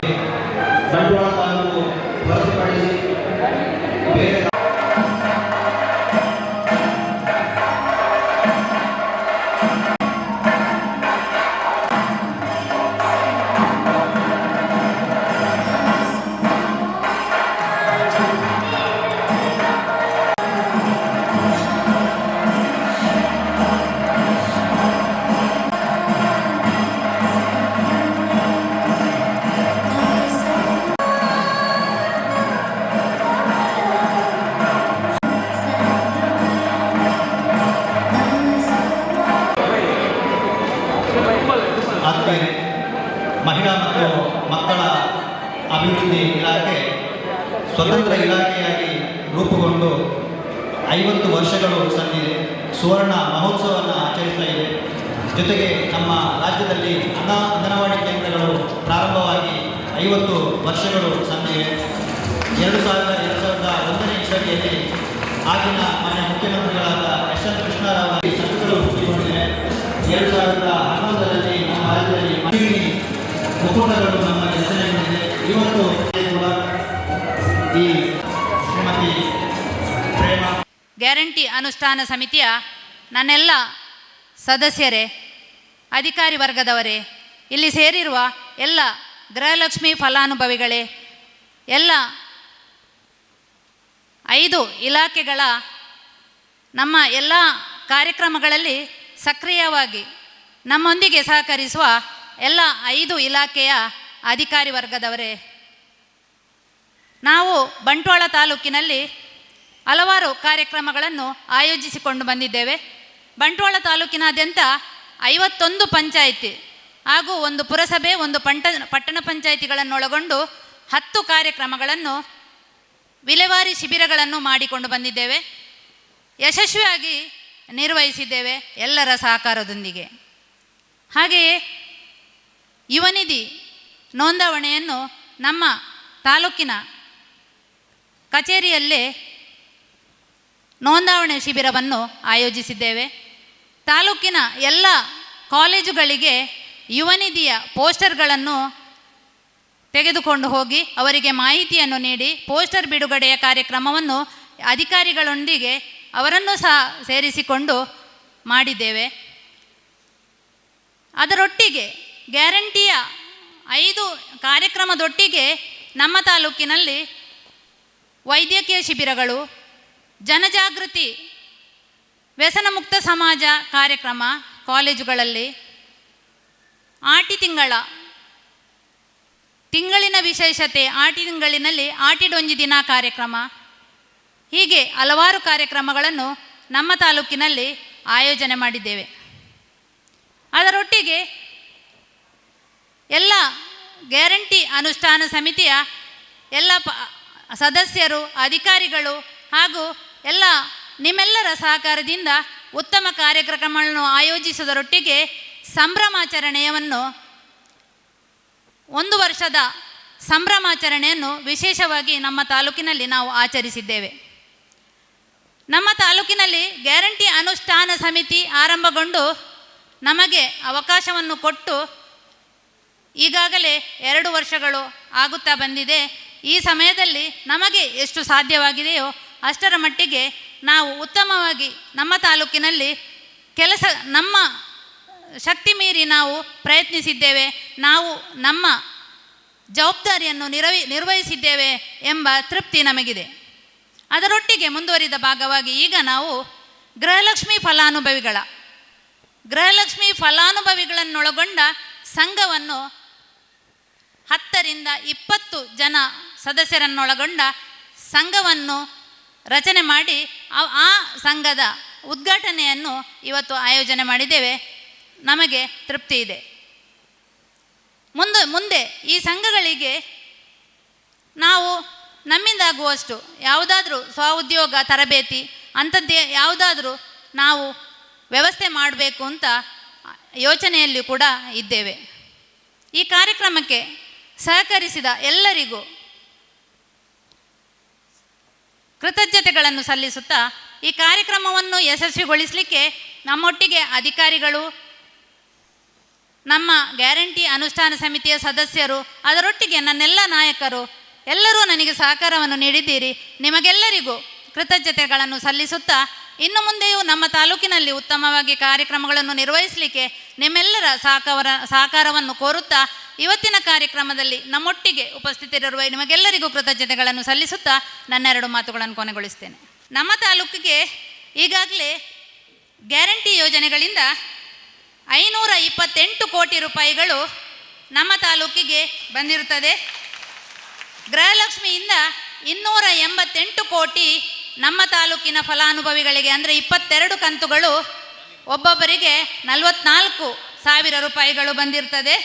ಬಂಟ್ವಾಳ ತಾಲೂಕು ಹೊರತುಪಡಿಸಿ ಬೇರೆ ಮಹಿಳಾ ಮತ್ತು ಮಕ್ಕಳ ಅಭಿವೃದ್ಧಿ ಇಲಾಖೆ ಸ್ವತಂತ್ರ ಇಲಾಖೆಯಾಗಿ ರೂಪುಗೊಂಡು 50 ವರ್ಷಗಳು ಸಂದಿದೆ. ಸುವರ್ಣ ಮಹೋತ್ಸವವನ್ನು ಆಚರಿಸ್ತಾ ಇದೆ. ಜೊತೆಗೆ ನಮ್ಮ ರಾಜ್ಯದಲ್ಲಿ ಅಂಗನವಾಡಿ ಕೇಂದ್ರಗಳು ಪ್ರಾರಂಭವಾಗಿ 50 ವರ್ಷಗಳು ಸಂದಿವೆ. 2001ನೇ ಇಸವಿಯಲ್ಲಿ ಆಗಿನ ಮಾನ್ಯ ಮುಖ್ಯಮಂತ್ರಿಗಳಾದ ಎಸ್ ಎನ್ ಕೃಷ್ಣರಾವ್ ಸಂಘಗಳು ಹುಟ್ಟಿಕೊಂಡಿವೆ. 2011ರಲ್ಲಿ ನಮ್ಮ ರಾಜ್ಯದಲ್ಲಿ ಮುಖಂಡಗಳು ನಮ್ಮ ರಚನೆಗೊಂಡಿದೆ. ಇವತ್ತು ಕೂಡ ಈ ಶ್ರೀಮತಿ ಪ್ರೇಮ ಗ್ಯಾರಂಟಿ ಅನುಷ್ಠಾನ ಸಮಿತಿಯ ನನ್ನೆಲ್ಲ ಸದಸ್ಯರೇ, ಅಧಿಕಾರಿ ವರ್ಗದವರೇ, ಇಲ್ಲಿ ಸೇರಿರುವ ಎಲ್ಲ ಗೃಹಲಕ್ಷ್ಮಿ ಫಲಾನುಭವಿಗಳೇ, ಎಲ್ಲ 5 ಇಲಾಖೆಗಳ ನಮ್ಮ ಎಲ್ಲ ಕಾರ್ಯಕ್ರಮಗಳಲ್ಲಿ ಸಕ್ರಿಯವಾಗಿ ನಮ್ಮೊಂದಿಗೆ ಸಹಕರಿಸುವ ಎಲ್ಲ 5 ಇಲಾಖೆಯ ಅಧಿಕಾರಿ ವರ್ಗದವರೇ, ನಾವು ಬಂಟ್ವಾಳ ತಾಲೂಕಿನಲ್ಲಿ ಹಲವಾರು ಕಾರ್ಯಕ್ರಮಗಳನ್ನು ಆಯೋಜಿಸಿಕೊಂಡು ಬಂದಿದ್ದೇವೆ. ಬಂಟ್ವಾಳ ತಾಲೂಕಿನಾದ್ಯಂತ 51 ಪಂಚಾಯಿತಿ ಹಾಗೂ 1 ಪುರಸಭೆ, 1 ಪಟ್ಟಣ ಪಂಚಾಯಿತಿಗಳನ್ನೊಳಗೊಂಡು 10 ಕಾರ್ಯಕ್ರಮಗಳನ್ನು ವಿಲೇವಾರಿ ಶಿಬಿರಗಳನ್ನು ಮಾಡಿಕೊಂಡು ಬಂದಿದ್ದೇವೆ. ಯಶಸ್ವಿಯಾಗಿ ನಿರ್ವಹಿಸಿದ್ದೇವೆ ಎಲ್ಲರ ಸಹಕಾರದೊಂದಿಗೆ. ಹಾಗೆಯೇ ಯುವನಿಧಿ ನೋಂದಾವಣೆಯನ್ನು ನಮ್ಮ ತಾಲೂಕಿನ ಕಚೇರಿಯಲ್ಲೇ ನೋಂದಾವಣೆ ಶಿಬಿರವನ್ನು ಆಯೋಜಿಸಿದ್ದೇವೆ. ತಾಲೂಕಿನ ಎಲ್ಲ ಕಾಲೇಜುಗಳಿಗೆ ಯುವನಿಧಿಯ ಪೋಸ್ಟರ್ಗಳನ್ನು ತೆಗೆದುಕೊಂಡು ಹೋಗಿ ಅವರಿಗೆ ಮಾಹಿತಿಯನ್ನು ನೀಡಿ ಪೋಸ್ಟರ್ ಬಿಡುಗಡೆಯ ಕಾರ್ಯಕ್ರಮವನ್ನು ಅಧಿಕಾರಿಗಳೊಂದಿಗೆ ಅವರನ್ನು ಸಹ ಸೇರಿಸಿಕೊಂಡು ಮಾಡಿದ್ದೇವೆ. ಅದರೊಟ್ಟಿಗೆ ಗ್ಯಾರಂಟಿಯ 5 ಕಾರ್ಯಕ್ರಮದೊಟ್ಟಿಗೆ ನಮ್ಮ ತಾಲೂಕಿನಲ್ಲಿ ವೈದ್ಯಕೀಯ ಶಿಬಿರಗಳು, ಜನಜಾಗೃತಿ, ವ್ಯಸನ ಮುಕ್ತ ಸಮಾಜ ಕಾರ್ಯಕ್ರಮ ಕಾಲೇಜುಗಳಲ್ಲಿ, ಆಟಿ ತಿಂಗಳಿನ ವಿಶೇಷತೆ, ಆಟಿ ತಿಂಗಳಿನಲ್ಲಿ ಆಟಿಡೊಂಜಿ ದಿನ ಕಾರ್ಯಕ್ರಮ, ಹೀಗೆ ಹಲವಾರು ಕಾರ್ಯಕ್ರಮಗಳನ್ನು ನಮ್ಮ ತಾಲೂಕಿನಲ್ಲಿ ಆಯೋಜನೆ ಮಾಡಿದ್ದೇವೆ. ಅದರೊಟ್ಟಿಗೆ ಎಲ್ಲ ಗ್ಯಾರಂಟಿ ಅನುಷ್ಠಾನ ಸಮಿತಿಯ ಎಲ್ಲ ಸದಸ್ಯರು, ಅಧಿಕಾರಿಗಳು ಹಾಗೂ ಎಲ್ಲ ನಿಮ್ಮೆಲ್ಲರ ಸಹಕಾರದಿಂದ ಉತ್ತಮ ಕಾರ್ಯಕ್ರಮಗಳನ್ನು ಆಯೋಜಿಸುವುದರೊಟ್ಟಿಗೆ ಸಂಭ್ರಮಾಚರಣೆಯನ್ನು 1 ವರ್ಷದ ಸಂಭ್ರಮಾಚರಣೆಯನ್ನು ವಿಶೇಷವಾಗಿ ನಮ್ಮ ತಾಲೂಕಿನಲ್ಲಿ ನಾವು ಆಚರಿಸಿದ್ದೇವೆ. ನಮ್ಮ ತಾಲೂಕಿನಲ್ಲಿ ಗ್ಯಾರಂಟಿ ಅನುಷ್ಠಾನ ಸಮಿತಿ ಆರಂಭಗೊಂಡು ನಮಗೆ ಅವಕಾಶವನ್ನು ಕೊಟ್ಟು ಈಗಾಗಲೇ 2 ವರ್ಷಗಳು ಆಗುತ್ತಾ ಬಂದಿದೆ. ಈ ಸಮಯದಲ್ಲಿ ನಮಗೆ ಎಷ್ಟು ಸಾಧ್ಯವಾಗಿದೆಯೋ ಅಷ್ಟರ ಮಟ್ಟಿಗೆ ನಾವು ಉತ್ತಮವಾಗಿ ನಮ್ಮ ತಾಲೂಕಿನಲ್ಲಿ ನಮ್ಮ ಶಕ್ತಿ ಮೀರಿ ನಾವು ಪ್ರಯತ್ನಿಸಿದ್ದೇವೆ. ನಾವು ನಮ್ಮ ಜವಾಬ್ದಾರಿಯನ್ನು ನಿರ್ವಹಿಸಿದ್ದೇವೆ ಎಂಬ ತೃಪ್ತಿ ನಮಗಿದೆ. ಅದರೊಟ್ಟಿಗೆ ಮುಂದುವರಿದ ಭಾಗವಾಗಿ ಈಗ ನಾವು ಗೃಹಲಕ್ಷ್ಮಿ ಫಲಾನುಭವಿಗಳನ್ನೊಳಗೊಂಡ ಸಂಘವನ್ನು 10ರಿಂದ 20 ಜನ ಸದಸ್ಯರನ್ನೊಳಗೊಂಡ ಸಂಘವನ್ನು ರಚನೆ ಮಾಡಿ ಆ ಸಂಘದ ಉದ್ಘಾಟನೆಯನ್ನು ಇವತ್ತು ಆಯೋಜನೆ ಮಾಡಿದ್ದೇವೆ. ನಮಗೆ ತೃಪ್ತಿ ಇದೆ. ಮುಂದೆ ಈ ಸಂಘಗಳಿಗೆ ನಾವು ನಮ್ಮಿಂದಾಗುವಷ್ಟು ಯಾವುದಾದ್ರೂ ಸ್ವಉದ್ಯೋಗ ತರಬೇತಿ ಅಂಥದ್ದೇ ಯಾವುದಾದ್ರೂ ನಾವು ವ್ಯವಸ್ಥೆ ಮಾಡಬೇಕು ಅಂತ ಯೋಚನೆಯಲ್ಲಿ ಕೂಡ ಇದ್ದೇವೆ. ಈ ಕಾರ್ಯಕ್ರಮಕ್ಕೆ ಸಹಕರಿಸಿದ ಎಲ್ಲರಿಗೂ ಕೃತಜ್ಞತೆಗಳನ್ನು ಸಲ್ಲಿಸುತ್ತಾ ಈ ಕಾರ್ಯಕ್ರಮವನ್ನು ಯಶಸ್ವಿಗೊಳಿಸಲಿಕ್ಕೆ ನಮ್ಮೊಟ್ಟಿಗೆ ಅಧಿಕಾರಿಗಳು, ನಮ್ಮ ಗ್ಯಾರಂಟಿ ಅನುಷ್ಠಾನ ಸಮಿತಿಯ ಸದಸ್ಯರು, ಅದರೊಟ್ಟಿಗೆ ನನ್ನೆಲ್ಲ ನಾಯಕರು ಎಲ್ಲರೂ ನನಗೆ ಸಹಕಾರವನ್ನು ನೀಡಿದ್ದೀರಿ. ನಿಮಗೆಲ್ಲರಿಗೂ ಕೃತಜ್ಞತೆಗಳನ್ನು ಸಲ್ಲಿಸುತ್ತಾ, ಇನ್ನು ಮುಂದೆಯೂ ನಮ್ಮ ತಾಲೂಕಿನಲ್ಲಿ ಉತ್ತಮವಾಗಿ ಕಾರ್ಯಕ್ರಮಗಳನ್ನು ನಿರ್ವಹಿಸಲಿಕ್ಕೆ ನಿಮ್ಮೆಲ್ಲರ ಸಹಕಾರವನ್ನು ಕೋರುತ್ತಾ, ಇವತ್ತಿನ ಕಾರ್ಯಕ್ರಮದಲ್ಲಿ ನಮ್ಮೊಟ್ಟಿಗೆ ಉಪಸ್ಥಿತರಿರುವ ನಿಮಗೆಲ್ಲರಿಗೂ ಕೃತಜ್ಞತೆಗಳನ್ನು ಸಲ್ಲಿಸುತ್ತಾ ನನ್ನ 2 ಮಾತುಗಳನ್ನು ಕೊನೆಗೊಳಿಸ್ತೇನೆ. ನಮ್ಮ ತಾಲೂಕಿಗೆ ಈಗಾಗಲೇ ಗ್ಯಾರಂಟಿ ಯೋಜನೆಗಳಿಂದ 528 ಕೋಟಿ ರೂಪಾಯಿಗಳು ನಮ್ಮ ತಾಲೂಕಿಗೆ ಬಂದಿರುತ್ತದೆ. ಗೃಹಲಕ್ಷ್ಮಿಯಿಂದ 288 ಕೋಟಿ ನಮ್ಮ ತಾಲೂಕಿನ ಫಲಾನುಭವಿಗಳಿಗೆ, ಅಂದರೆ 22 ಕಂತುಗಳು, ಒಬ್ಬೊಬ್ಬರಿಗೆ 44,000 ರೂಪಾಯಿಗಳು ಬಂದಿರ್ತದೆ.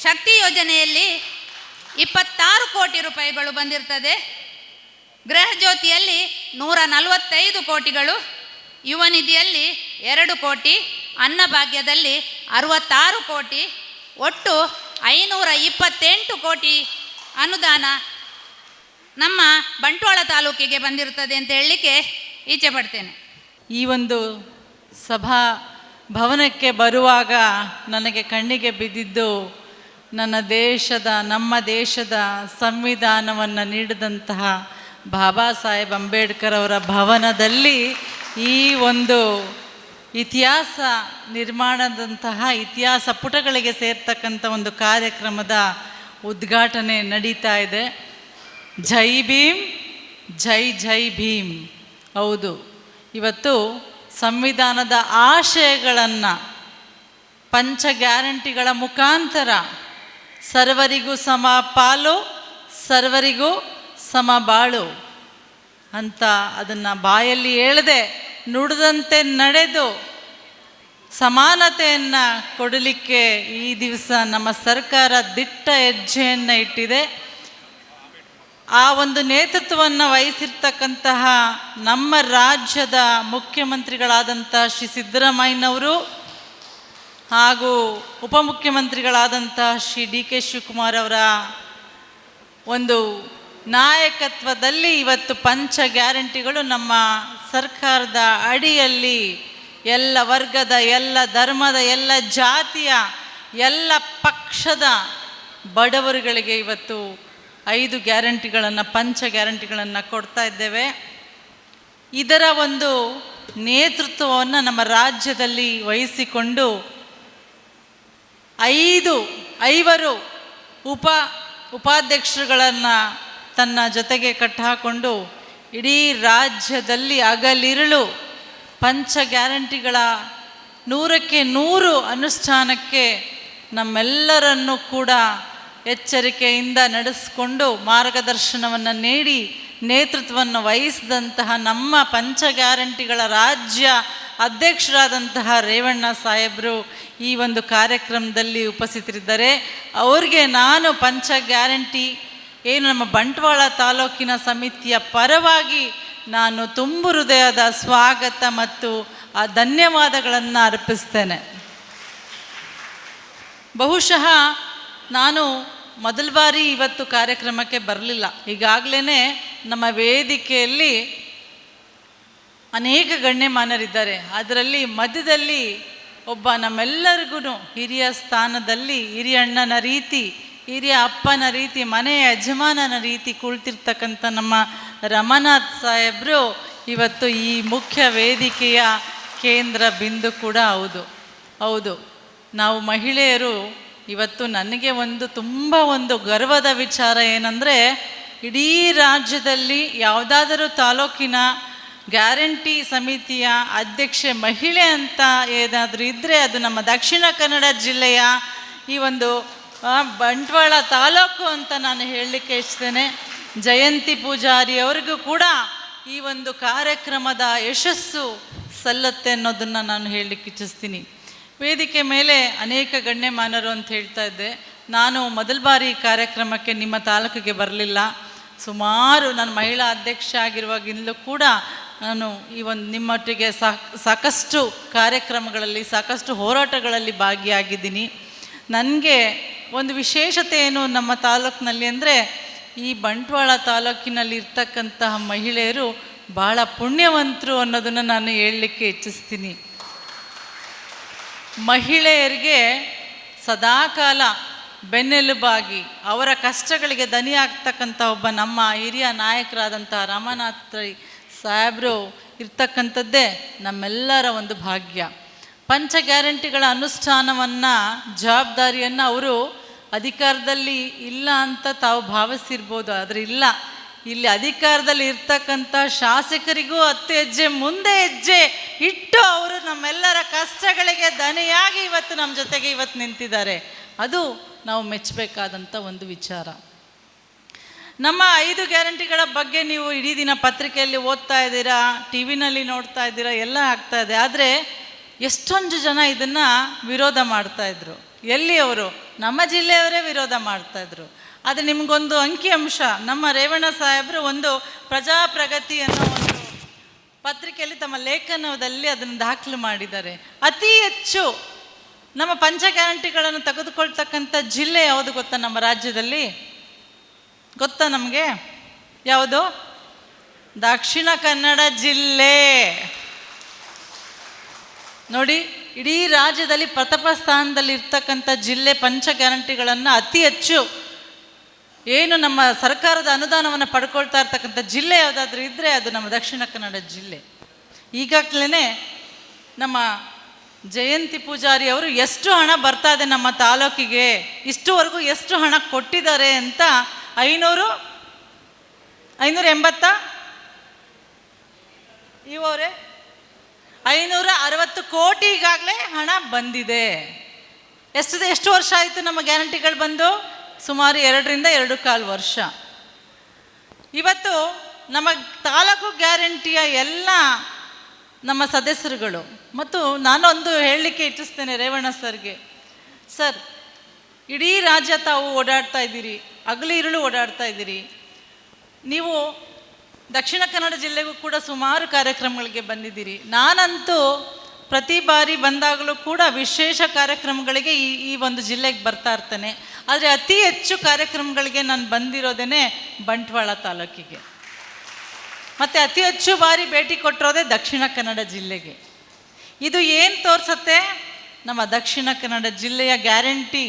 ಶಕ್ತಿ ಯೋಜನೆಯಲ್ಲಿ 26 ಕೋಟಿ ರೂಪಾಯಿಗಳು ಬಂದಿರ್ತದೆ. ಗೃಹ ಜ್ಯೋತಿಯಲ್ಲಿ 145 ಕೋಟಿಗಳು, ಯುವ ನಿಧಿಯಲ್ಲಿ 2 ಕೋಟಿ, ಅನ್ನಭಾಗ್ಯದಲ್ಲಿ 66 ಕೋಟಿ, ಒಟ್ಟು 528 ಕೋಟಿ ಅನುದಾನ ನಮ್ಮ ಬಂಟ್ವಾಳ ತಾಲೂಕಿಗೆ ಬಂದಿರುತ್ತದೆ ಅಂತ ಹೇಳಲಿಕ್ಕೆ ಇಚ್ಛೆ ಪಡ್ತೇನೆ. ಈ ಒಂದು ಸಭಾ ಭವನಕ್ಕೆ ಬರುವಾಗ ನನಗೆ ಕಣ್ಣಿಗೆ ಬಿದ್ದಿದ್ದು ನಮ್ಮ ದೇಶದ ಸಂವಿಧಾನವನ್ನು ನೀಡಿದಂತಹ ಬಾಬಾ ಸಾಹೇಬ್ ಅಂಬೇಡ್ಕರ್ ಅವರ ಭವನದಲ್ಲಿ ಈ ಒಂದು ಇತಿಹಾಸ ನಿರ್ಮಾಣದಂತಹ ಇತಿಹಾಸ ಪುಟಗಳಿಗೆ ಸೇರ್ತಕ್ಕಂಥ ಒಂದು ಕಾರ್ಯಕ್ರಮದ ಉದ್ಘಾಟನೆ ನಡೀತಾ ಇದೆ. ಜೈ ಭೀಮ್, ಜೈ ಜೈ ಭೀಮ್. ಹೌದು, ಇವತ್ತು ಸಂವಿಧಾನದ ಆಶಯಗಳನ್ನು ಪಂಚ ಗ್ಯಾರಂಟಿಗಳ ಮುಖಾಂತರ ಸರ್ವರಿಗೂ ಸಮ ಪಾಲು, ಸರ್ವರಿಗೂ ಸಮ ಬಾಳು ಅಂತ ಅದನ್ನು ಬಾಯಲ್ಲಿ ಹೇಳದೆ ನುಡಿದಂತೆ ನಡೆದು ಸಮಾನತೆಯನ್ನು ಕೊಡಲಿಕ್ಕೆ ಈ ದಿವಸ ನಮ್ಮ ಸರ್ಕಾರ ದಿಟ್ಟ ಹೆಜ್ಜೆಯನ್ನು ಇಟ್ಟಿದೆ. ಆ ಒಂದು ನೇತೃತ್ವವನ್ನು ವಹಿಸಿರ್ತಕ್ಕಂತಹ ನಮ್ಮ ರಾಜ್ಯದ ಮುಖ್ಯಮಂತ್ರಿಗಳಾದಂಥ ಶ್ರೀ ಸಿದ್ದರಾಮಯ್ಯನವರು ಹಾಗೂ ಉಪಮುಖ್ಯಮಂತ್ರಿಗಳಾದಂಥ ಶ್ರೀ ಡಿ ಕೆ ಶಿವಕುಮಾರ್ ಅವರ ಒಂದು ನಾಯಕತ್ವದಲ್ಲಿ ಇವತ್ತು ಪಂಚ ಗ್ಯಾರಂಟಿಗಳು ನಮ್ಮ ಸರ್ಕಾರದ ಅಡಿಯಲ್ಲಿ ಎಲ್ಲ ವರ್ಗದ, ಎಲ್ಲ ಧರ್ಮದ, ಎಲ್ಲ ಜಾತಿಯ, ಎಲ್ಲ ಪಕ್ಷದ ಬಡವರುಗಳಿಗೆ ಇವತ್ತು 5 ಗ್ಯಾರಂಟಿಗಳನ್ನು, ಪಂಚ ಗ್ಯಾರಂಟಿಗಳನ್ನು ಕೊಡ್ತಾ ಇದ್ದೇವೆ. ಇದರ ಒಂದು ನೇತೃತ್ವವನ್ನು ನಮ್ಮ ರಾಜ್ಯದಲ್ಲಿ ವಹಿಸಿಕೊಂಡು 5 ಉಪಾಧ್ಯಕ್ಷರುಗಳನ್ನು ತನ್ನ ಜೊತೆಗೆ ಕಟ್ಟಿಹಾಕೊಂಡು ಇಡೀ ರಾಜ್ಯದಲ್ಲಿ ಹಗಲಿರುಳು ಪಂಚ ಗ್ಯಾರಂಟಿಗಳ 100ಕ್ಕೆ 100 ಅನುಷ್ಠಾನಕ್ಕೆ ನಮ್ಮೆಲ್ಲರನ್ನೂ ಕೂಡ ಎಚ್ಚರಿಕೆಯಿಂದ ನಡೆಸಿಕೊಂಡು ಮಾರ್ಗದರ್ಶನವನ್ನು ನೀಡಿ ನೇತೃತ್ವವನ್ನು ವಹಿಸಿದಂತಹ ನಮ್ಮ ಪಂಚ ಗ್ಯಾರಂಟಿಗಳ ರಾಜ್ಯ ಅಧ್ಯಕ್ಷರಾದಂತಹ ರೇವಣ್ಣ ಸಾಹೇಬರು ಈ ಒಂದು ಕಾರ್ಯಕ್ರಮದಲ್ಲಿ ಉಪಸ್ಥಿತರಿದ್ದಾರೆ. ಅವ್ರಿಗೆ ನಾನು ಪಂಚ ಗ್ಯಾರಂಟಿ ಏನು ನಮ್ಮ ಬಂಟ್ವಾಳ ತಾಲೂಕಿನ ಸಮಿತಿಯ ಪರವಾಗಿ ನಾನು ತುಂಬು ಹೃದಯದ ಸ್ವಾಗತ ಮತ್ತು ಧನ್ಯವಾದಗಳನ್ನು ಅರ್ಪಿಸ್ತೇನೆ. ಬಹುಶಃ ನಾನು ಮೊದಲ ಬಾರಿ ಇವತ್ತು ಕಾರ್ಯಕ್ರಮಕ್ಕೆ ಬರಲಿಲ್ಲ. ಈಗಾಗಲೇ ನಮ್ಮ ವೇದಿಕೆಯಲ್ಲಿ ಅನೇಕ ಗಣ್ಯಮಾನರಿದ್ದಾರೆ. ಅದರಲ್ಲಿ ಮಧ್ಯದಲ್ಲಿ ಒಬ್ಬ ನಮ್ಮೆಲ್ಲರಿಗೂ ಹಿರಿಯ ಸ್ಥಾನದಲ್ಲಿ ಹಿರಿಯಣ್ಣನ ರೀತಿ, ಹಿರಿಯ ಅಪ್ಪನ ರೀತಿ, ಮನೆಯ ಯಜಮಾನನ ರೀತಿ ಕುಳಿತಿರ್ತಕ್ಕಂಥ ನಮ್ಮ ರಮನಾಥ್ ಸಾಹೇಬರು ಇವತ್ತು ಈ ಮುಖ್ಯ ವೇದಿಕೆಯ ಕೇಂದ್ರ ಬಿಂದು ಕೂಡ ಹೌದು. ನಾವು ಮಹಿಳೆಯರು ಇವತ್ತು ನನಗೆ ತುಂಬ ಗರ್ವದ ವಿಚಾರ ಏನಂದರೆ, ಇಡೀ ರಾಜ್ಯದಲ್ಲಿ ಯಾವುದಾದರೂ ತಾಲೂಕಿನ ಗ್ಯಾರಂಟಿ ಸಮಿತಿಯ ಅಧ್ಯಕ್ಷೆ ಮಹಿಳೆ ಅಂತ ಏನಾದರೂ ಇದ್ದರೆ ಅದು ನಮ್ಮ ದಕ್ಷಿಣ ಕನ್ನಡ ಜಿಲ್ಲೆಯ ಈ ಒಂದು ಬಂಟ್ವಾಳ ತಾಲೂಕು ಅಂತ ನಾನು ಹೇಳಲಿಕ್ಕೆ ಇಚ್ಛಿಸ್ತೇನೆ. ಜಯಂತಿ ಪೂಜಾರಿ ಅವರಿಗೂ ಕೂಡ ಈ ಒಂದು ಕಾರ್ಯಕ್ರಮದ ಯಶಸ್ಸು ಸಲ್ಲತ್ತೆ ಅನ್ನೋದನ್ನು ನಾನು ಹೇಳಲಿಕ್ಕೆ ಇಚ್ಛಿಸ್ತೀನಿ. ವೇದಿಕೆ ಮೇಲೆ ಅನೇಕ ಗಣ್ಯಮಾನರು ಅಂತ ಹೇಳ್ತಾ ಇದ್ದೆ. ನಾನು ಮೊದಲ ಬಾರಿ ಕಾರ್ಯಕ್ರಮಕ್ಕೆ ನಿಮ್ಮ ತಾಲೂಕಿಗೆ ಬರಲಿಲ್ಲ. ಸುಮಾರು ನಾನು ಮಹಿಳಾ ಅಧ್ಯಕ್ಷ ಆಗಿರುವಾಗಿಂದಲೂ ಕೂಡ ನಾನು ಈ ಒಂದು ನಿಮ್ಮೊಟ್ಟಿಗೆ ಸಾಕಷ್ಟು ಕಾರ್ಯಕ್ರಮಗಳಲ್ಲಿ, ಸಾಕಷ್ಟು ಹೋರಾಟಗಳಲ್ಲಿ ಭಾಗಿಯಾಗಿದ್ದೀನಿ. ನನಗೆ ಒಂದು ವಿಶೇಷತೆ ಏನು ನಮ್ಮ ತಾಲೂಕಿನಲ್ಲಿ ಅಂದರೆ, ಈ ಬಂಟ್ವಾಳ ತಾಲೂಕಿನಲ್ಲಿ ಇರ್ತಕ್ಕಂತಹ ಮಹಿಳೆಯರು ಭಾಳ ಪುಣ್ಯವಂತರು ಅನ್ನೋದನ್ನು ನಾನು ಹೇಳಲಿಕ್ಕೆ ಇಚ್ಛಿಸ್ತೀನಿ. ಮಹಿಳೆಯರಿಗೆ ಸದಾಕಾಲ ಬೆನ್ನೆಲುಬಾಗಿ ಅವರ ಕಷ್ಟಗಳಿಗೆ ದನಿಯಾಗ್ತಕ್ಕಂಥ ಒಬ್ಬ ನಮ್ಮ ಹಿರಿಯ ನಾಯಕರಾದಂಥ ರಾಮನಾಥ್ ರೈ ಸಾಹೇಬರು ಇರ್ತಕ್ಕಂಥದ್ದೇ ನಮ್ಮೆಲ್ಲರ ಒಂದು ಭಾಗ್ಯ. ಪಂಚ ಗ್ಯಾರಂಟಿಗಳ ಅನುಷ್ಠಾನವನ್ನು ಜವಾಬ್ದಾರಿಯನ್ನು ಅವರು ಅಧಿಕಾರದಲ್ಲಿ ಇಲ್ಲ ಅಂತ ತಾವು ಭಾವಿಸಿರ್ಬೋದು, ಆದರೆ ಇಲ್ಲ, ಇಲ್ಲಿ ಅಧಿಕಾರದಲ್ಲಿ ಇರ್ತಕ್ಕಂಥ ಶಾಸಕರಿಗೂ 10 ಹೆಜ್ಜೆ ಮುಂದೆ ಹೆಜ್ಜೆ ಇಟ್ಟು ಅವರು ನಮ್ಮೆಲ್ಲರ ಕಷ್ಟಗಳಿಗೆ ದನಿಯಾಗಿ ಇವತ್ತು ನಮ್ಮ ಜೊತೆಗೆ ಇವತ್ತು ನಿಂತಿದ್ದಾರೆ. ಅದು ನಾವು ಮೆಚ್ಚಬೇಕಾದಂಥ ಒಂದು ವಿಚಾರ. ನಮ್ಮ 5 ಗ್ಯಾರಂಟಿಗಳ ಬಗ್ಗೆ ನೀವು ಇಡೀ ದಿನ ಪತ್ರಿಕೆಯಲ್ಲಿ ಓದ್ತಾ ಇದ್ದೀರಾ, ಟಿ ವಿನಲ್ಲಿ ನೋಡ್ತಾ ಇದ್ದೀರಾ, ಎಲ್ಲ ಆಗ್ತಾ ಇದೆ. ಆದರೆ ಎಷ್ಟೊಂದು ಜನ ಇದನ್ನು ವಿರೋಧ ಮಾಡ್ತಾಯಿದ್ರು. ಎಲ್ಲಿ ಅವರು? ನಮ್ಮ ಜಿಲ್ಲೆಯವರೇ ವಿರೋಧ ಮಾಡ್ತಾಯಿದ್ರು. ಆದರೆ ನಿಮಗೊಂದು ಅಂಕಿಅಂಶ, ನಮ್ಮ ರೇವಣ್ಣ ಸಾಹೇಬರು ಒಂದು ಪ್ರಜಾಪ್ರಗತಿ ಅನ್ನೋ ಒಂದು ಪತ್ರಿಕೆಯಲ್ಲಿ ತಮ್ಮ ಲೇಖನದಲ್ಲಿ ಅದನ್ನು ದಾಖಲು ಮಾಡಿದ್ದಾರೆ. ಅತಿ ಹೆಚ್ಚು ನಮ್ಮ ಪಂಚ ಗ್ಯಾರಂಟಿಗಳನ್ನು ತೆಗೆದುಕೊಳ್ತಕ್ಕಂಥ ಜಿಲ್ಲೆ ಯಾವುದು ಗೊತ್ತಾ ನಮ್ಮ ರಾಜ್ಯದಲ್ಲಿ? ಗೊತ್ತಾ ನಮಗೆ ಯಾವುದು? ದಕ್ಷಿಣ ಕನ್ನಡ ಜಿಲ್ಲೆ. ನೋಡಿ, ಇಡೀ ರಾಜ್ಯದಲ್ಲಿ ಪ್ರಥಮ ಸ್ಥಾನದಲ್ಲಿ ಇರ್ತಕ್ಕಂಥ ಜಿಲ್ಲೆ ಪಂಚ ಗ್ಯಾರಂಟಿಗಳನ್ನು ಅತಿ ಹೆಚ್ಚು ಏನು ನಮ್ಮ ಸರ್ಕಾರದ ಅನುದಾನವನ್ನು ಪಡ್ಕೊಳ್ತಾ ಇರ್ತಕ್ಕಂಥ ಜಿಲ್ಲೆ ಯಾವುದಾದ್ರೂ ಇದ್ದರೆ ಅದು ನಮ್ಮ ದಕ್ಷಿಣ ಕನ್ನಡ ಜಿಲ್ಲೆ. ಈಗಾಗಲೇ ನಮ್ಮ ಜಯಂತಿ ಪೂಜಾರಿ ಅವರು ಎಷ್ಟು ಹಣ ಬರ್ತಾ ಇದೆ ನಮ್ಮ ತಾಲೂಕಿಗೆ, ಇಷ್ಟುವರೆಗೂ ಎಷ್ಟು ಹಣ ಕೊಟ್ಟಿದ್ದಾರೆ ಅಂತ 580 ಇವರೇ 560 ಕೋಟಿ ಈಗಾಗಲೇ ಹಣ ಬಂದಿದೆ. ಎಷ್ಟು ವರ್ಷ ಆಯಿತು ನಮ್ಮ ಗ್ಯಾರಂಟಿಗಳು ಬಂದು? ಸುಮಾರು 2ರಿಂದ 2.25 ವರ್ಷ. ಇವತ್ತು ನಮ್ಮ ತಾಲೂಕು ಗ್ಯಾರಂಟಿಯ ಎಲ್ಲ ನಮ್ಮ ಸದಸ್ಯರುಗಳು ಮತ್ತು ನಾನೊಂದು ಹೇಳಲಿಕ್ಕೆ ಇಚ್ಛಿಸ್ತೇನೆ ರೇವಣ್ಣ ಸರ್ಗೆ. ಸರ್, ಇಡೀ ರಾಜ್ಯ ತಾವು ಓಡಾಡ್ತಾ ಇದ್ದೀರಿ, ಹಗಲು ಇರುಳು ಓಡಾಡ್ತಾ ಇದ್ದೀರಿ. ನೀವು ದಕ್ಷಿಣ ಕನ್ನಡ ಜಿಲ್ಲೆಗೂ ಕೂಡ ಸುಮಾರು ಕಾರ್ಯಕ್ರಮಗಳಿಗೆ ಬಂದಿದ್ದೀರಿ. ನಾನಂತೂ ಪ್ರತಿ ಬಾರಿ ಬಂದಾಗಲೂ ಕೂಡ ವಿಶೇಷ ಕಾರ್ಯಕ್ರಮಗಳಿಗೆ ಈ ಒಂದು ಜಿಲ್ಲೆಗೆ ಬರ್ತಾ ಇರ್ತೇನೆ. ಆದರೆ ಅತಿ ಹೆಚ್ಚು ಕಾರ್ಯಕ್ರಮಗಳಿಗೆ ನಾನು ಬಂದಿರೋದೇ ಬಂಟ್ವಾಳ ತಾಲೂಕಿಗೆ, ಮತ್ತು ಅತಿ ಹೆಚ್ಚು ಬಾರಿ ಭೇಟಿ ಕೊಟ್ಟಿರೋದೇ ದಕ್ಷಿಣ ಕನ್ನಡ ಜಿಲ್ಲೆಗೆ. ಇದು ಏನು ತೋರಿಸುತ್ತೆ? ನಮ್ಮ ದಕ್ಷಿಣ ಕನ್ನಡ ಜಿಲ್ಲೆಯ ಗ್ಯಾರಂಟಿ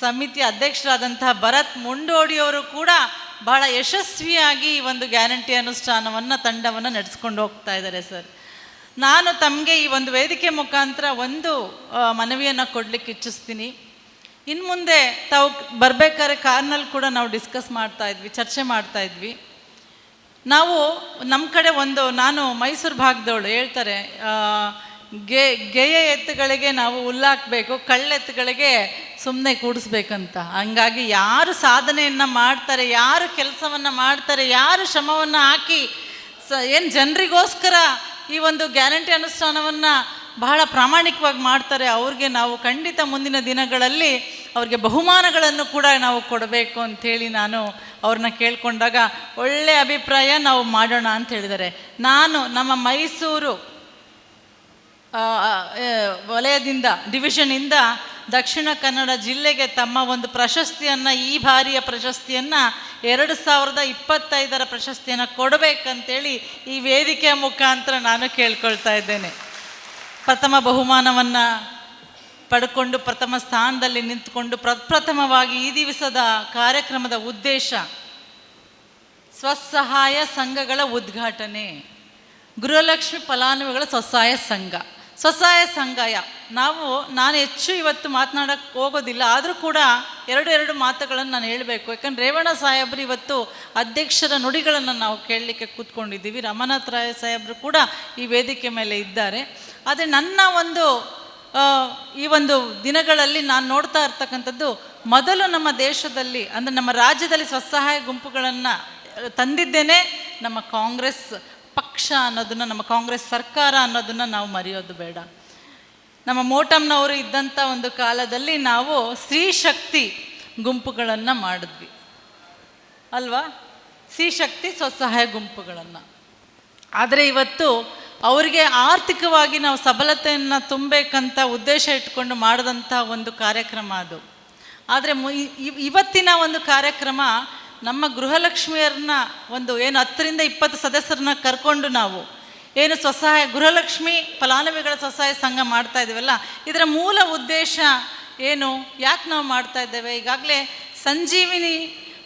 ಸಮಿತಿ ಅಧ್ಯಕ್ಷರಾದಂತಹ ಭರತ್ ಮುಂಡೋಡಿಯವರು ಕೂಡ ಬಹಳ ಯಶಸ್ವಿಯಾಗಿ ಈ ಒಂದು ಗ್ಯಾರಂಟಿ ಅನುಷ್ಠಾನವನ್ನು ತಂಡವನ್ನು ನಡೆಸ್ಕೊಂಡು ಹೋಗ್ತಾ ಇದ್ದಾರೆ. ಸರ್, ನಾನು ತಮಗೆ ಈ ಒಂದು ವೇದಿಕೆ ಮುಖಾಂತರ ಒಂದು ಮನವಿಯನ್ನು ಕೊಡಲಿಕ್ಕೆ ಇಚ್ಛಿಸ್ತೀನಿ. ಇನ್ನು ಮುಂದೆ ತಾವು ಬರಬೇಕಾದ್ರೆ ಕಾರ್ನಲ್ಲಿ ಕೂಡ ನಾವು ಡಿಸ್ಕಸ್ ಮಾಡ್ತಾಯಿದ್ವಿ, ಚರ್ಚೆ ಮಾಡ್ತಾಯಿದ್ವಿ. ನಾವು ನಮ್ಮ ಕಡೆ ನಾನು ಮೈಸೂರು ಭಾಗದವಳು, ಹೇಳ್ತಾರೆ ಗೆಯ ಎತ್ತುಗಳಿಗೆ ನಾವು ಹುಲ್ಲಾಕಬೇಕು, ಕಳ್ಳೆತ್ತುಗಳಿಗೆ ಸುಮ್ಮನೆ ಕೂಡಿಸ್ಬೇಕಂತ. ಹಂಗಾಗಿ ಯಾರು ಸಾಧನೆಯನ್ನು ಮಾಡ್ತಾರೆ, ಯಾರು ಕೆಲಸವನ್ನು ಮಾಡ್ತಾರೆ, ಯಾರು ಶ್ರಮವನ್ನು ಹಾಕಿ ಏನು ಜನರಿಗೋಸ್ಕರ ಈ ಒಂದು ಗ್ಯಾರಂಟಿ ಅನುಷ್ಠಾನವನ್ನು ಬಹಳ ಪ್ರಾಮಾಣಿಕವಾಗಿ ಮಾಡ್ತಾರೆ, ಅವ್ರಿಗೆ ನಾವು ಖಂಡಿತ ಮುಂದಿನ ದಿನಗಳಲ್ಲಿ ಅವ್ರಿಗೆ ಬಹುಮಾನಗಳನ್ನು ಕೂಡ ನಾವು ಕೊಡಬೇಕು ಅಂಥೇಳಿ ನಾನು ಅವ್ರನ್ನ ಕೇಳಿಕೊಂಡಾಗ ಒಳ್ಳೆಯ ಅಭಿಪ್ರಾಯ, ನಾವು ಮಾಡೋಣ ಅಂತ ಹೇಳಿದ್ದಾರೆ. ನಾನು ನಮ್ಮ ಮೈಸೂರು ವಲಯದಿಂದ ಡಿವಿಷನಿಂದ ದಕ್ಷಿಣ ಕನ್ನಡ ಜಿಲ್ಲೆಗೆ ತಮ್ಮ ಒಂದು ಪ್ರಶಸ್ತಿಯನ್ನು, ಈ ಬಾರಿಯ ಪ್ರಶಸ್ತಿಯನ್ನು 2025 ಪ್ರಶಸ್ತಿಯನ್ನು ಕೊಡಬೇಕಂತೇಳಿ ಈ ವೇದಿಕೆಯ ಮುಖಾಂತರ ನಾನು ಕೇಳ್ಕೊಳ್ತಾ ಇದ್ದೇನೆ. ಪ್ರಥಮ ಬಹುಮಾನವನ್ನು ಪಡ್ಕೊಂಡು ಪ್ರಥಮ ಸ್ಥಾನದಲ್ಲಿ ನಿಂತುಕೊಂಡು ಪ್ರಪ್ರಥಮವಾಗಿ ಈ ದಿವಸದ ಕಾರ್ಯಕ್ರಮದ ಉದ್ದೇಶ ಸ್ವಸಹಾಯ ಸಂಘಗಳ ಉದ್ಘಾಟನೆ, ಗೃಹಲಕ್ಷ್ಮಿ ಫಲಾನುಭವಿಗಳ ಸ್ವಸಹಾಯ ಸಂಘ. ನಾನು ಹೆಚ್ಚು ಇವತ್ತು ಮಾತನಾಡೋಕ್ಕೆ ಹೋಗೋದಿಲ್ಲ, ಆದರೂ ಕೂಡ ಎರಡು ಮಾತುಗಳನ್ನು ನಾನು ಹೇಳಬೇಕು. ಯಾಕಂದರೆ ರೇವಣ್ಣ ಸಾಹೇಬರು ಇವತ್ತು ಅಧ್ಯಕ್ಷರ ನುಡಿಗಳನ್ನು ನಾವು ಕೇಳಲಿಕ್ಕೆ ಕೂತ್ಕೊಂಡಿದ್ದೀವಿ. ರಾಮನಾಥ್ ರಾಯ್ ಸಾಹೇಬರು ಕೂಡ ಈ ವೇದಿಕೆ ಮೇಲೆ ಇದ್ದಾರೆ. ಆದರೆ ನನ್ನ ಈ ಒಂದು ದಿನಗಳಲ್ಲಿ ನಾನು ನೋಡ್ತಾ ಇರ್ತಕ್ಕಂಥದ್ದು, ಮೊದಲು ನಮ್ಮ ದೇಶದಲ್ಲಿ ಅಂದರೆ ನಮ್ಮ ರಾಜ್ಯದಲ್ಲಿ ಸ್ವಸಹಾಯ ಗುಂಪುಗಳನ್ನು ತಂದಿದ್ದೇನೆ ನಮ್ಮ ಕಾಂಗ್ರೆಸ್ ಪಕ್ಷ ಅನ್ನೋದನ್ನು, ನಮ್ಮ ಕಾಂಗ್ರೆಸ್ ಸರ್ಕಾರ ಅನ್ನೋದನ್ನು ನಾವು ಮರೆಯೋದು ಬೇಡ. ನಮ್ಮ ಮೋಟಮ್ನವರು ಇದ್ದಂಥ ಒಂದು ಕಾಲದಲ್ಲಿ ನಾವು ಸ್ತ್ರೀ ಶಕ್ತಿ ಗುಂಪುಗಳನ್ನು ಮಾಡಿದ್ವಿ ಅಲ್ವಾ, ಸ್ತ್ರೀ ಶಕ್ತಿ ಸ್ವಸಹಾಯ ಗುಂಪುಗಳನ್ನು. ಆದರೆ ಇವತ್ತು ಅವರಿಗೆ ಆರ್ಥಿಕವಾಗಿ ನಾವು ಸಬಲತೆಯನ್ನು ತುಂಬಬೇಕಂತ ಉದ್ದೇಶ ಇಟ್ಕೊಂಡು ಮಾಡಿದಂಥ ಒಂದು ಕಾರ್ಯಕ್ರಮ ಅದು. ಆದರೆ ಇವತ್ತಿನ ಒಂದು ಕಾರ್ಯಕ್ರಮ ನಮ್ಮ ಗೃಹಲಕ್ಷ್ಮಿಯರನ್ನ ಏನು 10ರಿಂದ 20 ಸದಸ್ಯರನ್ನ ಕರ್ಕೊಂಡು ನಾವು ಏನು ಸ್ವಸಹಾಯ ಗೃಹಲಕ್ಷ್ಮಿ ಫಲಾನುಭವಿಗಳ ಸ್ವಸಹಾಯ ಸಂಘ ಮಾಡ್ತಾ ಇದ್ದೀವಲ್ಲ, ಇದರ ಮೂಲ ಉದ್ದೇಶ ಏನು, ಯಾಕೆ ನಾವು ಮಾಡ್ತಾ ಇದ್ದೇವೆ? ಈಗಾಗಲೇ ಸಂಜೀವಿನಿ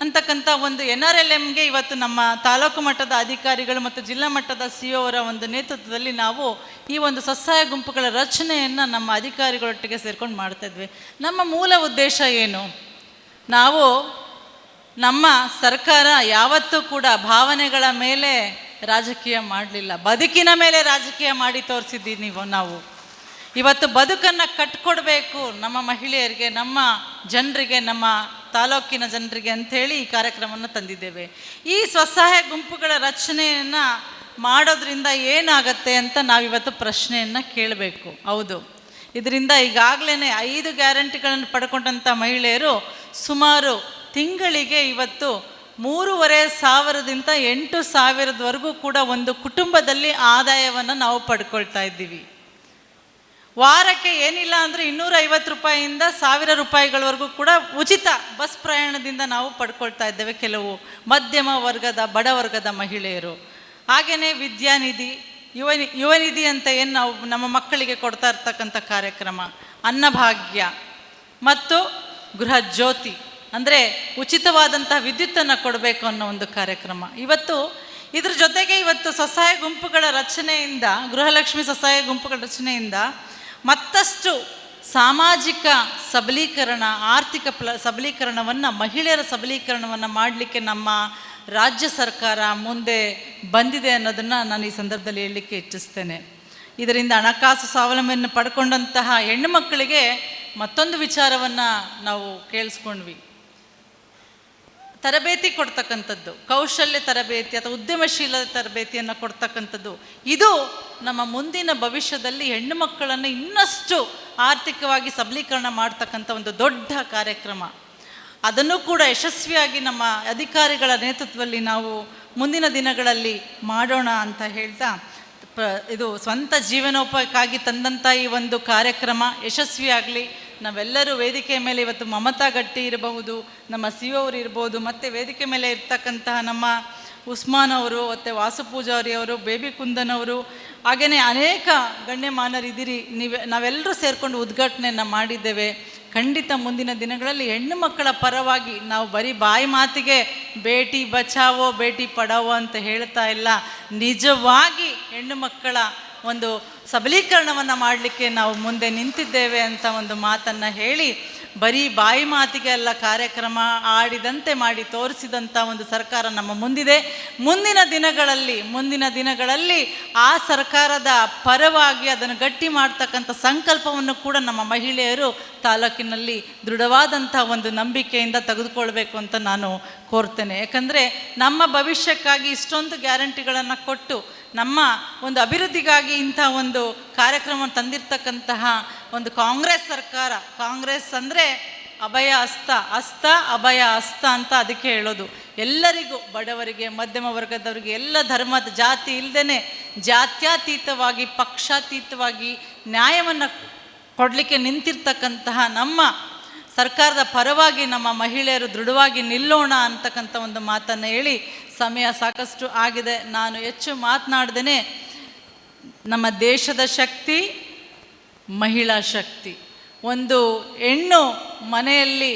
ಅಂತಕ್ಕಂಥ ಒಂದು NRLMಗೆ ಇವತ್ತು ನಮ್ಮ ತಾಲೂಕು ಮಟ್ಟದ ಅಧಿಕಾರಿಗಳು ಮತ್ತು ಜಿಲ್ಲಾ ಮಟ್ಟದ CO ಅವರ ಒಂದು ನೇತೃತ್ವದಲ್ಲಿ ನಾವು ಈ ಒಂದು ಸ್ವಸಹಾಯ ಗುಂಪುಗಳ ರಚನೆಯನ್ನು ನಮ್ಮ ಅಧಿಕಾರಿಗಳೊಟ್ಟಿಗೆ ಸೇರ್ಕೊಂಡು ಮಾಡ್ತಾ ಇದ್ವಿ. ನಮ್ಮ ಮೂಲ ಉದ್ದೇಶ ಏನು? ನಾವು ನಮ್ಮ ಸರ್ಕಾರ ಯಾವತ್ತೂ ಕೂಡ ಭಾವನೆಗಳ ಮೇಲೆ ರಾಜಕೀಯ ಮಾಡಲಿಲ್ಲ, ಬದುಕಿನ ಮೇಲೆ ರಾಜಕೀಯ ಮಾಡಿ ತೋರಿಸಿದ್ದೀವಿ ನಾವು. ಇವತ್ತು ಬದುಕನ್ನು ಕಟ್ಕೊಡ್ಬೇಕು ನಮ್ಮ ಮಹಿಳೆಯರಿಗೆ, ನಮ್ಮ ಜನರಿಗೆ, ನಮ್ಮ ತಾಲೂಕಿನ ಜನರಿಗೆ ಅಂಥೇಳಿ ಈ ಕಾರ್ಯಕ್ರಮವನ್ನು ತಂದಿದ್ದೇವೆ. ಈ ಸ್ವಸಹಾಯ ಗುಂಪುಗಳ ರಚನೆಯನ್ನು ಮಾಡೋದ್ರಿಂದ ಏನಾಗತ್ತೆ ಅಂತ ನಾವಿವತ್ತು ಪ್ರಶ್ನೆಯನ್ನು ಕೇಳಬೇಕು. ಹೌದು, ಇದರಿಂದ ಈಗಾಗಲೇ 5 ಗ್ಯಾರಂಟಿಗಳನ್ನು ಪಡ್ಕೊಂಡಂಥ ಮಹಿಳೆಯರು ಸುಮಾರು ತಿಂಗಳಿಗೆ ಇವತ್ತು 3,500ದಿಂದ 8,000ವರೆಗೂ ಕೂಡ ಒಂದು ಕುಟುಂಬದಲ್ಲಿ ಆದಾಯವನ್ನು ನಾವು ಪಡ್ಕೊಳ್ತಾ ಇದ್ದೀವಿ. ವಾರಕ್ಕೆ ಏನಿಲ್ಲ ಅಂದರೆ 250 ರೂಪಾಯಿಯಿಂದ 1000 ರೂಪಾಯಿಗಳವರೆಗೂ ಕೂಡ ಉಚಿತ ಬಸ್ ಪ್ರಯಾಣದಿಂದ ನಾವು ಪಡ್ಕೊಳ್ತಾ ಇದ್ದೇವೆ ಕೆಲವು ಮಧ್ಯಮ ವರ್ಗದ ಬಡವರ್ಗದ ಮಹಿಳೆಯರು. ಹಾಗೆಯೇ ವಿದ್ಯಾನಿಧಿ, ಯುವನಿಧಿ ಅಂತ ಏನು ನಾವು ನಮ್ಮ ಮಕ್ಕಳಿಗೆ ಕೊಡ್ತಾ ಇರ್ತಕ್ಕಂಥ ಕಾರ್ಯಕ್ರಮ, ಅನ್ನಭಾಗ್ಯ ಮತ್ತು ಗೃಹ ಜ್ಯೋತಿ ಅಂದರೆ ಉಚಿತವಾದಂಥ ವಿದ್ಯುತ್ತನ್ನು ಕೊಡಬೇಕು ಅನ್ನೋ ಒಂದು ಕಾರ್ಯಕ್ರಮ. ಇದ್ರ ಜೊತೆಗೆ ಇವತ್ತು ಸ್ವಸಹಾಯ ಗುಂಪುಗಳ ರಚನೆಯಿಂದ, ಗೃಹಲಕ್ಷ್ಮಿ ಸ್ವಸಹಾಯ ಗುಂಪುಗಳ ರಚನೆಯಿಂದ ಮತ್ತಷ್ಟು ಸಾಮಾಜಿಕ ಸಬಲೀಕರಣ, ಆರ್ಥಿಕ ಸಬಲೀಕರಣವನ್ನು, ಮಹಿಳೆಯರ ಸಬಲೀಕರಣವನ್ನು ಮಾಡಲಿಕ್ಕೆ ನಮ್ಮ ರಾಜ್ಯ ಸರ್ಕಾರ ಮುಂದೆ ಬಂದಿದೆ ಅನ್ನೋದನ್ನು ನಾನು ಈ ಸಂದರ್ಭದಲ್ಲಿ ಹೇಳಲಿಕ್ಕೆ ಇಚ್ಛಿಸ್ತೇನೆ. ಇದರಿಂದ ಹಣಕಾಸು ಸ್ವಾವಲಂಬನೆಯನ್ನು ಪಡ್ಕೊಂಡಂತಹ ಹೆಣ್ಣು ಮಕ್ಕಳಿಗೆ ಮತ್ತೊಂದು ವಿಚಾರವನ್ನು ನಾವು ಕೇಳಿಸ್ಕೊಂಡ್ವಿ. ತರಬೇತಿ ಕೊಡ್ತಕ್ಕಂಥದ್ದು, ಕೌಶಲ್ಯ ತರಬೇತಿ ಅಥವಾ ಉದ್ಯಮಶೀಲತೆ ತರಬೇತಿಯನ್ನು ಕೊಡ್ತಕ್ಕಂಥದ್ದು, ಇದು ನಮ್ಮ ಮುಂದಿನ ಭವಿಷ್ಯದಲ್ಲಿ ಹೆಣ್ಣು ಮಕ್ಕಳನ್ನು ಇನ್ನಷ್ಟು ಆರ್ಥಿಕವಾಗಿ ಸಬಲೀಕರಣ ಮಾಡ್ತಕ್ಕಂಥ ಒಂದು ದೊಡ್ಡ ಕಾರ್ಯಕ್ರಮ. ಅದನ್ನು ಕೂಡ ಯಶಸ್ವಿಯಾಗಿ ನಮ್ಮ ಅಧಿಕಾರಿಗಳ ನೇತೃತ್ವದಲ್ಲಿ ನಾವು ಮುಂದಿನ ದಿನಗಳಲ್ಲಿ ಮಾಡೋಣ ಅಂತ ಹೇಳ್ತಾ, ಇದು ಸ್ವಂತ ಜೀವನೋಪಾಯಕ್ಕಾಗಿ ತಂದಂಥ ಈ ಒಂದು ಕಾರ್ಯಕ್ರಮ ಯಶಸ್ವಿಯಾಗಲಿ. ನಾವೆಲ್ಲರೂ ವೇದಿಕೆ ಮೇಲೆ ಇವತ್ತು ಮಮತಾ ಗಟ್ಟಿ ಇರಬಹುದು, ನಮ್ಮ CO ಅವರು ಇರ್ಬೋದು, ಮತ್ತು ವೇದಿಕೆ ಮೇಲೆ ಇರ್ತಕ್ಕಂತಹ ನಮ್ಮ ಉಸ್ಮಾನ್ ಅವರು, ಮತ್ತು ವಾಸುಪೂಜಾರಿ ಅವರು, ಬೇಬಿ ಕುಂದನ್ ಅವರು, ಹಾಗೆಯೇ ಅನೇಕ ಗಣ್ಯಮಾನರಿದ್ದೀರಿ. ನಾವೆಲ್ಲರೂ ಸೇರಿಕೊಂಡು ಉದ್ಘಾಟನೆಯನ್ನು ಮಾಡಿದ್ದೇವೆ. ಖಂಡಿತ ಮುಂದಿನ ದಿನಗಳಲ್ಲಿ ಹೆಣ್ಣು ಮಕ್ಕಳ ಪರವಾಗಿ ನಾವು ಬರೀ ಬಾಯಿ ಮಾತಿಗೆ ಬೇಟಿ ಬಚಾವೋ ಬೇಟಿ ಪಡಾವೋ ಅಂತ ಹೇಳ್ತಾ ಇಲ್ಲ, ನಿಜವಾಗಿ ಹೆಣ್ಣು ಮಕ್ಕಳ ಒಂದು ಸಬಲೀಕರಣವನ್ನು ಮಾಡಲಿಕ್ಕೆ ನಾವು ಮುಂದೆ ನಿಂತಿದ್ದೇವೆ ಅಂತ ಒಂದು ಮಾತನ್ನು ಹೇಳಿ, ಬರೀ ಬಾಯಿ ಮಾತಿಗೆ ಎಲ್ಲ ಕಾರ್ಯಕ್ರಮ ಆಡಿದಂತೆ ಮಾಡಿ ತೋರಿಸಿದಂಥ ಒಂದು ಸರ್ಕಾರ ನಮ್ಮ ಮುಂದಿದೆ. ಮುಂದಿನ ದಿನಗಳಲ್ಲಿ ಆ ಸರ್ಕಾರದ ಪರವಾಗಿ ಅದನ್ನು ಗಟ್ಟಿ ಮಾಡ್ತಕ್ಕಂಥ ಸಂಕಲ್ಪವನ್ನು ಕೂಡ ನಮ್ಮ ಮಹಿಳೆಯರು ತಾಲೂಕಿನಲ್ಲಿ ದೃಢವಾದಂಥ ಒಂದು ನಂಬಿಕೆಯಿಂದ ತೆಗೆದುಕೊಳ್ಬೇಕು ಅಂತ ನಾನು ಕೋರ್ತೇನೆ. ಯಾಕಂದರೆ ನಮ್ಮ ಭವಿಷ್ಯಕ್ಕಾಗಿ ಇಷ್ಟೊಂದು ಗ್ಯಾರಂಟಿಗಳನ್ನು ಕೊಟ್ಟು ನಮ್ಮ ಒಂದು ಅಭಿವೃದ್ಧಿಗಾಗಿ ಇಂಥ ಒಂದು ಕಾರ್ಯಕ್ರಮ ತಂದಿರ್ತಕ್ಕಂತಹ ಒಂದು ಕಾಂಗ್ರೆಸ್ ಸರ್ಕಾರ, ಕಾಂಗ್ರೆಸ್ ಅಂದರೆ ಅಭಯ ಹಸ್ತ ಅಭಯ ಹಸ್ತ ಅಂತ ಅದಕ್ಕೆ ಹೇಳೋದು. ಎಲ್ಲರಿಗೂ, ಬಡವರಿಗೆ, ಮಧ್ಯಮ ವರ್ಗದವರಿಗೆ, ಎಲ್ಲ ಧರ್ಮದ ಜಾತಿ ಇಲ್ಲದೇ ಜಾತ್ಯತೀತವಾಗಿ ಪಕ್ಷಾತೀತವಾಗಿ ನ್ಯಾಯವನ್ನು ಕೊಡಲಿಕ್ಕೆ ನಿಂತಿರ್ತಕ್ಕಂತಹ ನಮ್ಮ ಸರ್ಕಾರದ ಪರವಾಗಿ ನಮ್ಮ ಮಹಿಳೆಯರು ದೃಢವಾಗಿ ನಿಲ್ಲೋಣ ಅಂತಕ್ಕಂಥ ಒಂದು ಮಾತನ್ನು ಹೇಳಿ, ಸಮಯ ಸಾಕಷ್ಟು ಆಗಿದೆ, ನಾನು ಹೆಚ್ಚು ಮಾತನಾಡ್ದೇ, ನಮ್ಮ ದೇಶದ ಶಕ್ತಿ ಮಹಿಳಾ ಶಕ್ತಿ. ಒಂದು ಹೆಣ್ಣು ಮನೆಯಲ್ಲಿ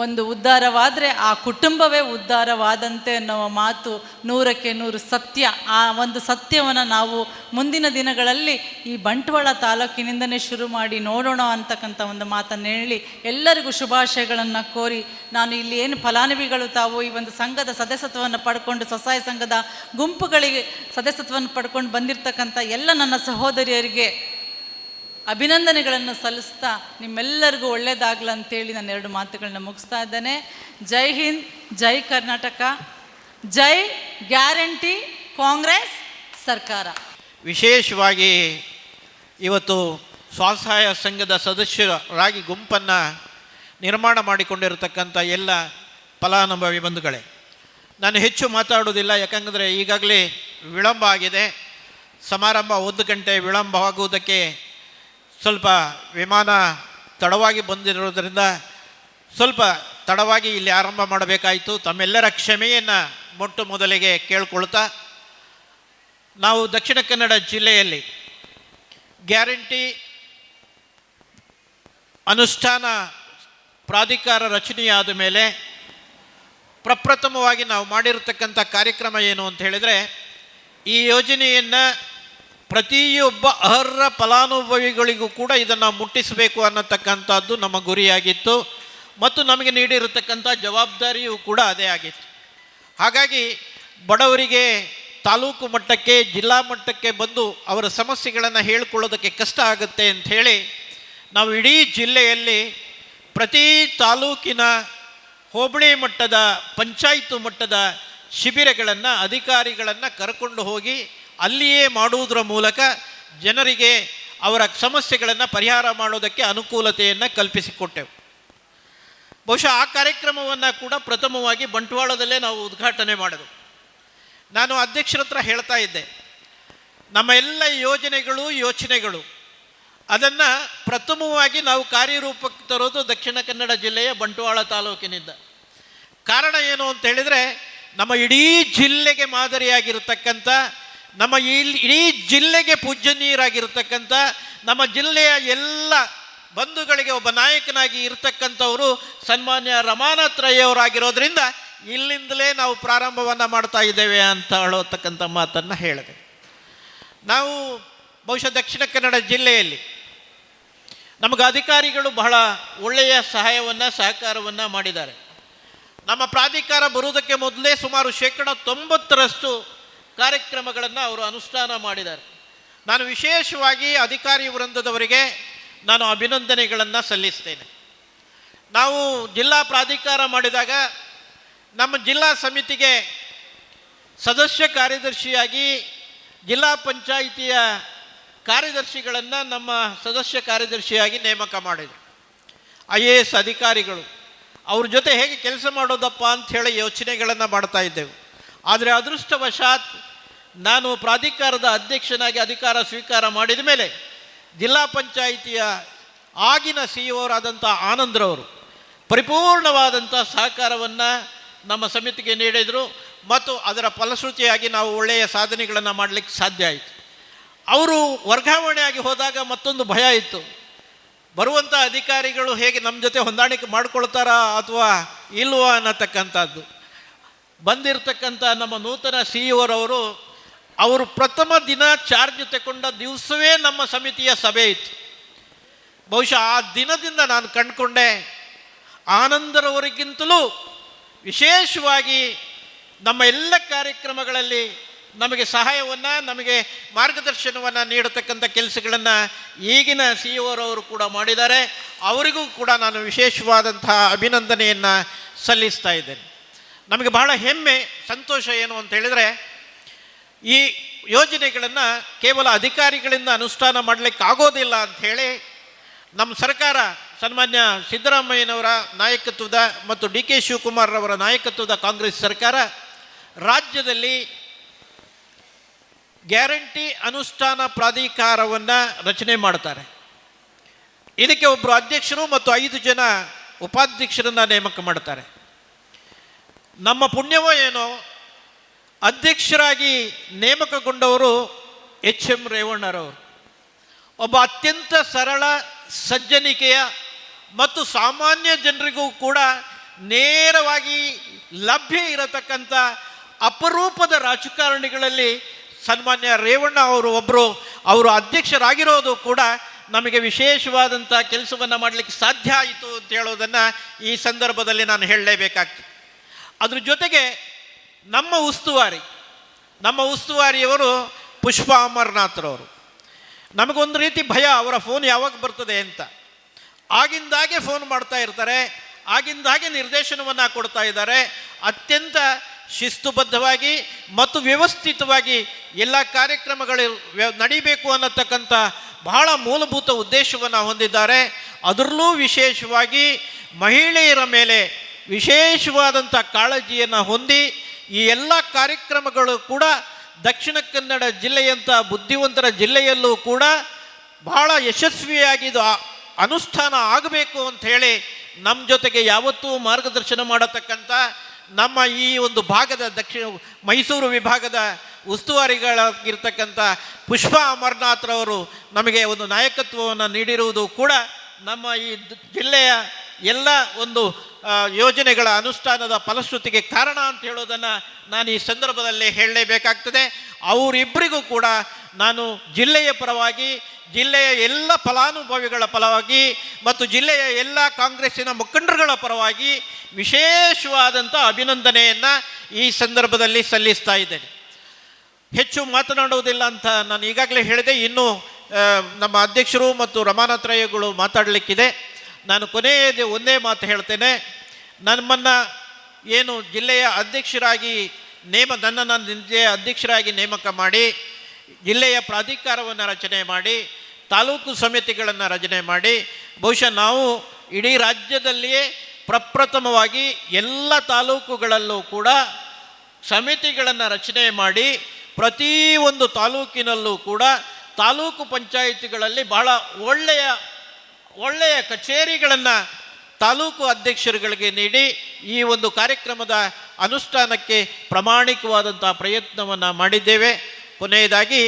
ಒಂದು ಉದ್ಧಾರವಾದರೆ ಆ ಕುಟುಂಬವೇ ಉದ್ಧಾರವಾದಂತೆ ಅನ್ನುವ ಮಾತು 100ಕ್ಕೆ 100 ಸತ್ಯ. ಆ ಒಂದು ಸತ್ಯವನ್ನು ನಾವು ಮುಂದಿನ ದಿನಗಳಲ್ಲಿ ಈ ಬಂಟ್ವಾಳ ತಾಲೂಕಿನಿಂದನೇ ಶುರು ಮಾಡಿ ನೋಡೋಣ ಅಂತಕ್ಕಂಥ ಒಂದು ಮಾತನ್ನು ಹೇಳಿ ಎಲ್ಲರಿಗೂ ಶುಭಾಶಯಗಳನ್ನು ಕೋರಿ, ನಾನು ಇಲ್ಲಿ ಏನು ಫಲಾನುಭವಿಗಳು ತಾವು ಈ ಒಂದು ಸಂಘದ ಸದಸ್ಯತ್ವವನ್ನು ಪಡ್ಕೊಂಡು, ಸ್ವಸಹಾಯ ಸಂಘದ ಗುಂಪುಗಳಿಗೆ ಸದಸ್ಯತ್ವವನ್ನು ಪಡ್ಕೊಂಡು ಬಂದಿರತಕ್ಕಂಥ ಎಲ್ಲ ನನ್ನ ಸಹೋದರಿಯರಿಗೆ ಅಭಿನಂದನೆಗಳನ್ನು ಸಲ್ಲಿಸ್ತಾ, ನಿಮ್ಮೆಲ್ಲರಿಗೂ ಒಳ್ಳೆಯದಾಗಲ ಅಂತೇಳಿ ನಾನು 2 ಮಾತುಗಳನ್ನ ಮುಗಿಸ್ತಾ ಇದ್ದೇನೆ. ಜೈ ಹಿಂದ್, ಜೈ ಕರ್ನಾಟಕ, ಜೈ ಗ್ಯಾರಂಟಿ ಕಾಂಗ್ರೆಸ್ ಸರ್ಕಾರ. ವಿಶೇಷವಾಗಿ ಇವತ್ತು ಸ್ವಸಹಾಯ ಸಂಘದ ಸದಸ್ಯರಾಗಿ ಗುಂಪನ್ನು ನಿರ್ಮಾಣ ಮಾಡಿಕೊಂಡಿರತಕ್ಕಂಥ ಎಲ್ಲ ಫಲಾನುಭವಿ ಬಂಧುಗಳೇ, ನಾನು ಹೆಚ್ಚು ಮಾತಾಡೋದಿಲ್ಲ. ಯಾಕಂದರೆ ಈಗಾಗಲೇ ವಿಳಂಬ ಆಗಿದೆ. ಸಮಾರಂಭ 1 ಗಂಟೆ ವಿಳಂಬವಾಗುವುದಕ್ಕೆ ಸ್ವಲ್ಪ ವಿಮಾನ ತಡವಾಗಿ ಬಂದಿರೋದರಿಂದ ಸ್ವಲ್ಪ ತಡವಾಗಿ ಇಲ್ಲಿ ಆರಂಭ ಮಾಡಬೇಕಾಯಿತು. ತಮ್ಮೆಲ್ಲರ ಕ್ಷಮೆಯನ್ನು ಮೊಟ್ಟ ಮೊದಲಿಗೆ ಕೇಳ್ಕೊಳ್ತಾ, ನಾವು ದಕ್ಷಿಣ ಕನ್ನಡ ಜಿಲ್ಲೆಯಲ್ಲಿ ಗ್ಯಾರಂಟಿ ಅನುಷ್ಠಾನ ಪ್ರಾಧಿಕಾರ ರಚನೆಯಾದ ಮೇಲೆ ಪ್ರಪ್ರಥಮವಾಗಿ ನಾವು ಮಾಡಿರತಕ್ಕಂಥ ಕಾರ್ಯಕ್ರಮ ಏನು ಅಂತ ಹೇಳಿದರೆ, ಈ ಯೋಜನೆಯನ್ನು ಪ್ರತಿಯೊಬ್ಬ ಅರ್ಹ ಫಲಾನುಭವಿಗಳಿಗೂ ಕೂಡ ಇದನ್ನು ಮುಟ್ಟಿಸಬೇಕು ಅನ್ನತಕ್ಕಂಥದ್ದು ನಮ್ಮ ಗುರಿಯಾಗಿತ್ತು ಮತ್ತು ನಮಗೆ ನೀಡಿರತಕ್ಕಂಥ ಜವಾಬ್ದಾರಿಯೂ ಕೂಡ ಅದೇ ಆಗಿತ್ತು. ಹಾಗಾಗಿ ಬಡವರಿಗೆ ತಾಲೂಕು ಮಟ್ಟಕ್ಕೆ, ಜಿಲ್ಲಾ ಮಟ್ಟಕ್ಕೆ ಬಂದು ಅವರ ಸಮಸ್ಯೆಗಳನ್ನು ಹೇಳಿಕೊಳ್ಳೋದಕ್ಕೆ ಕಷ್ಟ ಆಗುತ್ತೆ ಅಂಥೇಳಿ ನಾವು ಇಡೀ ಜಿಲ್ಲೆಯಲ್ಲಿ ಪ್ರತಿ ತಾಲೂಕಿನ ಹೋಬಳಿ ಮಟ್ಟದ, ಪಂಚಾಯಿತಿ ಮಟ್ಟದ ಶಿಬಿರಗಳನ್ನು, ಅಧಿಕಾರಿಗಳನ್ನು ಕರ್ಕೊಂಡು ಹೋಗಿ ಅಲ್ಲಿಯೇ ಮಾಡುವುದರ ಮೂಲಕ ಜನರಿಗೆ ಅವರ ಸಮಸ್ಯೆಗಳನ್ನು ಪರಿಹಾರ ಮಾಡೋದಕ್ಕೆ ಅನುಕೂಲತೆಯನ್ನು ಕಲ್ಪಿಸಿಕೊಟ್ಟೆವು. ಬಹುಶಃ ಆ ಕಾರ್ಯಕ್ರಮವನ್ನು ಕೂಡ ಪ್ರಥಮವಾಗಿ ಬಂಟ್ವಾಳದಲ್ಲೇ ನಾವು ಉದ್ಘಾಟನೆ ಮಾಡಿದೆವು. ನಾನು ಅಧ್ಯಕ್ಷರ ಹತ್ರ ಹೇಳ್ತಾ ಇದ್ದೆ, ನಮ್ಮ ಎಲ್ಲ ಯೋಚನೆಗಳು ಅದನ್ನು ಪ್ರಥಮವಾಗಿ ನಾವು ಕಾರ್ಯರೂಪಕ್ಕೆ ತರೋದು ದಕ್ಷಿಣ ಕನ್ನಡ ಜಿಲ್ಲೆಯ ಬಂಟ್ವಾಳ ತಾಲೂಕಿನಿಂದ. ಕಾರಣ ಏನು ಅಂತ ಹೇಳಿದರೆ, ನಮ್ಮ ಇಡೀ ಜಿಲ್ಲೆಗೆ ಮಾದರಿಯಾಗಿರ್ತಕ್ಕಂಥ, ನಮ್ಮ ಇಡೀ ಜಿಲ್ಲೆಗೆ ಪೂಜ್ಯನೀಯರಾಗಿರ್ತಕ್ಕಂಥ, ನಮ್ಮ ಜಿಲ್ಲೆಯ ಎಲ್ಲ ಬಂಧುಗಳಿಗೆ ಒಬ್ಬ ನಾಯಕನಾಗಿ ಇರ್ತಕ್ಕಂಥವರು ಸನ್ಮಾನ್ಯ ರಮಾನಾಥ್ ರೈ ಅವರಾಗಿರೋದ್ರಿಂದ ಇಲ್ಲಿಂದಲೇ ನಾವು ಪ್ರಾರಂಭವನ್ನು ಮಾಡ್ತಾ ಇದ್ದೇವೆ ಅಂತ ಹೇಳತಕ್ಕಂಥ ಮಾತನ್ನು ಹೇಳಿದೆ. ನಾವು ಬಹುಶಃ ದಕ್ಷಿಣ ಕನ್ನಡ ಜಿಲ್ಲೆಯಲ್ಲಿ ನಮಗೆ ಅಧಿಕಾರಿಗಳು ಬಹಳ ಒಳ್ಳೆಯ ಸಹಕಾರವನ್ನು ಮಾಡಿದ್ದಾರೆ. ನಮ್ಮ ಪ್ರಾಧಿಕಾರ ಬರುವುದಕ್ಕೆ ಮೊದಲೇ ಸುಮಾರು 90% ಕಾರ್ಯಕ್ರಮಗಳನ್ನು ಅವರು ಅನುಷ್ಠಾನ ಮಾಡಿದ್ದಾರೆ. ನಾನು ವಿಶೇಷವಾಗಿ ಅಧಿಕಾರಿ ವೃಂದದವರಿಗೆ ನಾನು ಅಭಿನಂದನೆಗಳನ್ನು ಸಲ್ಲಿಸ್ತೇನೆ. ನಾವು ಜಿಲ್ಲಾ ಪ್ರಾಧಿಕಾರ ಮಾಡಿದಾಗ ನಮ್ಮ ಜಿಲ್ಲಾ ಸಮಿತಿಗೆ ಸದಸ್ಯ ಕಾರ್ಯದರ್ಶಿಯಾಗಿ ಜಿಲ್ಲಾ ಪಂಚಾಯಿತಿಯ ಕಾರ್ಯದರ್ಶಿಗಳನ್ನು ನಮ್ಮ ಸದಸ್ಯ ಕಾರ್ಯದರ್ಶಿಯಾಗಿ ನೇಮಕ ಮಾಡಿದರು. IAS ಅಧಿಕಾರಿಗಳು ಅವ್ರ ಜೊತೆ ಹೇಗೆ ಕೆಲಸ ಮಾಡೋದಪ್ಪ ಅಂಥೇಳಿ ಯೋಚನೆಗಳನ್ನು ಮಾಡ್ತಾ ಇದ್ದೆವು. ಆದರೆ ಅದೃಷ್ಟವಶಾತ್ ನಾನು ಪ್ರಾಧಿಕಾರದ ಅಧ್ಯಕ್ಷನಾಗಿ ಅಧಿಕಾರ ಸ್ವೀಕಾರ ಮಾಡಿದ ಮೇಲೆ ಜಿಲ್ಲಾ ಪಂಚಾಯಿತಿಯ ಆಗಿನ CEO ಅವರಾದಂಥ ಆನಂದ್ರವರು ಪರಿಪೂರ್ಣವಾದಂಥ ಸಹಕಾರವನ್ನು ನಮ್ಮ ಸಮಿತಿಗೆ ನೀಡಿದರು ಮತ್ತು ಅದರ ಫಲಶ್ರುತಿಯಾಗಿ ನಾವು ಒಳ್ಳೆಯ ಸಾಧನೆಗಳನ್ನು ಮಾಡಲಿಕ್ಕೆ ಸಾಧ್ಯ ಆಯಿತು. ಅವರು ವರ್ಗಾವಣೆಯಾಗಿ ಹೋದಾಗ ಮತ್ತೊಂದು ಭಯ ಇತ್ತು, ಬರುವಂಥ ಅಧಿಕಾರಿಗಳು ಹೇಗೆ ನಮ್ಮ ಜೊತೆ ಹೊಂದಾಣಿಕೆ ಮಾಡ್ಕೊಳ್ತಾರಾ ಅಥವಾ ಇಲ್ವಾ ಅನ್ನತಕ್ಕಂಥದ್ದು. ಬಂದಿರತಕ್ಕಂಥ ನಮ್ಮ ನೂತನ CEO ಅವರು ಪ್ರಥಮ ದಿನ ಚಾರ್ಜ್ ತಗೊಂಡ ದಿವಸವೇ ನಮ್ಮ ಸಮಿತಿಯ ಸಭೆ ಇತ್ತು. ಬಹುಶಃ ಆ ದಿನದಿಂದ ನಾನು ಕಂಡುಕೊಂಡೆ, ಆನಂದರವರಿಗಿಂತಲೂ ವಿಶೇಷವಾಗಿ ನಮ್ಮ ಎಲ್ಲ ಕಾರ್ಯಕ್ರಮಗಳಲ್ಲಿ ನಮಗೆ ಸಹಾಯವನ್ನು, ನಮಗೆ ಮಾರ್ಗದರ್ಶನವನ್ನು ನೀಡತಕ್ಕಂಥ ಕೆಲಸಗಳನ್ನು ಈಗಿನ CEO ಅವರು ಕೂಡ ಮಾಡಿದ್ದಾರೆ. ಅವರಿಗೂ ಕೂಡ ನಾನು ವಿಶೇಷವಾದಂತಹ ಅಭಿನಂದನೆಯನ್ನು ಸಲ್ಲಿಸ್ತಾ ಇದ್ದೇನೆ. ನಮಗೆ ಬಹಳ ಹೆಮ್ಮೆ, ಸಂತೋಷ ಏನು ಅಂತ ಹೇಳಿದರೆ, ಈ ಯೋಜನೆಗಳನ್ನು ಕೇವಲ ಅಧಿಕಾರಿಗಳಿಂದ ಅನುಷ್ಠಾನ ಮಾಡಲಿಕ್ಕೆ ಆಗೋದಿಲ್ಲ ಅಂಥೇಳಿ ನಮ್ಮ ಸರ್ಕಾರ ಸನ್ಮಾನ್ಯ ಸಿದ್ದರಾಮಯ್ಯನವರ ನಾಯಕತ್ವದ ಮತ್ತು DK ಶಿವಕುಮಾರ್ರವರ ನಾಯಕತ್ವದ ಕಾಂಗ್ರೆಸ್ ಸರ್ಕಾರ ರಾಜ್ಯದಲ್ಲಿ ಗ್ಯಾರಂಟಿ ಅನುಷ್ಠಾನ ಪ್ರಾಧಿಕಾರವನ್ನು ರಚನೆ ಮಾಡ್ತಾರೆ. ಇದಕ್ಕೆ ಒಬ್ಬರು ಅಧ್ಯಕ್ಷರು ಮತ್ತು 5 ಜನ ಉಪಾಧ್ಯಕ್ಷರನ್ನು ನೇಮಕ ಮಾಡ್ತಾರೆ. ನಮ್ಮ ಪುಣ್ಯವೋ ಏನೋ, ಅಧ್ಯಕ್ಷರಾಗಿ ನೇಮಕಗೊಂಡವರು HM ರೇವಣ್ಣರವರು. ಒಬ್ಬ ಅತ್ಯಂತ ಸರಳ, ಸಜ್ಜನಿಕೆಯ ಮತ್ತು ಸಾಮಾನ್ಯ ಜನರಿಗೂ ಕೂಡ ನೇರವಾಗಿ ಲಭ್ಯ ಇರತಕ್ಕಂಥ ಅಪರೂಪದ ರಾಜಕಾರಣಿಗಳಲ್ಲಿ ಸನ್ಮಾನ್ಯ ರೇವಣ್ಣ ಅವರು ಒಬ್ಬರು. ಅವರು ಅಧ್ಯಕ್ಷರಾಗಿರೋದು ಕೂಡ ನಮಗೆ ವಿಶೇಷವಾದಂಥ ಕೆಲಸವನ್ನು ಮಾಡಲಿಕ್ಕೆ ಸಾಧ್ಯ ಆಯಿತು ಅಂತ ಹೇಳೋದನ್ನು ಈ ಸಂದರ್ಭದಲ್ಲಿ ನಾನು ಹೇಳಲೇಬೇಕಾಗ್ತದೆ. ಅದ್ರ ಜೊತೆಗೆ ನಮ್ಮ ಉಸ್ತುವಾರಿಯವರು ಪುಷ್ಪ ಅಮರನಾಥ್ರವರು. ನಮಗೊಂದು ರೀತಿ ಭಯ, ಅವರ ಫೋನ್ ಯಾವಾಗ ಬರ್ತದೆ ಅಂತ. ಆಗಿಂದಾಗೆ ಫೋನ್ ಮಾಡ್ತಾ ಇರ್ತಾರೆ, ಆಗಿಂದಾಗೆ ನಿರ್ದೇಶನವನ್ನು ಕೊಡ್ತಾ ಇದ್ದಾರೆ. ಅತ್ಯಂತ ಶಿಸ್ತುಬದ್ಧವಾಗಿ ಮತ್ತು ವ್ಯವಸ್ಥಿತವಾಗಿ ಎಲ್ಲ ಕಾರ್ಯಕ್ರಮಗಳು ನಡೀಬೇಕು ಅನ್ನತಕ್ಕಂಥ ಬಹಳ ಮೂಲಭೂತ ಉದ್ದೇಶವನ್ನು ಹೊಂದಿದ್ದಾರೆ. ಅದರಲ್ಲೂ ವಿಶೇಷವಾಗಿ ಮಹಿಳೆಯರ ಮೇಲೆ ವಿಶೇಷವಾದಂಥ ಕಾಳಜಿಯನ್ನು ಹೊಂದಿ ಈ ಎಲ್ಲ ಕಾರ್ಯಕ್ರಮಗಳು ಕೂಡ ದಕ್ಷಿಣ ಕನ್ನಡ ಜಿಲ್ಲೆಯಂಥ ಬುದ್ಧಿವಂತರ ಜಿಲ್ಲೆಯಲ್ಲೂ ಕೂಡ ಬಹಳ ಯಶಸ್ವಿಯಾಗಿ ಇದು ಅನುಷ್ಠಾನ ಆಗಬೇಕು ಅಂಥೇಳಿ ನಮ್ಮ ಜೊತೆಗೆ ಯಾವತ್ತೂ ಮಾರ್ಗದರ್ಶನ ಮಾಡತಕ್ಕಂಥ ನಮ್ಮ ಈ ಒಂದು ಭಾಗದ ಮೈಸೂರು ವಿಭಾಗದ ಉಸ್ತುವಾರಿಗಳಾಗಿರ್ತಕ್ಕಂಥ ಪುಷ್ಪ ಅಮರನಾಥ್ರವರು ನಮಗೆ ಒಂದು ನಾಯಕತ್ವವನ್ನು ನೀಡಿರುವುದು ಕೂಡ ನಮ್ಮ ಈ ಜಿಲ್ಲೆಯ ಎಲ್ಲ ಒಂದು ಯೋಜನೆಗಳ ಅನುಷ್ಠಾನದ ಫಲಶ್ರುತಿಗೆ ಕಾರಣ ಅಂತ ಹೇಳೋದನ್ನು ನಾನು ಈ ಸಂದರ್ಭದಲ್ಲಿ ಹೇಳಲೇಬೇಕಾಗ್ತದೆ. ಅವರಿಬ್ಬರಿಗೂ ಕೂಡ ನಾನು ಜಿಲ್ಲೆಯ ಪರವಾಗಿ, ಜಿಲ್ಲೆಯ ಎಲ್ಲ ಫಲಾನುಭವಿಗಳ ಪರವಾಗಿ ಮತ್ತು ಜಿಲ್ಲೆಯ ಎಲ್ಲ ಕಾಂಗ್ರೆಸ್ಸಿನ ಮುಖಂಡರುಗಳ ಪರವಾಗಿ ವಿಶೇಷವಾದಂಥ ಅಭಿನಂದನೆಯನ್ನು ಈ ಸಂದರ್ಭದಲ್ಲಿ ಸಲ್ಲಿಸ್ತಾ ಇದ್ದೇನೆ. ಹೆಚ್ಚು ಮಾತನಾಡುವುದಿಲ್ಲ ಅಂತ ನಾನು ಈಗಾಗಲೇ ಹೇಳಿದೆ. ಇನ್ನು ನಮ್ಮ ಅಧ್ಯಕ್ಷರು ಮತ್ತು ರಮಾನಾಥರಯ್ಯಗಳು ಮಾತಾಡಲಿಕ್ಕಿದೆ. ನಾನು ಕೊನೆಯದೇ ಒಂದೇ ಮಾತು ಹೇಳ್ತೇನೆ. ನಮ್ಮನ್ನು ಏನು ಜಿಲ್ಲೆಯ ಅಧ್ಯಕ್ಷರಾಗಿ ನನ್ನನ್ನು ಜಿಲ್ಲೆಯ ಅಧ್ಯಕ್ಷರಾಗಿ ನೇಮಕ ಮಾಡಿ, ಜಿಲ್ಲೆಯ ಪ್ರಾಧಿಕಾರವನ್ನು ರಚನೆ ಮಾಡಿ, ತಾಲೂಕು ಸಮಿತಿಗಳನ್ನು ರಚನೆ ಮಾಡಿ, ಬಹುಶಃ ನಾವು ಇಡೀ ರಾಜ್ಯದಲ್ಲಿಯೇ ಪ್ರಪ್ರಥಮವಾಗಿ ಎಲ್ಲ ತಾಲೂಕುಗಳಲ್ಲೂ ಕೂಡ ಸಮಿತಿಗಳನ್ನು ರಚನೆ ಮಾಡಿ, ಪ್ರತಿಯೊಂದು ತಾಲೂಕಿನಲ್ಲೂ ಕೂಡ ತಾಲೂಕು ಪಂಚಾಯಿತಿಗಳಲ್ಲಿ ಬಹಳ ಒಳ್ಳೆಯ ಕಚೇರಿಗಳನ್ನು ತಾಲೂಕು ಅಧ್ಯಕ್ಷರುಗಳಿಗೆ ನೀಡಿ ಈ ಒಂದು ಕಾರ್ಯಕ್ರಮದ ಅನುಷ್ಠಾನಕ್ಕೆ ಪ್ರಾಮಾಣಿಕವಾದಂಥ ಪ್ರಯತ್ನವನ್ನು ಮಾಡಿದ್ದೇವೆ. ಕೊನೆಯದಾಗಿ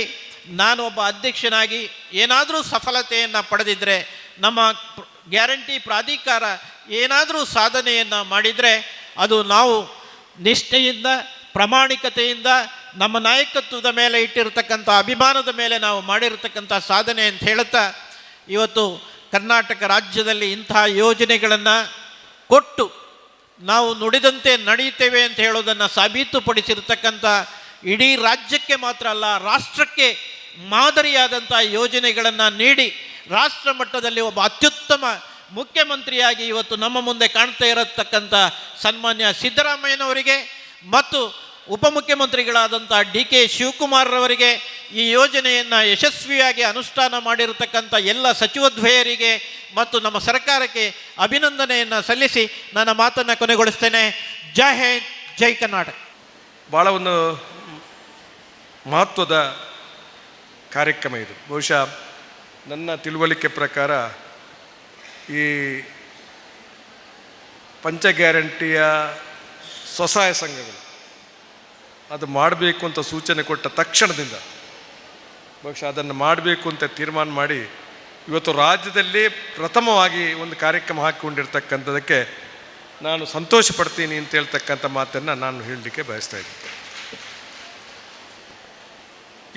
ನಾನು ಒಬ್ಬ ಅಧ್ಯಕ್ಷನಾಗಿ ಏನಾದರೂ ಸಫಲತೆಯನ್ನು ಪಡೆದಿದ್ದರೆ, ನಮ್ಮ ಗ್ಯಾರಂಟಿ ಪ್ರಾಧಿಕಾರ ಏನಾದರೂ ಸಾಧನೆಯನ್ನು ಮಾಡಿದರೆ, ಅದು ನಾವು ನಿಷ್ಠೆಯಿಂದ, ಪ್ರಾಮಾಣಿಕತೆಯಿಂದ, ನಮ್ಮ ನಾಯಕತ್ವದ ಮೇಲೆ ಇಟ್ಟಿರತಕ್ಕಂಥ ಅಭಿಮಾನದ ಮೇಲೆ ನಾವು ಮಾಡಿರತಕ್ಕಂಥ ಸಾಧನೆ ಅಂತ ಹೇಳುತ್ತಾ, ಇವತ್ತು ಕರ್ನಾಟಕ ರಾಜ್ಯದಲ್ಲಿ ಇಂತಹ ಯೋಜನೆಗಳನ್ನು ಕೊಟ್ಟು ನಾವು ನುಡಿದಂತೆ ನಡೆಯುತ್ತೇವೆ ಅಂತ ಹೇಳೋದನ್ನು ಸಾಬೀತುಪಡಿಸಿರ್ತಕ್ಕಂಥ, ಇಡೀ ರಾಜ್ಯಕ್ಕೆ ಮಾತ್ರ ಅಲ್ಲ ರಾಷ್ಟ್ರಕ್ಕೆ ಮಾದರಿಯಾದಂಥ ಯೋಜನೆಗಳನ್ನು ನೀಡಿ ರಾಷ್ಟ್ರ ಮಟ್ಟದಲ್ಲಿ ಒಬ್ಬ ಅತ್ಯುತ್ತಮ ಮುಖ್ಯಮಂತ್ರಿಯಾಗಿ ಇವತ್ತು ನಮ್ಮ ಮುಂದೆ ಕಾಣ್ತಾ ಇರತಕ್ಕಂಥ ಸನ್ಮಾನ್ಯ ಸಿದ್ದರಾಮಯ್ಯನವರಿಗೆ ಮತ್ತು ಉಪಮುಖ್ಯಮಂತ್ರಿಗಳಾದಂಥ ಡಿ.ಕೆ. ಶಿವಕುಮಾರ್ರವರಿಗೆ, ಈ ಯೋಜನೆಯನ್ನು ಯಶಸ್ವಿಯಾಗಿ ಅನುಷ್ಠಾನ ಮಾಡಿರತಕ್ಕಂಥ ಎಲ್ಲ ಸಚಿವದ್ವಯರಿಗೆ ಮತ್ತು ನಮ್ಮ ಸರ್ಕಾರಕ್ಕೆ ಅಭಿನಂದನೆಯನ್ನು ಸಲ್ಲಿಸಿ ನನ್ನ ಮಾತನ್ನು ಕೊನೆಗೊಳಿಸ್ತೇನೆ. ಜೈ ಹಿಂದ್, ಜೈ ಕರ್ನಾಟಕ. ಭಾಳ ಒಂದು ಮಹತ್ವದ ಕಾರ್ಯಕ್ರಮ ಇದು. ಬಹುಶಃ ನನ್ನ ತಿಳುವಳಿಕೆ ಪ್ರಕಾರ ಈ ಪಂಚ ಗ್ಯಾರಂಟಿಯ ಸ್ವಸಹಾಯ ಸಂಘಗಳು ಅದು ಮಾಡಬೇಕು ಅಂತ ಸೂಚನೆ ಕೊಟ್ಟ ತಕ್ಷಣದಿಂದ ಬಹುಶಃ ಅದನ್ನು ಮಾಡಬೇಕು ಅಂತ ತೀರ್ಮಾನ ಮಾಡಿ ಇವತ್ತು ರಾಜ್ಯದಲ್ಲಿ ಪ್ರಥಮವಾಗಿ ಒಂದು ಕಾರ್ಯಕ್ರಮ ಹಾಕಿಕೊಂಡಿರ್ತಕ್ಕಂಥದ್ದಕ್ಕೆ ನಾನು ಸಂತೋಷ ಪಡ್ತೀನಿ ಅಂತ ಹೇಳ್ತಕ್ಕಂಥ ಮಾತನ್ನು ನಾನು ಹೇಳಲಿಕ್ಕೆ ಬಯಸ್ತಾ ಇದ್ದೀನಿ.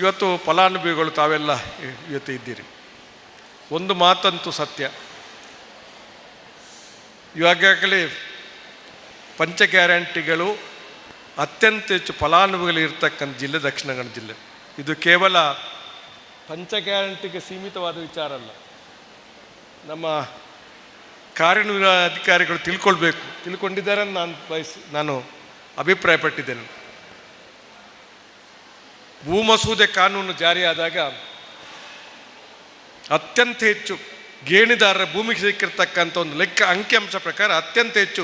ಇವತ್ತು ಫಲಾನುಭವಿಗಳು ತಾವೆಲ್ಲ ಇವತ್ತು ಇದ್ದೀರಿ. ಒಂದು ಮಾತಂತೂ ಸತ್ಯ, ಇವಾಗಲೇ ಪಂಚ ಗ್ಯಾರಂಟಿಗಳು ಅತ್ಯಂತ ಹೆಚ್ಚು ಫಲಾನುಭವಿಗಳು ಇರ್ತಕ್ಕಂಥ ಜಿಲ್ಲೆ ದಕ್ಷಿಣ ಕನ್ನಡ ಜಿಲ್ಲೆ. ಇದು ಕೇವಲ ಪಂಚ ಗ್ಯಾರಂಟಿಗೆ ಸೀಮಿತವಾದ ವಿಚಾರ ಅಲ್ಲ. ನಮ್ಮ ಕಾರ್ಯನಿರ್ವಹಣಾ ಅಧಿಕಾರಿಗಳು ತಿಳ್ಕೊಂಡಿದ್ದಾರೆ ನಾನು ಅಭಿಪ್ರಾಯಪಟ್ಟಿದ್ದೇನೆ. ಭೂ ಮಸೂದೆ ಕಾನೂನು ಜಾರಿಯಾದಾಗ ಅತ್ಯಂತ ಹೆಚ್ಚು ಗೇಣಿದಾರರ ಭೂಮಿ ಸಿಕ್ಕಿರ್ತಕ್ಕಂಥ ಒಂದು ಅಂಕಿಅಂಶ ಪ್ರಕಾರ ಅತ್ಯಂತ ಹೆಚ್ಚು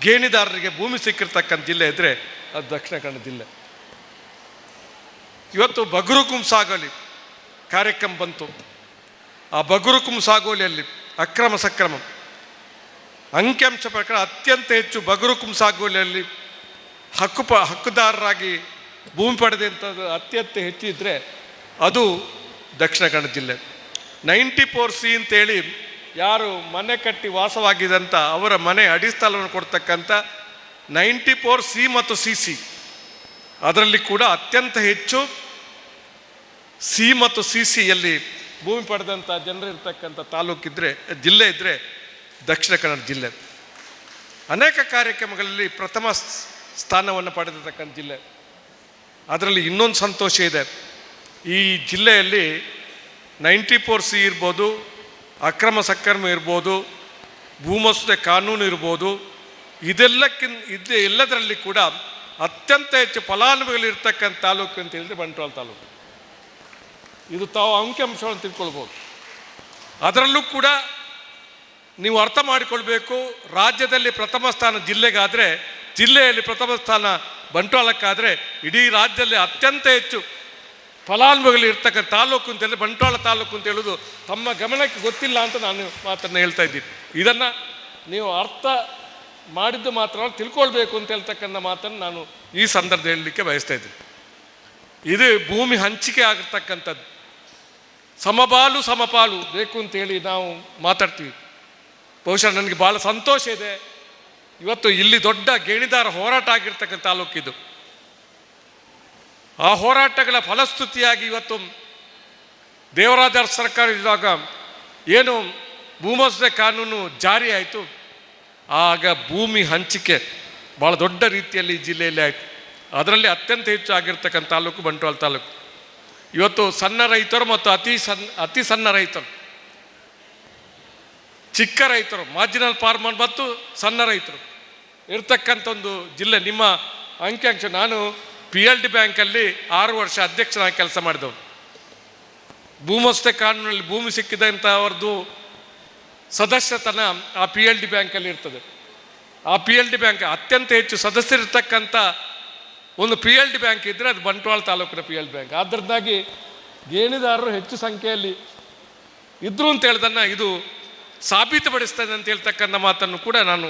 ಗೇಣಿದಾರರಿಗೆ ಭೂಮಿ ಸಿಕ್ಕಿರ್ತಕ್ಕಂಥ ಜಿಲ್ಲೆ ಇದ್ದರೆ ಅದು ದಕ್ಷಿಣ ಕನ್ನಡ ಜಿಲ್ಲೆ. ಇವತ್ತು ಬಗರುಕುಂ ಸಾಗೋಲಿ ಕಾರ್ಯಕ್ರಮ ಬಂತು. ಆ ಬಗರುಕುಂ ಸಾಗೋಲಿಯಲ್ಲಿ ಅಕ್ರಮ ಸಕ್ರಮ ಅಂಕಿಅಂಶ ಪ್ರಕಾರ ಅತ್ಯಂತ ಹೆಚ್ಚು ಬಗರುಕುಂ ಸಾಗೋಲಿಯಲ್ಲಿ ಹಕ್ಕುದಾರರಾಗಿ ಭೂಮಿ ಪಡೆದಂಥದ್ದು ಅತ್ಯಂತ ಹೆಚ್ಚಿದ್ರೆ ಅದು ದಕ್ಷಿಣ ಕನ್ನಡ ಜಿಲ್ಲೆ. 94C ಅಂತೇಳಿ ಯಾರು ಮನೆ ಕಟ್ಟಿ ವಾಸವಾಗಿದ್ದಂಥ ಅವರ ಮನೆ ಅಡಿಸ್ಥಳವನ್ನು ಕೊಡ್ತಕ್ಕಂಥ 94C ಮತ್ತು CC ಅದರಲ್ಲಿ ಕೂಡ ಅತ್ಯಂತ ಹೆಚ್ಚು C ಮತ್ತು CCಯಲ್ಲಿ ಭೂಮಿ ಪಡೆದಂಥ ಜನರು ಇರ್ತಕ್ಕಂಥ ತಾಲೂಕಿದ್ರೆ ಜಿಲ್ಲೆ ಇದ್ದರೆ ದಕ್ಷಿಣ ಕನ್ನಡ ಜಿಲ್ಲೆ. ಅನೇಕ ಕಾರ್ಯಕ್ರಮಗಳಲ್ಲಿ ಪ್ರಥಮ ಸ್ಥಾನವನ್ನು ಪಡೆದಿರ್ತಕ್ಕಂಥ ಜಿಲ್ಲೆ. ಅದರಲ್ಲಿ ಇನ್ನೊಂದು ಸಂತೋಷ ಇದೆ, ಈ ಜಿಲ್ಲೆಯಲ್ಲಿ 94C ಇರ್ಬೋದು, ಅಕ್ರಮ ಸಕ್ರಮ ಇರ್ಬೋದು, ಭೂಮಸೂದೆ ಕಾನೂನು ಇರ್ಬೋದು, ಎಲ್ಲದರಲ್ಲಿ ಕೂಡ ಅತ್ಯಂತ ಹೆಚ್ಚು ಫಲಾನುಭವಿಗಳಿರ್ತಕ್ಕಂಥ ತಾಲೂಕು ಅಂತ ಹೇಳಿದ್ರೆ ಬಂಟ್ವಾಳ ತಾಲೂಕು. ಇದು ತಾವು ಅಂಕಿಅಂಶಗಳನ್ನು ತಿಳ್ಕೊಳ್ಬೋದು. ಅದರಲ್ಲೂ ಕೂಡ ನೀವು ಅರ್ಥ ಮಾಡಿಕೊಳ್ಬೇಕು, ರಾಜ್ಯದಲ್ಲಿ ಪ್ರಥಮ ಸ್ಥಾನ ಜಿಲ್ಲೆಗಾದರೆ, ಜಿಲ್ಲೆಯಲ್ಲಿ ಪ್ರಥಮ ಸ್ಥಾನ ಬಂಟ್ವಾಳಕ್ಕಾದರೆ, ಇಡೀ ರಾಜ್ಯದಲ್ಲಿ ಅತ್ಯಂತ ಹೆಚ್ಚು ಫಲಾನುಭವಿಗಳು ಇರ್ತಕ್ಕಂಥ ತಾಲೂಕು ಅಂತ ಹೇಳಿದ್ರೆ ಬಂಟ್ವಾಳ ತಾಲೂಕು ಅಂತ ಹೇಳೋದು ತಮ್ಮ ಗಮನಕ್ಕೆ ಗೊತ್ತಿಲ್ಲ ಅಂತ ನಾನು ಮಾತನ್ನು ಹೇಳ್ತಾ ಇದ್ದೀನಿ. ಇದನ್ನು ನೀವು ಅರ್ಥ ಮಾಡಿದ್ದು ಮಾತ್ರ ತಿಳ್ಕೊಳ್ಬೇಕು ಅಂತ ಹೇಳ್ತಕ್ಕಂಥ ಮಾತನ್ನು ನಾನು ಈ ಸಂದರ್ಭ ಹೇಳಲಿಕ್ಕೆ ಬಯಸ್ತಾ ಇದ್ದೀನಿ. ಇದು ಭೂಮಿ ಹಂಚಿಕೆ ಆಗಿರ್ತಕ್ಕಂಥದ್ದು. ಸಮಬಾಲು ಸಮಪಾಲು ಬೇಕು ಅಂತೇಳಿ ನಾವು ಮಾತಾಡ್ತೀವಿ. ಬಹುಶಃ ನನಗೆ ಭಾಳ ಸಂತೋಷ ಇದೆ, ಇವತ್ತು ಇಲ್ಲಿ ದೊಡ್ಡ ಗೇಣಿದಾರ ಹೋರಾಟ ಆಗಿರ್ತಕ್ಕಂಥ ತಾಲೂಕಿದು. ಆ ಹೋರಾಟಗಳ ಫಲಶ್ರುತಿಯಾಗಿ ಇವತ್ತು ದೇವರಾಜ ಸರ್ಕಾರ ಇದ್ದಾಗ ಏನು ಭೂಮಸ್ದೆ ಕಾನೂನು ಜಾರಿ ಆಯಿತು, ಆಗ ಭೂಮಿ ಹಂಚಿಕೆ ಭಾಳ ದೊಡ್ಡ ರೀತಿಯಲ್ಲಿ ಈ ಜಿಲ್ಲೆಯಲ್ಲಿ ಆಯಿತು. ಅದರಲ್ಲಿ ಅತ್ಯಂತ ಹೆಚ್ಚು ಆಗಿರ್ತಕ್ಕಂಥ ತಾಲೂಕು ಬಂಟ್ವಾಳ ತಾಲೂಕು. ಇವತ್ತು ಸಣ್ಣ ರೈತರು ಮತ್ತು ಅತಿ ಸಣ್ಣ ರೈತರು, ಚಿಕ್ಕ ರೈತರು, ಮಾರ್ಜಿನಲ್ ಫಾರ್ಮರ್ ಮತ್ತು ಸಣ್ಣ ರೈತರು ಇರ್ತಕ್ಕಂಥ ಒಂದು ಜಿಲ್ಲೆ. ನಿಮ್ಮ ಅಂಕಿಅಂಶ, ನಾನು PLD ಬ್ಯಾಂಕಲ್ಲಿ 6 ವರ್ಷ ಅಧ್ಯಕ್ಷನಾಗಿ ಕೆಲಸ ಮಾಡಿದವರು. ಭೂಮಸ್ತೆ ಕಾನೂನಲ್ಲಿ ಭೂಮಿ ಸಿಕ್ಕಿದಂಥವ್ರದ್ದು ಸದಸ್ಯತನ ಆ PLD ಬ್ಯಾಂಕಲ್ಲಿ ಇರ್ತದೆ. ಆ PLD ಬ್ಯಾಂಕ್ ಅತ್ಯಂತ ಹೆಚ್ಚು ಸದಸ್ಯರಿರ್ತಕ್ಕಂಥ ಒಂದು PLD ಬ್ಯಾಂಕ್ ಇದ್ದರೆ ಅದು ಬಂಟ್ವಾಳ ತಾಲೂಕಿನ PLD ಬ್ಯಾಂಕ್. ಅದರಿಂದಾಗಿ ಗೇಣಿದಾರರು ಹೆಚ್ಚು ಸಂಖ್ಯೆಯಲ್ಲಿ ಇದ್ರು ಅಂತ ಹೇಳ್ದನ್ನ ಇದು ಸಾಬೀತುಪಡಿಸ್ತದೆ ಅಂತ ಹೇಳ್ತಕ್ಕಂಥ ಮಾತನ್ನು ಕೂಡ ನಾನು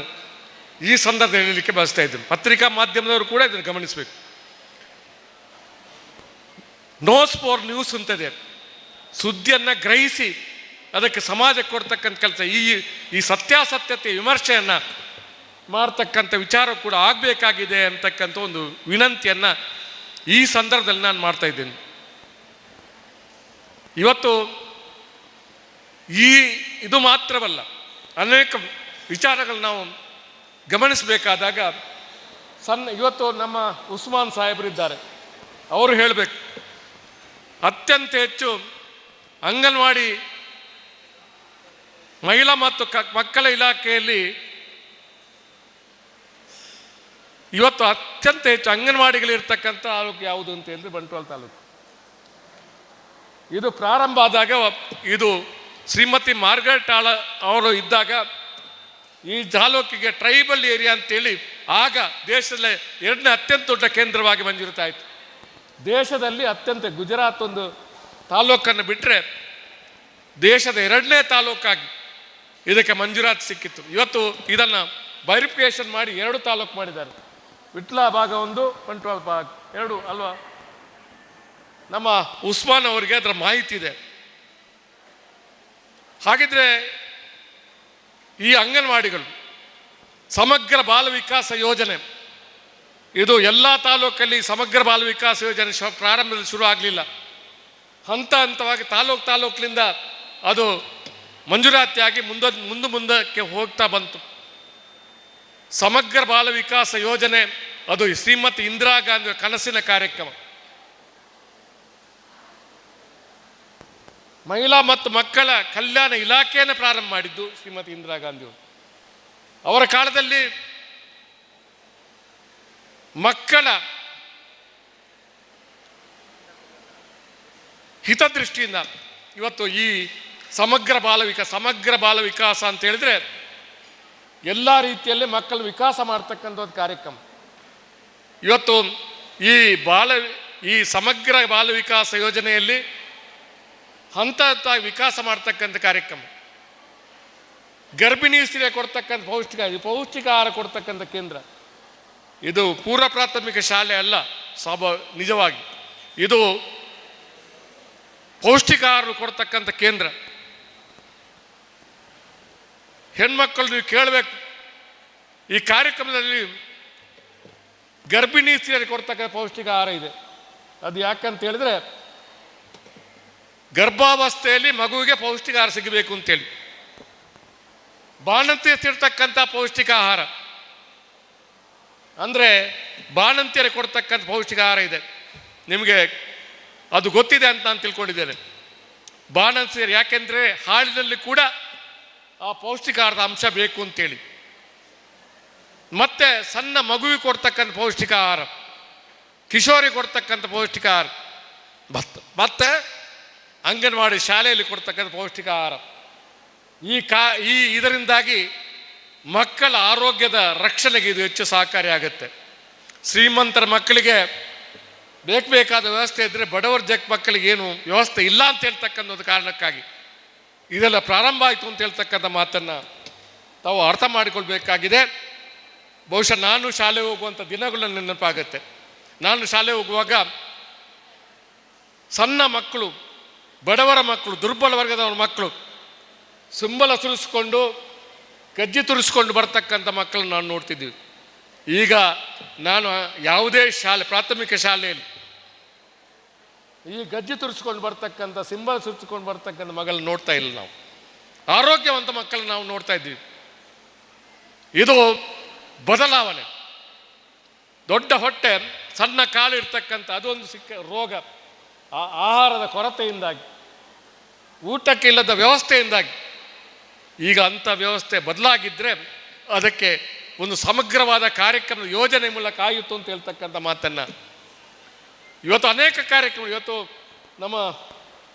ಈ ಸಂದರ್ಭದಲ್ಲಿ ಹೇಳಲಿಕ್ಕೆ ಬಯಸ್ತಾ ಇದ್ದೇನೆ. ಪತ್ರಿಕಾ ಮಾಧ್ಯಮದವರು ಕೂಡ ಇದನ್ನು ಗಮನಿಸಬೇಕು. ನೋಸ್ ಫಾರ್ ನ್ಯೂಸ್ ಅಂತದೆ, ಸುದ್ದಿಯನ್ನು ಗ್ರಹಿಸಿ ಅದಕ್ಕೆ ಸಮಾಜಕ್ಕೆ ಕೊಡ್ತಕ್ಕಂಥ ಕೆಲಸ, ಈ ಸತ್ಯಾಸತ್ಯತೆ ವಿಮರ್ಶೆಯನ್ನು ಮಾಡ್ತಕ್ಕಂಥ ವಿಚಾರ ಕೂಡ ಆಗಬೇಕಾಗಿದೆ ಅಂತಕ್ಕಂಥ ಒಂದು ವಿನಂತಿಯನ್ನು ಈ ಸಂದರ್ಭದಲ್ಲಿ ನಾನು ಮಾಡ್ತಾ ಇದ್ದೇನೆ. ಇವತ್ತು ಇದು ಮಾತ್ರವಲ್ಲ, ಅನೇಕ ವಿಚಾರಗಳು ನಾವು ಗಮನಿಸಬೇಕಾದಾಗ ಇವತ್ತು ನಮ್ಮ ಉಸ್ಮಾನ್ ಸಾಹೇಬರಿದ್ದಾರೆ, ಅವರು ಹೇಳಬೇಕು, ಅತ್ಯಂತ ಹೆಚ್ಚು ಅಂಗನವಾಡಿ ಮಹಿಳಾ ಮತ್ತು ಮಕ್ಕಳ ಇಲಾಖೆಯಲ್ಲಿ ಇವತ್ತು ಅತ್ಯಂತ ಹೆಚ್ಚು ಅಂಗನವಾಡಿಗಳಿರ್ತಕ್ಕಂಥ ತಾಲೂಕು ಯಾವುದು ಅಂತ ಹೇಳಿದ್ರೆ ಬಂಟ್ವಾಳ ತಾಲೂಕು. ಇದು ಪ್ರಾರಂಭ ಆದಾಗ ಇದು ಶ್ರೀಮತಿ ಮಾರ್ಗರೆಟ್ ಆಳ ಅವರು ಇದ್ದಾಗ ಈ ತಾಲೂಕಿಗೆ ಟ್ರೈಬಲ್ ಏರಿಯಾ ಅಂತೇಳಿ ಆಗ ದೇಶದಲ್ಲೇ 2ನೇ ಅತ್ಯಂತ ದೊಡ್ಡ ಕೇಂದ್ರವಾಗಿ ಮಂಜೂರಾಯಿತು. ದೇಶದಲ್ಲಿ ಅತ್ಯಂತ ಗುಜರಾತ್ ಒಂದು ತಾಲೂಕನ್ನು ಬಿಟ್ಟರೆ ದೇಶದ 2ನೇ ತಾಲೂಕಾಗಿ ಇದಕ್ಕೆ ಮಂಜೂರಾತಿ ಸಿಕ್ಕಿತ್ತು. ಇವತ್ತು ಇದನ್ನು ಬೈರಿಫಿಕೇಶನ್ ಮಾಡಿ 2 ತಾಲೂಕು ಮಾಡಿದ್ದಾರೆ. ವಿಟ್ಲ ಭಾಗ 1, ಬಂಟ್ವಾಳ ಭಾಗ 2 ಅಲ್ವಾ? ನಮ್ಮ ಉಸ್ಮಾನ್ ಅವರಿಗೆ ಅದರ ಮಾಹಿತಿ ಇದೆ. ಹಾಗಿದ್ರೆ ಈ ಅಂಗನವಾಡಿಗಳು ಸಮಗ್ರ ಬಾಲ ವಿಕಾಸ ಯೋಜನೆ, ಇದು ಎಲ್ಲ ತಾಲೂಕಲ್ಲಿ ಸಮಗ್ರ ಬಾಲ ವಿಕಾಸ ಯೋಜನೆ ಪ್ರಾರಂಭದಲ್ಲಿ ಶುರು ಆಗಲಿಲ್ಲ. ಹಂತ ಹಂತವಾಗಿ ತಾಲೂಕಿನಿಂದ ಅದು ಮಂಜೂರಾತಿಯಾಗಿ ಮುಂದಕ್ಕೆ ಹೋಗ್ತಾ ಬಂತು. ಸಮಗ್ರ ಬಾಲ ವಿಕಾಸ ಯೋಜನೆ ಅದು ಶ್ರೀಮತಿ ಇಂದಿರಾ ಗಾಂಧಿ ಕನಸಿನ ಕಾರ್ಯಕ್ರಮ. ಮಹಿಳಾ ಮತ್ತು ಮಕ್ಕಳ ಕಲ್ಯಾಣ ಇಲಾಖೆಯನ್ನು ಪ್ರಾರಂಭ ಮಾಡಿದ್ದು ಶ್ರೀಮತಿ ಇಂದಿರಾ ಗಾಂಧಿಯವರು. ಅವರ ಕಾಲದಲ್ಲಿ ಮಕ್ಕಳ ಹಿತದೃಷ್ಟಿಯಿಂದ ಇವತ್ತು ಈ ಸಮಗ್ರ ಬಾಲ ವಿಕಾಸ ಅಂತ ಹೇಳಿದ್ರೆ ಎಲ್ಲ ರೀತಿಯಲ್ಲಿ ಮಕ್ಕಳ ವಿಕಾಸ ಮಾಡ್ತಕ್ಕಂಥ ಒಂದು ಕಾರ್ಯಕ್ರಮ. ಇವತ್ತು ಈ ಸಮಗ್ರ ಬಾಲ ವಿಕಾಸ ಯೋಜನೆಯಲ್ಲಿ ಹಂತ ಹಂತ ವಿಕಾಸ ಮಾಡ್ತಕ್ಕಂಥ ಕಾರ್ಯಕ್ರಮ. ಗರ್ಭಿಣಿ ಸ್ತ್ರೀಗೆ ಕೊಡ್ತಕ್ಕಂಥ ಪೌಷ್ಟಿಕ ಆಹಾರ ಕೊಡ್ತಕ್ಕಂಥ ಕೇಂದ್ರ. ಇದು ಪೂರ್ವ ಪ್ರಾಥಮಿಕ ಶಾಲೆ ಅಲ್ಲ, ನಿಜವಾಗಿ ಇದು ಪೌಷ್ಟಿಕ ಆಹಾರ ಕೊಡ್ತಕ್ಕಂಥ ಕೇಂದ್ರ. ಹೆಣ್ಮಕ್ಕಳು ನೀವು ಕೇಳಬೇಕು, ಈ ಕಾರ್ಯಕ್ರಮದಲ್ಲಿ ಗರ್ಭಿಣಿ ಸ್ತ್ರೀಯರಿಗೆ ಕೊಡ್ತಕ್ಕಂಥ ಪೌಷ್ಟಿಕ ಆಹಾರ ಇದೆ. ಅದು ಯಾಕಂತ ಹೇಳಿದ್ರೆ ಗರ್ಭಾವಸ್ಥೆಯಲ್ಲಿ ಮಗುವಿಗೆ ಪೌಷ್ಟಿಕ ಆಹಾರ ಸಿಗಬೇಕು ಅಂತೇಳಿ ಬಾಣಂತಿಯರ್ತಿರ್ತಕ್ಕಂಥ ಪೌಷ್ಟಿಕ ಆಹಾರ ಅಂದರೆ ಬಾಣಂತಿಯರಿಗೆ ಕೊಡ್ತಕ್ಕಂಥ ಪೌಷ್ಟಿಕ ಆಹಾರ ಇದೆ. ನಿಮಗೆ ಅದು ಗೊತ್ತಿದೆ ಅಂತ ನಾನು ತಿಳ್ಕೊಂಡಿದ್ದೇನೆ. ಬಾಣಂತಿಯರು ಯಾಕೆಂದರೆ ಹಾಲಿನಲ್ಲಿ ಕೂಡ ಆ ಪೌಷ್ಟಿಕ ಆಹಾರದ ಅಂಶ ಬೇಕು ಅಂತೇಳಿ. ಮತ್ತೆ ಸಣ್ಣ ಮಗುವಿಗೆ ಕೊಡ್ತಕ್ಕಂಥ ಪೌಷ್ಟಿಕ ಆಹಾರ, ಕಿಶೋರಿಗೆ ಕೊಡ್ತಕ್ಕಂಥ ಪೌಷ್ಟಿಕ ಆಹಾರ, ಮತ್ತೆ ಅಂಗನವಾಡಿ ಶಾಲೆಯಲ್ಲಿ ಕೊಡ್ತಕ್ಕಂಥ ಪೌಷ್ಟಿಕ ಆಹಾರ. ಇದರಿಂದಾಗಿ ಮಕ್ಕಳ ಆರೋಗ್ಯದ ರಕ್ಷಣೆಗೆ ಇದು ಹೆಚ್ಚು ಸಹಕಾರಿಯಾಗುತ್ತೆ. ಶ್ರೀಮಂತರ ಮಕ್ಕಳಿಗೆ ಬೇಕಾದ ವ್ಯವಸ್ಥೆ ಇದ್ದರೆ ಬಡವರ ಮಕ್ಕಳಿಗೆ ಏನು ವ್ಯವಸ್ಥೆ ಇಲ್ಲ ಅಂತ ಹೇಳ್ತಕ್ಕಂಥ ಒಂದು ಕಾರಣಕ್ಕಾಗಿ ಇದೆಲ್ಲ ಪ್ರಾರಂಭ ಆಯಿತು ಅಂತ ಹೇಳ್ತಕ್ಕಂಥ ಮಾತನ್ನು ತಾವು ಅರ್ಥ ಮಾಡಿಕೊಳ್ಬೇಕಾಗಿದೆ. ಬಹುಶಃ ನಾನು ಶಾಲೆ ಹೋಗುವಂಥ ದಿನಗಳು ನೆನಪಾಗುತ್ತೆ. ನಾನು ಶಾಲೆ ಹೋಗುವಾಗ ಸಣ್ಣ ಮಕ್ಕಳು ಬಡವರ ಮಕ್ಕಳು, ದುರ್ಬಲ ವರ್ಗದವರ ಮಕ್ಕಳು ಸಿಂಬಲ ಸುರಿಸ್ಕೊಂಡು ಕಜ್ಜಿ ತುರಿಸ್ಕೊಂಡು ಬರ್ತಕ್ಕಂಥ ಮಕ್ಕಳನ್ನು ನಾವು ನೋಡ್ತಿದ್ದೀವಿ. ಈಗ ನಾನು ಯಾವುದೇ ಶಾಲೆ, ಪ್ರಾಥಮಿಕ ಶಾಲೆಯಲ್ಲಿ ಈ ಗಜ್ಜಿ ತುರಿಸ್ಕೊಂಡು ಬರ್ತಕ್ಕಂಥ, ಸಿಂಬಲ್ ಸುರಿಸ್ಕೊಂಡು ಬರ್ತಕ್ಕಂಥ ಮಗಳನ್ನ ನೋಡ್ತಾ ಇಲ್ಲ. ನಾವು ಆರೋಗ್ಯವಂತ ಮಕ್ಕಳನ್ನ ನಾವು ನೋಡ್ತಾ ಇದ್ದೀವಿ. ಇದು ಬದಲಾವಣೆ. ದೊಡ್ಡ ಹೊಟ್ಟೆ, ಸಣ್ಣ ಕಾಲು ಇರ್ತಕ್ಕಂಥ ಅದೊಂದು ರೋಗ. ಆಹಾರದ ಕೊರತೆಯಿಂದಾಗಿ, ಊಟಕ್ಕಿಲ್ಲದ ವ್ಯವಸ್ಥೆಯಿಂದಾಗಿ. ಈಗ ಅಂಥ ವ್ಯವಸ್ಥೆ ಬದಲಾಗಿದ್ದರೆ ಅದಕ್ಕೆ ಒಂದು ಸಮಗ್ರವಾದ ಕಾರ್ಯಕ್ರಮ ಯೋಜನೆ ಮೂಲಕ ಆಯಿತು ಅಂತ ಹೇಳ್ತಕ್ಕಂಥ ಮಾತನ್ನು ಇವತ್ತು ಅನೇಕ ಕಾರ್ಯಕ್ರಮ, ಇವತ್ತು ನಮ್ಮ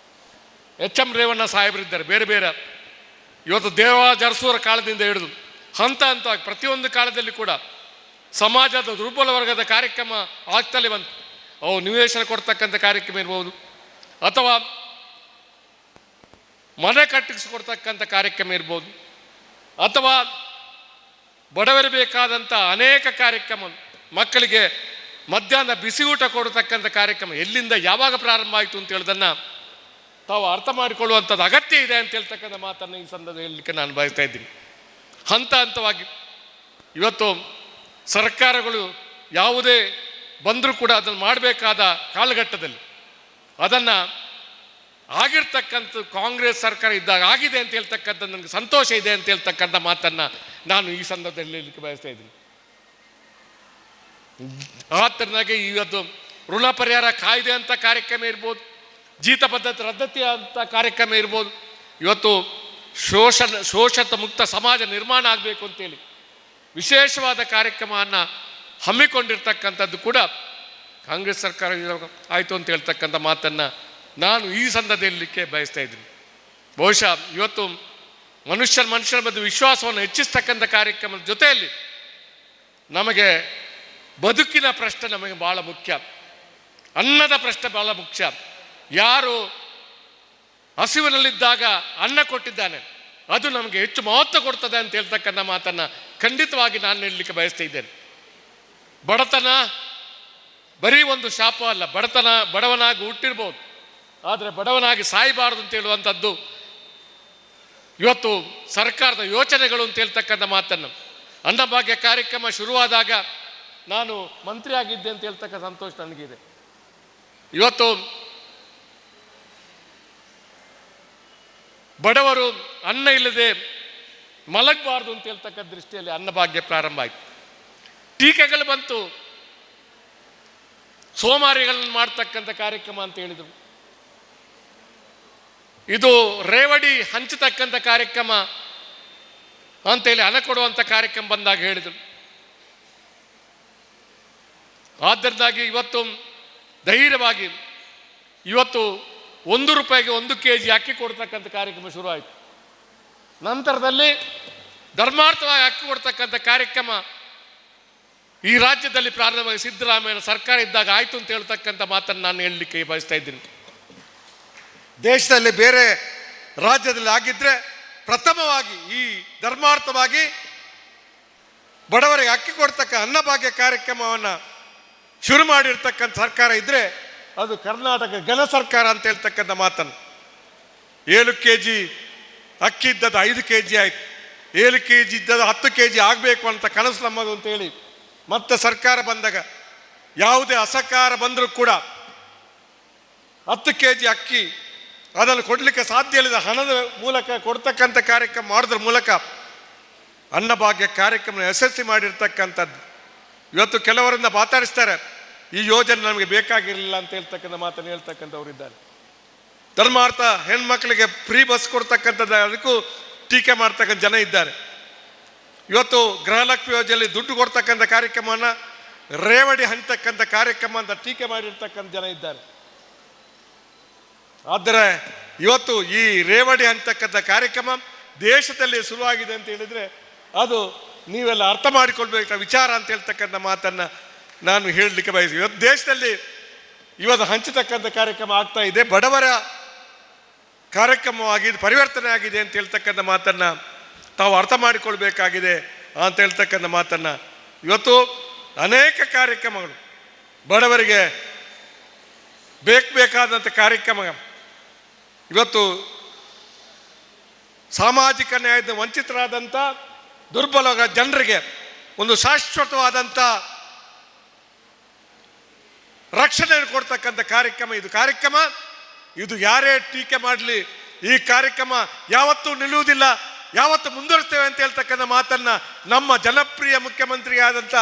ಎಚ್.ಎಂ. ರೇವಣ್ಣ ಸಾಹೇಬರಿದ್ದಾರೆ, ಬೇರೆ ಬೇರೆ ಇವತ್ತು ದೇವರಾಜ ಅರಸೂರ ಕಾಲದಿಂದ ಹಿಡಿದು ಹಂತ ಹಂತವಾಗಿ ಪ್ರತಿಯೊಂದು ಕಾಲದಲ್ಲಿ ಕೂಡ ಸಮಾಜದ ದುರ್ಬಲ ವರ್ಗದ ಕಾರ್ಯಕ್ರಮ ಆಗ್ತಲೇ ಬಂತು. ಅವು ನಿವೇಶನ ಕೊಡ್ತಕ್ಕಂಥ ಕಾರ್ಯಕ್ರಮ ಇರ್ಬೋದು, ಅಥವಾ ಮನೆ ಕಟ್ಟಿಸಿಕೊಡ್ತಕ್ಕಂಥ ಕಾರ್ಯಕ್ರಮ ಇರ್ಬೋದು, ಅಥವಾ ಬಡವರಿಗೆ ಬೇಕಾದಂಥ ಅನೇಕ ಕಾರ್ಯಕ್ರಮ, ಮಕ್ಕಳಿಗೆ ಮಧ್ಯಾಹ್ನ ಬಿಸಿ ಊಟ ಕೊಡತಕ್ಕಂಥ ಕಾರ್ಯಕ್ರಮ ಎಲ್ಲಿಂದ ಯಾವಾಗ ಪ್ರಾರಂಭ ಆಯಿತು ಅಂತ ಹೇಳೋದನ್ನು ತಾವು ಅರ್ಥ ಮಾಡಿಕೊಳ್ಳುವಂಥದ್ದು ಅಗತ್ಯ ಇದೆ ಅಂತ ಹೇಳ್ತಕ್ಕಂಥ ಮಾತನ್ನು ಈ ಸಂದರ್ಭದಲ್ಲಿ ಹೇಳಲಿಕ್ಕೆ ನಾನು ಬಯಸ್ತಾ ಇದ್ದೀನಿ. ಹಂತ ಹಂತವಾಗಿ ಇವತ್ತು ಸರ್ಕಾರಗಳು ಯಾವುದೇ ಬಂದರೂ ಕೂಡ ಅದನ್ನು ಮಾಡಬೇಕಾದ ಕಾಲಘಟ್ಟದಲ್ಲಿ ಅದನ್ನು ಆಗಿರ್ತಕ್ಕಂಥ ಕಾಂಗ್ರೆಸ್ ಸರ್ಕಾರ ಇದ್ದಾಗ ಆಗಿದೆ ಅಂತ ಹೇಳ್ತಕ್ಕಂಥ ನನಗೆ ಸಂತೋಷ ಇದೆ ಅಂತ ಹೇಳ್ತಕ್ಕಂಥ ಮಾತನ್ನು ನಾನು ಈ ಸಂದರ್ಭದಲ್ಲಿ ಹೇಳಲಿಕ್ಕೆ ಬಯಸ್ತಾ ಇದ್ದೀನಿ. ಆ ಥರನಾಗಿ ಇವತ್ತು ಋಣ ಪರಿಹಾರ ಕಾಯ್ದೆ ಅಂತ ಕಾರ್ಯಕ್ರಮ ಇರ್ಬೋದು, ಜೀತ ಪದ್ಧತಿ ರದ್ದತಿ ಅಂತ ಕಾರ್ಯಕ್ರಮ ಇರ್ಬೋದು, ಇವತ್ತು ಶೋಷಿತ ಮುಕ್ತ ಸಮಾಜ ನಿರ್ಮಾಣ ಆಗಬೇಕು ಅಂತೇಳಿ ವಿಶೇಷವಾದ ಕಾರ್ಯಕ್ರಮವನ್ನು ಹಮ್ಮಿಕೊಂಡಿರ್ತಕ್ಕಂಥದ್ದು ಕೂಡ ಕಾಂಗ್ರೆಸ್ ಸರ್ಕಾರ ಆಯಿತು ಅಂತ ಹೇಳ್ತಕ್ಕಂಥ ಮಾತನ್ನು ನಾನು ಈ ಸಂದರ್ಭದಲ್ಲಿ ಹೇಳಲಿಕ್ಕೆ ಬಯಸ್ತಾ ಇದ್ದೀನಿ. ಬಹುಶಃ ಇವತ್ತು ಮನುಷ್ಯರ ಮಧ್ಯೆ ವಿಶ್ವಾಸವನ್ನು ಹೆಚ್ಚಿಸ್ತಕ್ಕಂಥ ಕಾರ್ಯಕ್ರಮದ ಜೊತೆಯಲ್ಲಿ ನಮಗೆ ಬದುಕಿನ ಪ್ರಶ್ನೆ ನಮಗೆ ಭಾಳ ಮುಖ್ಯ, ಅನ್ನದ ಪ್ರಶ್ನೆ ಭಾಳ ಮುಖ್ಯ. ಯಾರು ಹಸಿವಿನಲ್ಲಿದ್ದಾಗ ಅನ್ನ ಕೊಟ್ಟಿದ್ದಾನೆ ಅದು ನಮಗೆ ಹೆಚ್ಚು ಮಹತ್ವ ಕೊಡ್ತದೆ ಅಂತ ಹೇಳ್ತಕ್ಕಂಥ ಮಾತನ್ನು ಖಂಡಿತವಾಗಿ ನಾನು ಹೇಳಲಿಕ್ಕೆ ಬಯಸ್ತಾ ಇದ್ದೇನೆ. ಬಡತನ ಬರೀ ಒಂದು ಶಾಪ ಅಲ್ಲ. ಬಡವನಾಗಿ ಹುಟ್ಟಿರ್ಬೋದು, ಆದರೆ ಬಡವನಾಗಿ ಸಾಯಬಾರ್ದು ಅಂತ ಹೇಳುವಂಥದ್ದು ಇವತ್ತು ಸರ್ಕಾರದ ಯೋಚನೆಗಳು ಅಂತ ಹೇಳ್ತಕ್ಕಂಥ ಮಾತನ್ನು. ಅನ್ನಭಾಗ್ಯ ಕಾರ್ಯಕ್ರಮ ಶುರುವಾದಾಗ ನಾನು ಮಂತ್ರಿ ಆಗಿದ್ದೆ ಅಂತ ಹೇಳ್ತಕ್ಕಂಥ ಸಂತೋಷ ನನಗಿದೆ. ಇವತ್ತು ಬಡವರು ಅನ್ನ ಇಲ್ಲದೆ ಮಲಗಬಾರ್ದು ಅಂತ ಹೇಳ್ತಕ್ಕಂಥ ದೃಷ್ಟಿಯಲ್ಲಿ ಅನ್ನಭಾಗ್ಯ ಪ್ರಾರಂಭ ಆಯಿತು. ಟೀಕೆಗಳು ಬಂತು, ಸೋಮಾರಿಗಳನ್ನು ಮಾಡ್ತಕ್ಕಂಥ ಕಾರ್ಯಕ್ರಮ ಅಂತ ಹೇಳಿದರು. ಇದು ರೇವಡಿ ಹಂಚತಕ್ಕಂಥ ಕಾರ್ಯಕ್ರಮ ಅಂತೇಳಿ ಹಣ ಕೊಡುವಂಥ ಕಾರ್ಯಕ್ರಮ ಬಂದಾಗ ಹೇಳಿದರು. ಆದ್ದರಿಂದಾಗಿ ಇವತ್ತು ಧೈರ್ಯವಾಗಿ ಇವತ್ತು 1 ರೂಪಾಯಿಗೆ 1 kg ಅಕ್ಕಿ ಕೊಡ್ತಕ್ಕಂಥ ಕಾರ್ಯಕ್ರಮ ಶುರುವಾಯಿತು. ನಂತರದಲ್ಲಿ ಧರ್ಮಾರ್ಥವಾಗಿ ಅಕ್ಕಿ ಕೊಡ್ತಕ್ಕಂಥ ಕಾರ್ಯಕ್ರಮ ಈ ರಾಜ್ಯದಲ್ಲಿ ಪ್ರಾರಂಭವಾಗಿ ಸಿದ್ದರಾಮಯ್ಯ ಸರ್ಕಾರ ಇದ್ದಾಗ ಆಯಿತು ಅಂತ ಹೇಳ್ತಕ್ಕಂಥ ಮಾತನ್ನು ನಾನು ಹೇಳಲಿಕ್ಕೆ ಬಯಸ್ತಾ ಇದ್ದೀನಿ. ದೇಶದಲ್ಲಿ ಬೇರೆ ರಾಜ್ಯದಲ್ಲಿ ಆಗಿದ್ದರೆ ಪ್ರಥಮವಾಗಿ ಈ ಧರ್ಮಾರ್ಥವಾಗಿ ಬಡವರಿಗೆ ಅಕ್ಕಿ ಕೊಡ್ತಕ್ಕ ಅನ್ನಭಾಗ್ಯ ಕಾರ್ಯಕ್ರಮವನ್ನು ಶುರು ಮಾಡಿರ್ತಕ್ಕಂಥ ಸರ್ಕಾರ ಇದ್ದರೆ ಅದು ಕರ್ನಾಟಕ ಘನ ಸರ್ಕಾರ ಅಂತ ಹೇಳ್ತಕ್ಕಂಥ ಮಾತನ್ನು. 7 kg ಅಕ್ಕಿ ಇದ್ದದ್ದು 5 kg ಆಯಿತು, 7 kg ಇದ್ದದ್ದು 10 kg ಆಗಬೇಕು ಅಂತ ಕನಸು ನಮ್ಮದು ಅಂತೇಳಿ ಮತ್ತೆ ಸರ್ಕಾರ ಬಂದಾಗ ಯಾವುದೇ ಅಸಹಕಾರ ಬಂದರೂ ಕೂಡ 10 kg ಅಕ್ಕಿ ಅದನ್ನು ಕೊಡಲಿಕ್ಕೆ ಸಾಧ್ಯ ಇಲ್ಲದ ಹಣದ ಮೂಲಕ ಕೊಡ್ತಕ್ಕಂಥ ಕಾರ್ಯಕ್ರಮ ಮಾಡೋದ್ರ ಮೂಲಕ ಅನ್ನಭಾಗ್ಯ ಕಾರ್ಯಕ್ರಮ ಯಶಸ್ವಿ ಮಾಡಿರ್ತಕ್ಕಂಥದ್ದು. ಇವತ್ತು ಕೆಲವರಿಂದ ಮಾತಾಡಿಸ್ತಾರೆ, ಈ ಯೋಜನೆ ನಮಗೆ ಬೇಕಾಗಿರಲಿಲ್ಲ ಅಂತ ಹೇಳ್ತಕ್ಕಂಥ ಮಾತನ್ನು ಹೇಳ್ತಕ್ಕಂಥವ್ರಿದ್ದಾರೆ. ಧರ್ಮಾರ್ಥ ಹೆಣ್ಮಕ್ಳಿಗೆ ಫ್ರೀ ಬಸ್ ಕೊಡ್ತಕ್ಕಂಥದ್ದು ಅದಕ್ಕೂ ಟೀಕೆ ಮಾಡ್ತಕ್ಕಂಥ ಜನ ಇದ್ದಾರೆ. ಇವತ್ತು ಗೃಹಲಕ್ಷ್ಮಿ ಯೋಜನೆಯಲ್ಲಿ ದುಡ್ಡು ಕೊಡ್ತಕ್ಕಂಥ ಕಾರ್ಯಕ್ರಮವನ್ನು ರೇವಡಿ ಹಂಚತಕ್ಕಂಥ ಕಾರ್ಯಕ್ರಮ ಅಂತ ಟೀಕೆ ಮಾಡಿರ್ತಕ್ಕಂಥ ಜನ ಇದ್ದಾರೆ. ಆದರೆ ಇವತ್ತು ಈ ರೇವಡಿ ಹಂಚತಕ್ಕಂಥ ಕಾರ್ಯಕ್ರಮ ದೇಶದಲ್ಲಿ ಶುರುವಾಗಿದೆ ಅಂತ ಹೇಳಿದರೆ ಅದು ನೀವೆಲ್ಲ ಅರ್ಥ ಮಾಡಿಕೊಳ್ಬೇಕಾದ ವಿಚಾರ ಅಂತ ಹೇಳ್ತಕ್ಕಂಥ ಮಾತನ್ನು ನಾನು ಹೇಳಲಿಕ್ಕೆ ಬಯಸ್ತೀನಿ. ಇವತ್ತು ದೇಶದಲ್ಲಿ ಇವತ್ತು ಹಂಚತಕ್ಕಂಥ ಕಾರ್ಯಕ್ರಮ ಆಗ್ತಾ ಇದೆ, ಬಡವರ ಕಾರ್ಯಕ್ರಮವಾಗಿದೆ, ಪರಿವರ್ತನೆ ಆಗಿದೆ ಅಂತ ಹೇಳ್ತಕ್ಕಂಥ ಮಾತನ್ನು ತಾವು ಅರ್ಥ ಮಾಡಿಕೊಳ್ಬೇಕಾಗಿದೆ ಅಂತ ಹೇಳ್ತಕ್ಕಂಥ ಮಾತನ್ನು. ಇವತ್ತು ಅನೇಕ ಕಾರ್ಯಕ್ರಮಗಳು ಬಡವರಿಗೆ ಬೇಕಾದಂಥ ಕಾರ್ಯಕ್ರಮ ಇವತ್ತು ಸಾಮಾಜಿಕ ನ್ಯಾಯದ ವಂಚಿತರಾದಂಥ ದುರ್ಬಲ ಜನರಿಗೆ ಒಂದು ಶಾಶ್ವತವಾದಂಥ ರಕ್ಷಣೆಯನ್ನು ಕೊಡ್ತಕ್ಕಂಥ ಕಾರ್ಯಕ್ರಮ ಇದು ಯಾರೇ ಟೀಕೆ ಮಾಡಲಿ ಈ ಕಾರ್ಯಕ್ರಮ ಯಾವತ್ತೂ ನಿಲ್ಲುವುದಿಲ್ಲ, ಯಾವತ್ತು ಮುಂದುವರಿಸ್ತೇವೆ ಅಂತ ಹೇಳ್ತಕ್ಕಂಥ ಮಾತನ್ನು ನಮ್ಮ ಜನಪ್ರಿಯ ಮುಖ್ಯಮಂತ್ರಿ ಆದಂಥ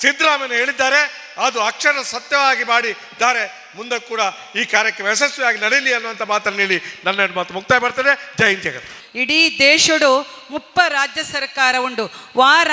ಸಿದ್ದರಾಮಯ್ಯ ಹೇಳಿದ್ದಾರೆ. ಅದು ಅಕ್ಷರ ಸತ್ಯವಾಗಿ ಮಾಡಿದ್ದಾರೆ. ಮುಂದೆ ಕೂಡ ಈ ಕಾರ್ಯಕ್ರಮ ಯಶಸ್ವಿಯಾಗಿ ನಡೆಯಲಿ ಅನ್ನುವಂಥ ಮಾತನ್ನು ಹೇಳಿ ನನ್ನ ಮಾತು ಮುಕ್ತಾಯ ಬರ್ತದೆ. ಜೈ ಹಿಂದ್ ಜಗತ್. ಇಡೀ ದೇಶಡು 30 ರಾಜ್ಯ ಸರ್ಕಾರ ಉಂಡು.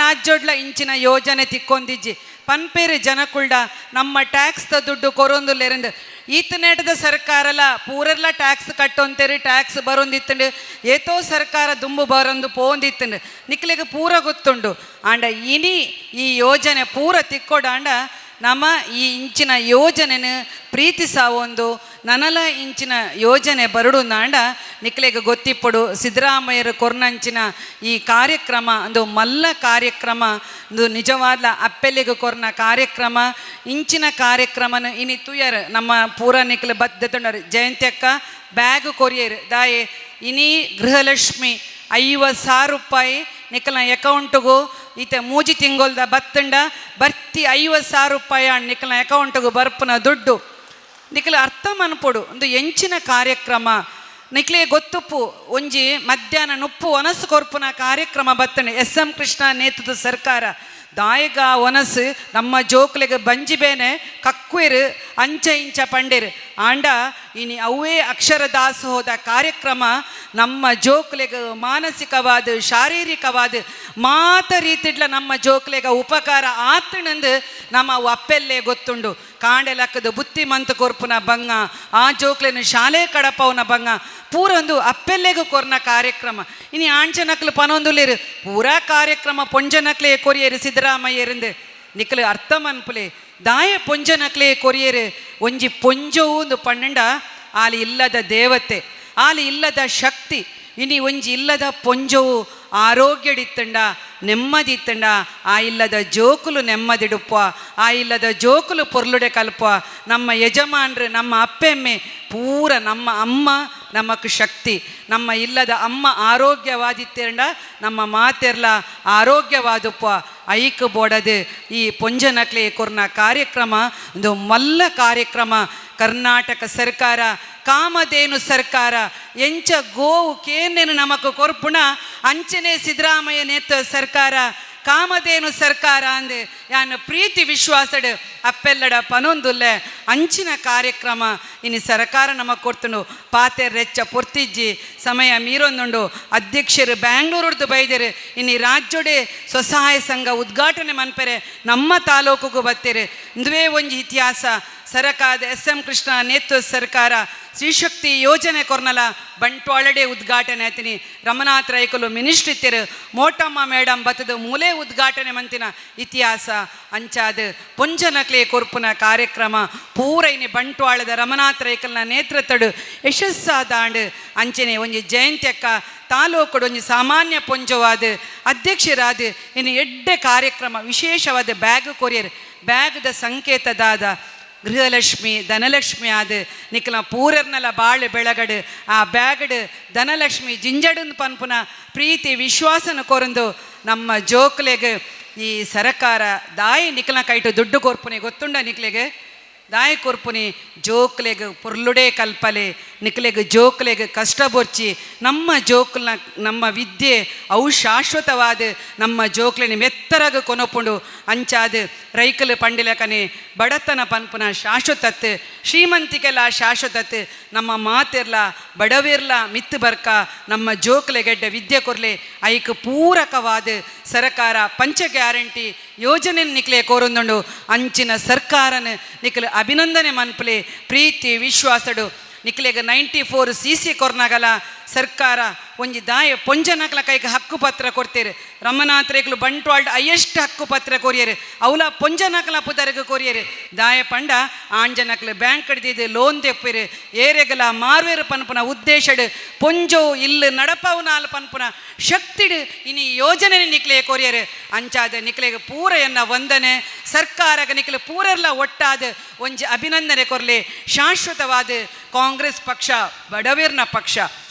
ರಾಜ್ಯೊಡ್ಲ ಇಂಚಿನ ಯೋಜನೆ ತಿಕ್ಕೊಂದಿಜ್ಜಿ ಪನ್ಪೇರು ಜನಕುಳ್ಳ ನಮ್ಮ ಟ್ಯಾಕ್ಸ್ ದುಡ್ಡು ಕೊರೊಂದುಲ್ಲೆರಂದು ಈತನೇಟದ ಸರ್ಕಾರಲ ಪೂರೆಲ್ಲ ಟ್ಯಾಕ್ಸ್ ಕಟ್ಟೊಂತೇರಿ ಟ್ಯಾಕ್ಸ್ ಬರೊಂದಿತ್ತಂಡು ಏತೋ ಸರ್ಕಾರ ದುಂಬು ಬರೊಂದು ಪೋಂದಿತ್ತಂಡು ನಿಕ್ಲಿಗೆ ಪೂರ ಗೊತ್ತುಂಡು. ಆಂಡ ಇನಿ ಈ ಯೋಜನೆ ಪೂರ ತಿಕ್ಕೊಡಾಂಡ ನಮ್ಮ ಈ ಇಂಚಿನ ಯೋಜನೆನ ಪ್ರೀತಿಸಾವೊಂದು ನನಲ ಇಂಚಿನ ಯೋಜನೆ ಬರಡು ನಾಂಡ ನಿಕ್ಲೆಗೆ ಗೊತ್ತಿಪ್ಪಡು ಸಿದ್ದರಾಮಯ್ಯರು ಕೊರ್ನಂಚಿನ ಈ ಕಾರ್ಯಕ್ರಮ ಒಂದು ಮಲ್ಲ ಕಾರ್ಯಕ್ರಮ ಒಂದು ನಿಜವಾದ ಅಪ್ಪೆಲ್ಲಿಗೆ ಕೊರ್ನ ಕಾರ್ಯಕ್ರಮ ಇಂಚಿನ ಕಾರ್ಯಕ್ರಮನ ಇನಿ ತುಯರ್ ನಮ್ಮ ಪೂರ ನಿಕ್ಲೆ ಬದ್ಧತೊಂಡರು ಜಯಂತಿ ಅಕ್ಕ ಬ್ಯಾಗ್ ಕೊರಿಯರ್ ದಾಯೆ ಇನಿ ಗೃಹಲಕ್ಷ್ಮಿ 50,000 ರೂಪಾಯಿ ನಿಖಲ್ನ ಅಕೌಂಟ್ಗೂ ಈತ ಮೂಜಿ ತಿಂಗೊಲ್ದ ಬತ್ತಂಡ ಬರ್ತಿ 50,000 ರೂಪಾಯಿ ನಿಖಲ್ನ ಅಕೌಂಟ್ಗೂ ಬರ್ಪನ ದುಡ್ಡು ನಿಖಲ್ ಅರ್ಥ ಮನ್ಪೊಡು ಒಂದು ಎಂಚಿನ ಕಾರ್ಯಕ್ರಮ ನಿಕ್ಲೆ ಗೊತ್ತುಪ್ಪು ಒಂಜಿ ಮಧ್ಯಾಹ್ನ ನುಪ್ಪು ಒನಸು ಕೊರ್ಪುನ ಕಾರ್ಯಕ್ರಮ ಬತ್ತಂಡೆ SM ಕೃಷ್ಣ ನೇತೃತ್ವದ ಸರ್ಕಾರ ದಾಯಗ ಒನಸು ನಮ್ಮ ಜೋಕ್ಲೆಗೆ ಬಂಜಿಬೇನೆ ಕಕ್ವೇರು ಅಂಚ ಇಂಚ ಪಂಡೇರು ಆಂಡ ಇನಿ ಅವೇ ಅಕ್ಷರ ದಾಸೋಹದ ಕಾರ್ಯಕ್ರಮ ನಮ್ಮ ಜೋಕ್ಲೆಗೆ ಮಾನಸಿಕವಾದ ಶಾರೀರಿಕವಾದ ಮಾತ ರೀತಿಡ್ಲ ನಮ್ಮ ಜೋಕ್ಲೆಗೆ ಉಪಕಾರ ಆತನಂದು ನಮ್ಮ ಅಪ್ಪೆಲ್ಲೇ ಗೊತ್ತುಂಡು. ಕಾಂಡೆ ಲಕ್ಕದ ಬುತ್ತಿಮಂತ ಕೊರ್ಪುನ ಬಂಗ ಆ ಜೋಕ್ಲೆನ ಶಾಲೆ ಕಡಪವನ ಬಂಗ ಪೂರೊಂದು ಅಪ್ಪೆಲ್ಲೆಗೂ ಕೊರ್ನ ಕಾರ್ಯಕ್ರಮ ಇನಿ ಆಂಚನಕ್ಲು ಪನೊಂದುಲೇರು ಪೂರಾ ಕಾರ್ಯಕ್ರಮ ಪೊಂಜನಕ್ಲೆ ಕೊರಿಯರು ಸಿದ್ದರಾಮಯ್ಯರಿಂದ ನಿಕ್ಲು ಅರ್ಥ ಮನ್ಪುಲೆ ದಾಯ ಪೊಂಜನಕ್ಲೆ ಕೊರಿಯರು ಒಂಜಿ ಪೊಂಜವು ಒಂದು ಪಣ್ಣಂಡ ಆಲಿ ಇಲ್ಲದ ದೇವತೆ ಆಲಿ ಇಲ್ಲದ ಶಕ್ತಿ ಇನಿ ಒಂಜಿ ಇಲ್ಲದ ಪೊಂಜವು ಆರೋಗ್ಯಡಿತ್ತಂಡ ನೆಮ್ಮದಿತ್ತಂಡ ಆ ಇಲ್ಲದ ಜೋಕುಲು ನೆಮ್ಮದಿಡುಪ್ಪ ಆ ಇಲ್ಲದ ಜೋಕುಲು ಪೊರ್ಲುಡೆ ಕಲ್ಪ ನಮ್ಮ ಯಜಮಾನ್ರು ನಮ್ಮ ಅಪ್ಪೆಮ್ಮೆ ಪೂರ ನಮ್ಮ ಅಮ್ಮ ನಮಕ್ ಶಕ್ತಿ ನಮ್ಮ ಇಲ್ಲದ ಅಮ್ಮ ಆರೋಗ್ಯವಾದಿತ್ತಂಡ ನಮ್ಮ ಮಾತೆರ್ಲ ಆರೋಗ್ಯವಾದುಪ್ಪ ಐಕ್ ಬೋಡದು ಈ ಪೊಂಜನಕ್ಲೆ ಕೊರ್ನ ಕಾರ್ಯಕ್ರಮ ಒಂದು ಮಲ್ಲ ಕಾರ್ಯಕ್ರಮ. ಕರ್ನಾಟಕ ಸರ್ಕಾರ ಕಾಮಧೇನು ಸರ್ಕಾರ ಎಂಚ ಗೋವು ಕೇನೇನು ನಮಕ್ ಕೊರ್ಪುಣ ಅಂಚನೆ ಸಿದ್ದರಾಮಯ್ಯ ನೇತೃತ್ವ ಸರ್ಕಾರ ಕಾಮಧೇನು ಸರ್ಕಾರ ಅಂದೆ ಯಾನ ಪ್ರೀತಿ ವಿಶ್ವಾಸಡ್ ಅಪ್ಪೆಲ್ಲಡ ಪನೊಂದುಲ್ಲೆ ಅಂಚಿನ ಕಾರ್ಯಕ್ರಮ ಇನಿ ಸರ್ಕಾರ ನಮಗೆ ಕೊಡ್ತುಂಡು ಪಾತೆ ರೆಚ್ಚ ಪೊರ್ತಿಜ್ಜಿ ಸಮಯ ಮೀರೊಂದುಂಡು ಅಧ್ಯಕ್ಷರು ಬ್ಯಾಂಗ್ಳೂರ್ದು ಬೈದೇರು ಇನ್ನು ರಾಜ್ಯಡೆ ಸ್ವಸಹಾಯ ಸಂಘ ಉದ್ಘಾಟನೆ ಮನ್ಪೆರೆ ನಮ್ಮ ತಾಲೂಕಿಗೂ ಬತ್ತೇರು ಇಂದುವೇ ಒಂಜಿ ಇತಿಹಾಸ. ಸರಕಾದ SM ಕೃಷ್ಣ ನೇತೃತ್ವ ಸರ್ಕಾರ ಶ್ರೀಶಕ್ತಿ ಯೋಜನೆ ಕೊರ್ನಲ ಬಂಟ್ವಾಳಡೆ ಉದ್ಘಾಟನೆ ಆಯ್ತೀನಿ ರಮನಾಥ್ ರೈಕಲು ಮಿನಿಸ್ಟ್ರಿ ಇತ್ತೇರು ಮೋಟಮ್ಮ ಮೇಡಮ್ ಬತ್ತದ ಮೂಲೆ ಉದ್ಘಾಟನೆ ಮಂತಿನ ಇತಿಹಾಸ ಅಂಚಾದ ಪೊಂಜನಕ್ಲೆ ಕೊರ್ಪುನ ಕಾರ್ಯಕ್ರಮ ಪೂರ ಇನಿ ಬಂಟ್ವಾಳದ ರಮನಾಥ್ ರೈಕಲ್ನ ನೇತೃತ್ವಡು ಯಶಸ್ಸಾದಾಂಡ್ ಅಂಚನೆ ಒಂಜಿ ಜಯಂತಿ ಅಕ್ಕ ತಾಲೂಕಡು ಒಂಜಿ ಸಾಮಾನ್ಯ ಪೊಂಜವಾದ ಅಧ್ಯಕ್ಷರಾದ ಇನ್ನು ಎಡ್ಡೆ ಕಾರ್ಯಕ್ರಮ ವಿಶೇಷವಾದ ಬ್ಯಾಗ್ ಕೊರಿಯರ್ ಬ್ಯಾಗ್ದ ಸಂಕೇತದಾದ ಗೃಹಲಕ್ಷ್ಮಿ ಧನಲಕ್ಷ್ಮಿ ಆದ ನಿಕ್ಲ ಪೂರರ್ನಲ ಬಾಳು ಬೆಳಗಡು ಆ ಬ್ಯಾಗಡು ಧನಲಕ್ಷ್ಮಿ ಜಿಂಜಡನ್ ಪನ್ಪುನ ಪ್ರೀತಿ ವಿಶ್ವಾಸನ ಕೊರಂದು ನಮ್ಮ ಜೋಕ್ಲೆಗೆ ಈ ಸರಕಾರ ದಾಯಿ ನಿಕ್ಲ ಕೈಟು ದುಡ್ಡು ಕೊರ್ಪುನಿ ಗೊತ್ತುಂಡ ನಿಕ್ಲೆಗೆ ದಾಯಿ ಕೊರ್ಪುನಿ ಜೋಕ್ಲೆಗೆ ಪೊರ್ಲುಡೆ ಕಲ್ಪಲೆ ನಿಕ್ಲೆಗೆ ಜೋಕ್ಲೆಗೆ ಕಷ್ಟ ಬೊರ್ಚಿ ನಮ್ಮ ಜೋಕ್ಲನ ನಮ್ಮ ವಿದ್ಯೆ ಅವು ಶಾಶ್ವತವಾದ ನಮ್ಮ ಜೋಕ್ಲೆನ ಮೆತ್ತರಗ ಕೊನಪುಂಡು ಅಂಚಾದ ರೈಕಲು ಪಂಡಿಲಕನೆ ಬಡತನ ಪನ್ಪುನ ಶಾಶ್ವತತ್ ಶ್ರೀಮಂತಿಕೆಲ್ಲ ಶಾಶ್ವತತ್ ನಮ್ಮ ಮಾತೆರ್ಲ ಬಡವಿರ್ಲ ಮಿತ್ತು ಬರ್ಕ ನಮ್ಮ ಜೋಕ್ಲೆಗೆಡ್ಡ ವಿದ್ಯೆ ಕೊರ್ಲೆ ಐಕ್ ಪೂರಕವಾದ ಸರ್ಕಾರ ಪಂಚ ಗ್ಯಾರಂಟಿ ಯೋಜನೆ ನಿಕ್ಲೆ ಕೋರೊಂದುಂಡು ಅಂಚಿನ ಸರ್ಕಾರನ ನಿಕ್ಲೆ ಅಭಿನಂದನೆ ಮನ್ಪಲೆ ಪ್ರೀತಿ ವಿಶ್ವಾಸಡು ನಿಕ್ಲೆಗೆ 94 CC ಕೊರ್ನಾಗಲ ಸರ್ಕಾರ ಒಂಜಿ ದಾಯ ಪೊಂಜನಕ್ಲ ಕೈಗೆ ಹಕ್ಕು ಪತ್ರ ಕೊಡ್ತೇರು ರಮನಾಥ್ ರೇಗ್ಲು ಬಂಟ್ವಾಳ್ಡ್ ಹೈಯೆಸ್ಟ್ ಹಕ್ಕು ಪತ್ರ ಕೊರಿಯರು ಅವಲ ಪೊಂಜನಕ್ಲ ಪುದರ್ಗ ಕೊರಿಯರು ದಾಯ ಪಂಡ ಆಂಜನಕ್ಲು ಬ್ಯಾಂಕ್ ಕಡ್ದಿದ್ದು ಲೋನ್ ತೆಪ್ಪಿರು ಏರೆಗಲ ಮಾರ್ವೇರು ಪನ್ಪುನ ಉದ್ದೇಶಡು ಪೊಂಜೋ ಇಲ್ಲು ನಡಪವುನಾಲ್ ಪನ್ಪುನ ಶಕ್ತಿಡು ಇನಿ ಯೋಜನೆ ನಿಕ್ಲೆ ಕೊರಿಯರು ಅಂಚಾದ ನಿಕ್ಲೆಗೆ ಪೂರ ಎನ್ನ ವಂದನೆ ಸರ್ಕಾರಗ ನಿಕ್ಲೆ ಪೂರೆಲ್ಲ ಒಟ್ಟಾದ ಒಂಜಿ ಅಭಿನಂದನೆ ಕೊರ್ಲೆ ಶಾಶ್ವತವಾದ ಕಾಂಗ್ರೆಸ್ ಪಕ್ಷ ಬಡವರ್ನ ಪಕ್ಷ,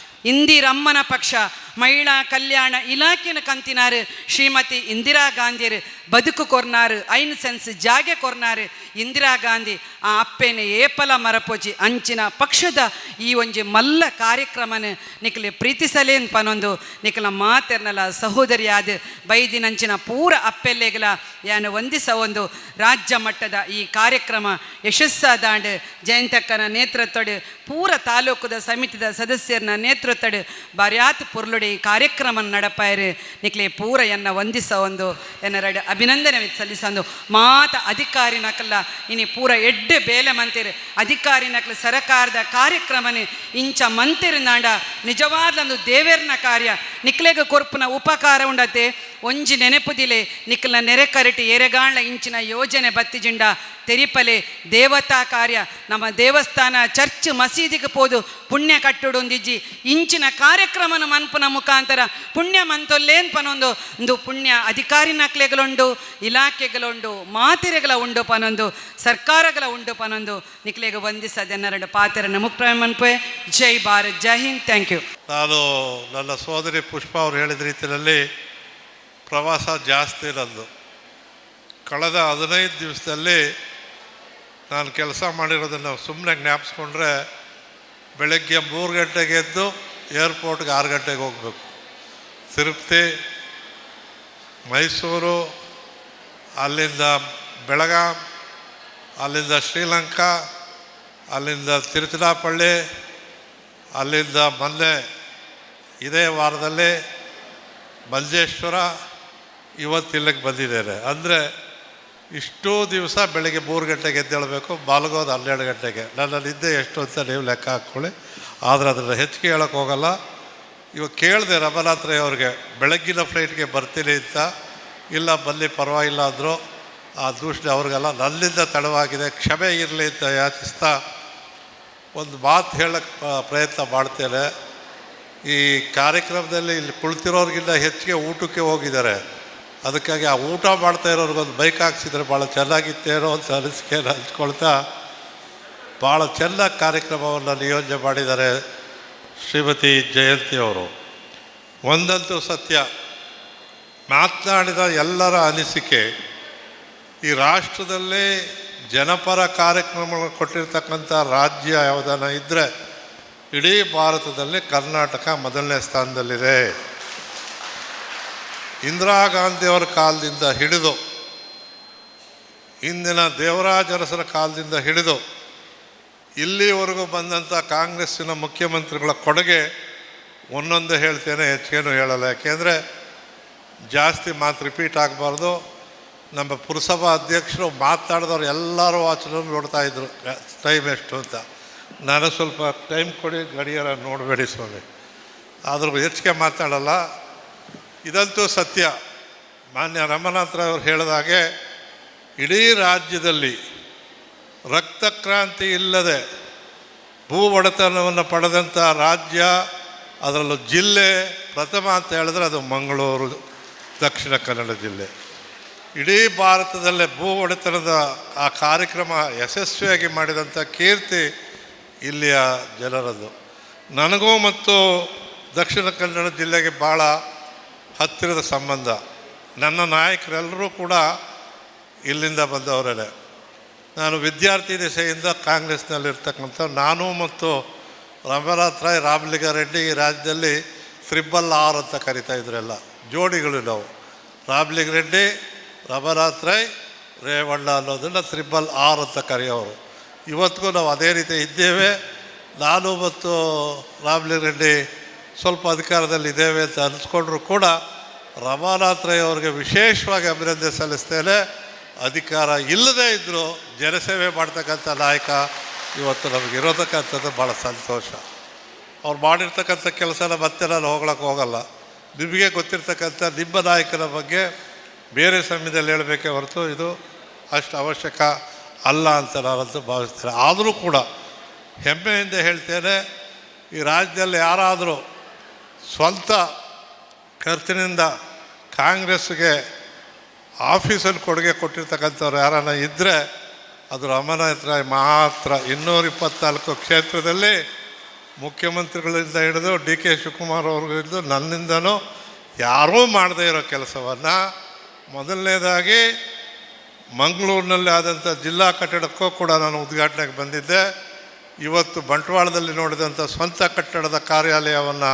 ಇಂದಿರಮ್ಮನ ಪಕ್ಷ, ಮಹಿಳಾ ಕಲ್ಯಾಣ ಇಲಾಖೆನ ಕಂತಿನಾರು ಶ್ರೀಮತಿ ಇಂದಿರಾ ಗಾಂಧಿಯರು ಬದುಕು ಕೊರ್ನಾರು, 5 ಸೆನ್ಸ್ ಜಾಗೆ ಕೊರ್ನಾರು ಇಂದಿರಾ ಗಾಂಧಿ. ಆ ಅಪ್ಪೆನೆ ಏಪಲ ಮರಪೋಜಿ ಅಂಚಿನ ಪಕ್ಷದ ಈ ಒಂಜಿ ಮಲ್ಲ ಕಾರ್ಯಕ್ರಮನ ನಿಖಲೆ ಪ್ರೀತಿಸಲೇನ್ ಪನೊಂದು ನಿಖಲ ಮಾತೆರ್ನಲ ಸಹೋದರಿಯಾದ ಬೈದಿನಂಚಿನ ಪೂರ ಅಪ್ಪೆಲ್ಲೆಗಳ ಯಾನು ಒಂದಿಸ ಒಂದು ರಾಜ್ಯ ಮಟ್ಟದ ಈ ಕಾರ್ಯಕ್ರಮ ಯಶಸ್ಸಾದಾಂಡ್ ಜಯಂತಕ್ಕನ ನೇತೃತ್ವಡು ಪೂರ ತಾಲೂಕುದ ಸಮಿತಿದ ಸದಸ್ಯರನ್ನ ನೇತೃತ್ವಡು ಬರ್ಯಾತ್ ಪುರ್ಲುಡೆ ಈ ಕಾರ್ಯಕ್ರಮ ನಡಪಾಯರು ನಿಕ್ಲೆ ಪೂರ ಎನ್ನ ಒಂದಿಸ ಒಂದು ಎನ್ನರಡು ಅಭಿನಂದನೆ ಸಲ್ಲಿಸಂದು ಮಾತ ಅಧಿಕಾರಿ ನಕಲ್ಲ ಇನಿ ಪೂರ ಎಡ್ಡೆ ಬೇಲೆ ಮಂತಿರು ಅಧಿಕಾರಿ ನಕಲ ಸರಕಾರದ ಕಾರ್ಯಕ್ರಮನೆ ಇಂಚ ಮಂತಿರು ನಾಂಡ ನಿಜವಾದ್ಲೊಂದು ದೇವೇರ್ನ ಕಾರ್ಯ ನಿಕ್ಲೆಗ ಕೊರ್ಪುನ ಉಪಕಾರ ಉಂಡತೆ ಒಂಜಿ ನೆನೆಪುದಿಲೆ ನಿಕ್ಲ ನೆರೆ ಕರಟಿ ಎರೆಗಾಣ್ಲ ಇಂಚಿನ ಯೋಜನೆ ಬತ್ತಿಜಿಂಡ ತೆರಿಪಲೆ ದೇವತಾ ಕಾರ್ಯ ನಮ್ಮ ದೇವಸ್ಥಾನ ಚರ್ಚ್ ಮಸೀದಿಗೆ ಪೋದು ಪುಣ್ಯ ಕಟ್ಟುಡೊಂದಿಜ್ಜಿ ಇಂಚಿನ ಕಾರ್ಯಕ್ರಮನ ಮನ್ಪುನ ಮುಖಾಂತರ ಪುಣ್ಯ ಮಂತೊಲ್ಲೇನ್ ಪನೊಂದು ಒಂದು ಪುಣ್ಯ ಅಧಿಕಾರಿ ನಕ್ಲೆಗಳುಂಡು, ಇಲಾಖೆಗಳುಂಡು, ಮಾತಿರೆಗಳ ಉಂಡು ಪನೊಂದು, ಸರ್ಕಾರಗಳ ಉಂಡು ಪನೊಂದು ನಿಕ್ಲೆಗೆ ವಂದಿಸದೆನ್ನರಡು ಪಾತೆರನ್ನು ಮುಕ್ತಾಯ ಮನ್ಪೆ. ಜೈ ಭಾರತ್, ಜೈ ಹಿಂದ್, ಥ್ಯಾಂಕ್ ಯು. ನಾನು ನನ್ನ ಸೋದರಿ ಪುಷ್ಪ ಅವರು ಹೇಳಿದ ರೀತಿಯಲ್ಲಿ ಪ್ರವಾಸ ಜಾಸ್ತಿ ಇರೋದು. ಕಳೆದ 15 ದಿವಸದಲ್ಲಿ ನಾನು ಕೆಲಸ ಮಾಡಿರೋದನ್ನು ಸುಮ್ಮನೆ ಜ್ಞಾಪಿಸ್ಕೊಂಡ್ರೆ ಬೆಳಗ್ಗೆ 3 ಗಂಟೆಗೆ ಎದ್ದು ಏರ್ಪೋರ್ಟ್ಗೆ 6 ಗಂಟೆಗೆ ಹೋಗಬೇಕು. ತಿರುಪತಿ, ಮೈಸೂರು, ಅಲ್ಲಿಂದ ಬೆಳಗಾಂ, ಅಲ್ಲಿಂದ ಶ್ರೀಲಂಕಾ, ಅಲ್ಲಿಂದ ತಿರುಚನಾಪಳ್ಳಿ, ಅಲ್ಲಿಂದ ಮೊನ್ನೆ ಇದೇ ವಾರದಲ್ಲಿ ಮಂಜೇಶ್ವರ, ಇವತ್ತು ಇಲ್ಲಿಗೆ ಬಂದಿದ್ದೇನೆ. ಅಂದರೆ ಇಷ್ಟೂ ದಿವಸ ಬೆಳಗ್ಗೆ 3 ಗಂಟೆಗೆ ಎದ್ದೇಳಬೇಕು, ಮಲಗೋದು 12 ಗಂಟೆಗೆ. ನನ್ನ ನಿದ್ದೆ ಎಷ್ಟು ಅಂತ ನೀವು ಲೆಕ್ಕ ಹಾಕ್ಕೊಳ್ಳಿ. ಆದರೆ ಅದನ್ನು ಹೆಚ್ಚಿಗೆ ಹೇಳೋಕ್ಕೆ ಹೋಗಲ್ಲ. ಇವಾಗ ಕೇಳಿದೆ ರಮನಾಥ್ರೈ ಅವ್ರಿಗೆ, ಬೆಳಗ್ಗಿನ ಫ್ಲೈಟ್ಗೆ ಬರ್ತೀನಿ ಅಂತ. ಇಲ್ಲ ಬನ್ನಿ ಪರವಾಗಿಲ್ಲ ಅಂದರು. ಆ ದೂಷಣೆ ಅವ್ರಿಗೆಲ್ಲ ನನ್ನಿಂದ ತಡವಾಗಿದೆ, ಕ್ಷಮೆ ಇರಲಿ ಅಂತ ಯಾಚಿಸ್ತಾ ಒಂದು ಮಾತು ಹೇಳೋಕ್ಕೆ ಪ್ರಯತ್ನ ಮಾಡ್ತೇನೆ. ಈ ಕಾರ್ಯಕ್ರಮದಲ್ಲಿ ಇಲ್ಲಿ ಕುಳಿತಿರೋರಿಗಿಂತ ಹೆಚ್ಚಿಗೆ ಊಟಕ್ಕೆ ಹೋಗಿದ್ದಾರೆ. ಅದಕ್ಕಾಗಿ ಆ ಊಟ ಮಾಡ್ತಾ ಇರೋರಿಗೊಂದು ಬೈಕ್ ಹಾಕ್ಸಿದ್ರೆ ಭಾಳ ಚೆನ್ನಾಗಿತ್ತೇನೋ ಅಂತ ಅನಿಸಿಕೆಯನ್ನು ಹಂಚ್ಕೊಳ್ತಾ ಭಾಳ ಚೆನ್ನಾಗಿ ಕಾರ್ಯಕ್ರಮವನ್ನು ನಿಯೋಜನೆ ಮಾಡಿದ್ದಾರೆ ಶ್ರೀಮತಿ ಜಯಂತಿ ಅವರು. ಒಂದಂತೂ ಸತ್ಯ, ಮಾತನಾಡಿದ ಎಲ್ಲರ ಅನಿಸಿಕೆ, ಈ ರಾಷ್ಟ್ರದಲ್ಲೇ ಜನಪರ ಕಾರ್ಯಕ್ರಮಗಳನ್ನು ಕೊಟ್ಟಿರ್ತಕ್ಕಂಥ ರಾಜ್ಯ ಯಾವುದನ್ನ ಇದ್ದರೆ ಇಡೀ ಭಾರತದಲ್ಲಿ ಕರ್ನಾಟಕ ಮೊದಲನೇ ಸ್ಥಾನದಲ್ಲಿದೆ. ಇಂದಿರಾ ಗಾಂಧಿಯವರ ಕಾಲದಿಂದ ಹಿಡಿದು ಇಂದಿನ ದೇವರಾಜ ಅರಸರ ಕಾಲದಿಂದ ಹಿಡಿದು ಇಲ್ಲಿವರೆಗೂ ಬಂದಂಥ ಕಾಂಗ್ರೆಸ್ಸಿನ ಮುಖ್ಯಮಂತ್ರಿಗಳ ಕೊಡುಗೆ ಒಂದೊಂದು ಹೇಳ್ತೇನೆ, ಹೆಚ್ಚೇನು ಹೇಳಲ್ಲ. ಯಾಕೆಂದರೆ ಜಾಸ್ತಿ ಮಾತು ರಿಪೀಟ್ ಆಗಬಾರ್ದು. ನಮ್ಮ ಪುರಸಭಾ ಅಧ್ಯಕ್ಷರು ಮಾತಾಡಿದವ್ರು ಎಲ್ಲರೂ ವಾಚನ ನೋಡ್ತಾಯಿದ್ರು ಟೈಮ್ ಎಷ್ಟು ಅಂತ. ನಾನು ಸ್ವಲ್ಪ ಟೈಮ್ ಕೊಡಿ, ಗಡಿಯಾರ ನೋಡಬೇಡಿ ಸ್ವಾಮಿ, ಆದರೂ ಹೆಚ್ಚಿಗೆ ಮಾತಾಡಲ್ಲ. ಇದಂತೂ ಸತ್ಯ. ಮಾನ್ಯ ರಮನಾಥ್ರೈ ಅವರು ಹೇಳಿದಾಗೆ ಇಡೀ ರಾಜ್ಯದಲ್ಲಿ ರಕ್ತಕ್ರಾಂತಿ ಇಲ್ಲದೆ ಭೂ ಒಡೆತನವನ್ನು ಪಡೆದಂಥ ರಾಜ್ಯ, ಅದರಲ್ಲೂ ಜಿಲ್ಲೆ ಪ್ರಥಮ ಅಂತ ಹೇಳಿದ್ರೆ ಅದು ಮಂಗಳೂರು, ದಕ್ಷಿಣ ಕನ್ನಡ ಜಿಲ್ಲೆ. ಇಡೀ ಭಾರತದಲ್ಲೇ ಭೂ ಒಡೆತನದ ಆ ಕಾರ್ಯಕ್ರಮ ಯಶಸ್ವಿಯಾಗಿ ಮಾಡಿದಂಥ ಕೀರ್ತಿ ಇಲ್ಲಿಯ ಜನರದ್ದು. ನನಗೂ ಮತ್ತು ದಕ್ಷಿಣ ಕನ್ನಡ ಜಿಲ್ಲೆಗೆ ಭಾಳ ಹತ್ತಿರದ ಸಂಬಂಧ. ನನ್ನ ನಾಯಕರೆಲ್ಲರೂ ಕೂಡ ಇಲ್ಲಿಂದ ಬಂದವರೇ. ನಾನು ವಿದ್ಯಾರ್ಥಿ ದಿಸೆಯಿಂದ ಕಾಂಗ್ರೆಸ್ನಲ್ಲಿರ್ತಕ್ಕಂಥ ನಾನು ಮತ್ತು ರಮನಾಥ್ರೈ, ರಾಮಲಿಂಗಾರೆಡ್ಡಿ ಈ ರಾಜ್ಯದಲ್ಲಿ RRR ಅಂತ ಕರಿತಾ ಇದ್ರೆಲ್ಲ ಜೋಡಿಗಳು ನಾವು. ರಾಮಲಿಂಗಾರೆಡ್ಡಿ, ರಮನಾಥ್ರೈ, ರೇವಣ್ಣ ಅನ್ನೋದನ್ನು RRR ಅಂತ ಕರೆಯೋರು. ಇವತ್ತಿಗೂ ನಾವು ಅದೇ ರೀತಿ ಇದ್ದೇವೆ. ನಾನು ಮತ್ತು ರಾಮಲಿಂಗಾರೆಡ್ಡಿ ಸ್ವಲ್ಪ ಅಧಿಕಾರದಲ್ಲಿ ಇದ್ದೇವೆ ಅಂತ ಅನಿಸ್ಕೊಂಡ್ರೂ ಕೂಡ ರಮನಾಥ್ರೈ ಅವರಿಗೆ ವಿಶೇಷವಾಗಿ ಅಭಿನಂದನೆ ಸಲ್ಲಿಸ್ತೇನೆ. ಅಧಿಕಾರ ಇಲ್ಲದೇ ಇದ್ದರೂ ಜನಸೇವೆ ಮಾಡ್ತಕ್ಕಂಥ ನಾಯಕ ಇವತ್ತು ನಮಗಿರೋತಕ್ಕಂಥದ್ದು ಭಾಳ ಸಂತೋಷ. ಅವ್ರು ಮಾಡಿರ್ತಕ್ಕಂಥ ಕೆಲಸನ ಮತ್ತೆ ನಾನು ಹೋಗ್ಲಿಕ್ಕೆ ಹೋಗಲ್ಲ. ನಿಮಗೆ ಗೊತ್ತಿರ್ತಕ್ಕಂಥ ನಿಮ್ಮ ನಾಯಕನ ಬಗ್ಗೆ ಬೇರೆ ಸಮಯದಲ್ಲಿ ಹೇಳಬೇಕೇ ಹೊರತು ಇದು ಅಷ್ಟು ಅವಶ್ಯಕ ಅಲ್ಲ ಅಂತ ನಾನಂತೂ ಭಾವಿಸ್ತೇನೆ. ಆದರೂ ಕೂಡ ಹೆಮ್ಮೆಯಿಂದ ಹೇಳ್ತೇನೆ, ಈ ರಾಜ್ಯದಲ್ಲಿ ಯಾರಾದರೂ ಸ್ವಂತ ಖರ್ಚಿನಿಂದ ಕಾಂಗ್ರೆಸ್ಗೆ ಆಫೀಸಲ್ಲಿ ಕೊಡುಗೆ ಕೊಟ್ಟಿರ್ತಕ್ಕಂಥವ್ರು ಯಾರನ್ನ ಇದ್ದರೆ ಅದು ರಮನಾಥ್ ರಾಯ್ ಮಾತ್ರ. 224 ಕ್ಷೇತ್ರದಲ್ಲಿ ಮುಖ್ಯಮಂತ್ರಿಗಳಿಂದ ಹಿಡಿದು ಡಿ ಕೆ ಶಿವಕುಮಾರ್ ಅವ್ರಿಗೂ ಹಿಡಿದು ನನ್ನಿಂದನೂ ಯಾರೂ ಮಾಡದೇ ಇರೋ ಕೆಲಸವನ್ನು ಮೊದಲನೇದಾಗಿ ಮಂಗಳೂರಿನಲ್ಲಿ ಆದಂಥ ಜಿಲ್ಲಾ ಕಟ್ಟಡಕ್ಕೂ ಕೂಡ ನಾನು ಉದ್ಘಾಟನೆಗೆ ಬಂದಿದ್ದೆ. ಇವತ್ತು ಬಂಟ್ವಾಳದಲ್ಲಿ ನೋಡಿದಂಥ ಸ್ವಂತ ಕಟ್ಟಡದ ಕಾರ್ಯಾಲಯವನ್ನು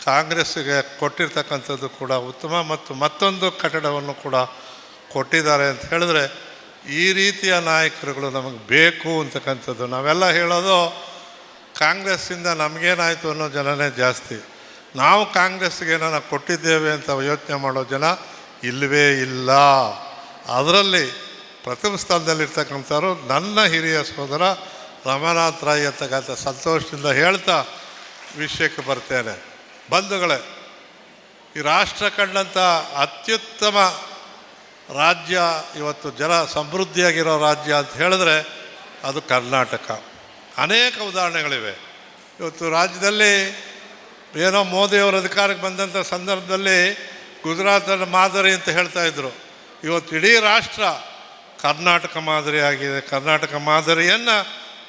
ಕಾಂಗ್ರೆಸ್ಸಿಗೆ ಕೊಟ್ಟಿರ್ತಕ್ಕಂಥದ್ದು ಕೂಡ ಉತ್ತಮ. ಮತ್ತು ಮತ್ತೊಂದು ಕಟ್ಟಡವನ್ನು ಕೂಡ ಕೊಟ್ಟಿದ್ದಾರೆ ಅಂತ ಹೇಳಿದ್ರೆ ಈ ರೀತಿಯ ನಾಯಕರುಗಳು ನಮಗೆ ಬೇಕು ಅಂತಕ್ಕಂಥದ್ದು. ನಾವೆಲ್ಲ ಹೇಳೋದು ಕಾಂಗ್ರೆಸ್ಸಿಂದ ನಮಗೇನಾಯಿತು ಅನ್ನೋ ಜನನೇ ಜಾಸ್ತಿ. ನಾವು ಕಾಂಗ್ರೆಸ್ಗೆ ಏನಾರ ಕೊಟ್ಟಿದ್ದೇವೆ ಅಂತ ಯೋಚನೆ ಮಾಡೋ ಜನ ಇಲ್ಲವೇ ಇಲ್ಲ. ಅದರಲ್ಲಿ ಪ್ರಥಮ ಸ್ಥಾನದಲ್ಲಿರ್ತಕ್ಕಂಥವ್ರು ನನ್ನ ಹಿರಿಯ ಸೋದರ ರಮನಾಥ್ ರಾಯ್ ಅಂತಕ್ಕಂಥ ಸಂತೋಷದಿಂದ ಹೇಳ್ತಾ ವಿಷಯಕ್ಕೆ ಬರ್ತೇನೆ. ಬಂಧುಗಳೇ, ಈ ರಾಷ್ಟ್ರ ಕಂಡಂಥ ಅತ್ಯುತ್ತಮ ರಾಜ್ಯ, ಇವತ್ತು ಜನ ಸಮೃದ್ಧಿಯಾಗಿರೋ ರಾಜ್ಯ ಅಂತ ಹೇಳಿದ್ರೆ ಅದು ಕರ್ನಾಟಕ. ಅನೇಕ ಉದಾಹರಣೆಗಳಿವೆ. ಇವತ್ತು ರಾಜ್ಯದಲ್ಲಿ ಏನೋ ಮೋದಿಯವರು ಅಧಿಕಾರಕ್ಕೆ ಬಂದಂಥ ಸಂದರ್ಭದಲ್ಲಿ ಗುಜರಾತನ ಮಾದರಿ ಅಂತ ಹೇಳ್ತಾಯಿದ್ರು. ಇವತ್ತು ಇಡೀ ರಾಷ್ಟ್ರ ಕರ್ನಾಟಕ ಮಾದರಿ ಆಗಿದೆ. ಕರ್ನಾಟಕ ಮಾದರಿಯನ್ನು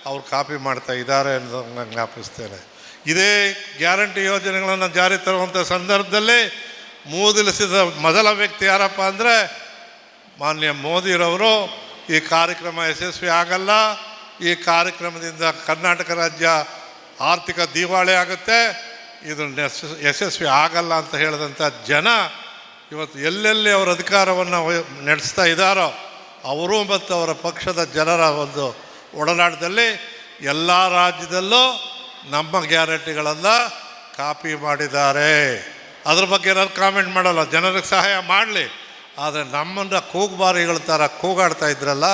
ಅವ್ರು ಕಾಪಿ ಮಾಡ್ತಾ ಇದ್ದಾರೆ ಅನ್ನೋದನ್ನು ಜ್ಞಾಪಿಸ್ತೇನೆ. ಇದೇ ಗ್ಯಾರಂಟಿ ಯೋಜನೆಗಳನ್ನು ಜಾರಿ ತರುವಂಥ ಸಂದರ್ಭದಲ್ಲಿ ಮೂದಲಿಸಿದ ಮೊದಲ ವ್ಯಕ್ತಿ ಯಾರಪ್ಪ ಅಂದರೆ ಮಾನ್ಯ ಮೋದಿರವರು. ಈ ಕಾರ್ಯಕ್ರಮ ಯಶಸ್ವಿ ಆಗಲ್ಲ, ಈ ಕಾರ್ಯಕ್ರಮದಿಂದ ಕರ್ನಾಟಕ ರಾಜ್ಯ ಆರ್ಥಿಕ ದಿವಾಳಿ ಆಗುತ್ತೆ, ಇದನ್ನು ಯಶಸ್ವಿ ಆಗಲ್ಲ ಅಂತ ಹೇಳಿದಂಥ ಜನ ಇವತ್ತು ಎಲ್ಲೆಲ್ಲಿ ಅವರ ಅಧಿಕಾರವನ್ನು ನಡೆಸ್ತಾ ಇದ್ದಾರೋ ಅವರು ಮತ್ತು ಅವರ ಪಕ್ಷದ ಜನರ ಒಂದು ಒಡನಾಟದಲ್ಲಿ ಎಲ್ಲ ರಾಜ್ಯದಲ್ಲೂ ನಮ್ಮ ಗ್ಯಾರಂಟಿಗಳನ್ನು ಕಾಪಿ ಮಾಡಿದ್ದಾರೆ. ಅದ್ರ ಬಗ್ಗೆ ನಾನು ಕಾಮೆಂಟ್ ಮಾಡಲ್ಲ, ಜನರಿಗೆ ಸಹಾಯ ಮಾಡಲಿ. ಆದರೆ ನಮ್ಮನ್ನು ಕೂಗುಬಾರಿಗಳ ಥರ ಕೂಗಾಡ್ತಾ ಇದ್ರಲ್ಲ,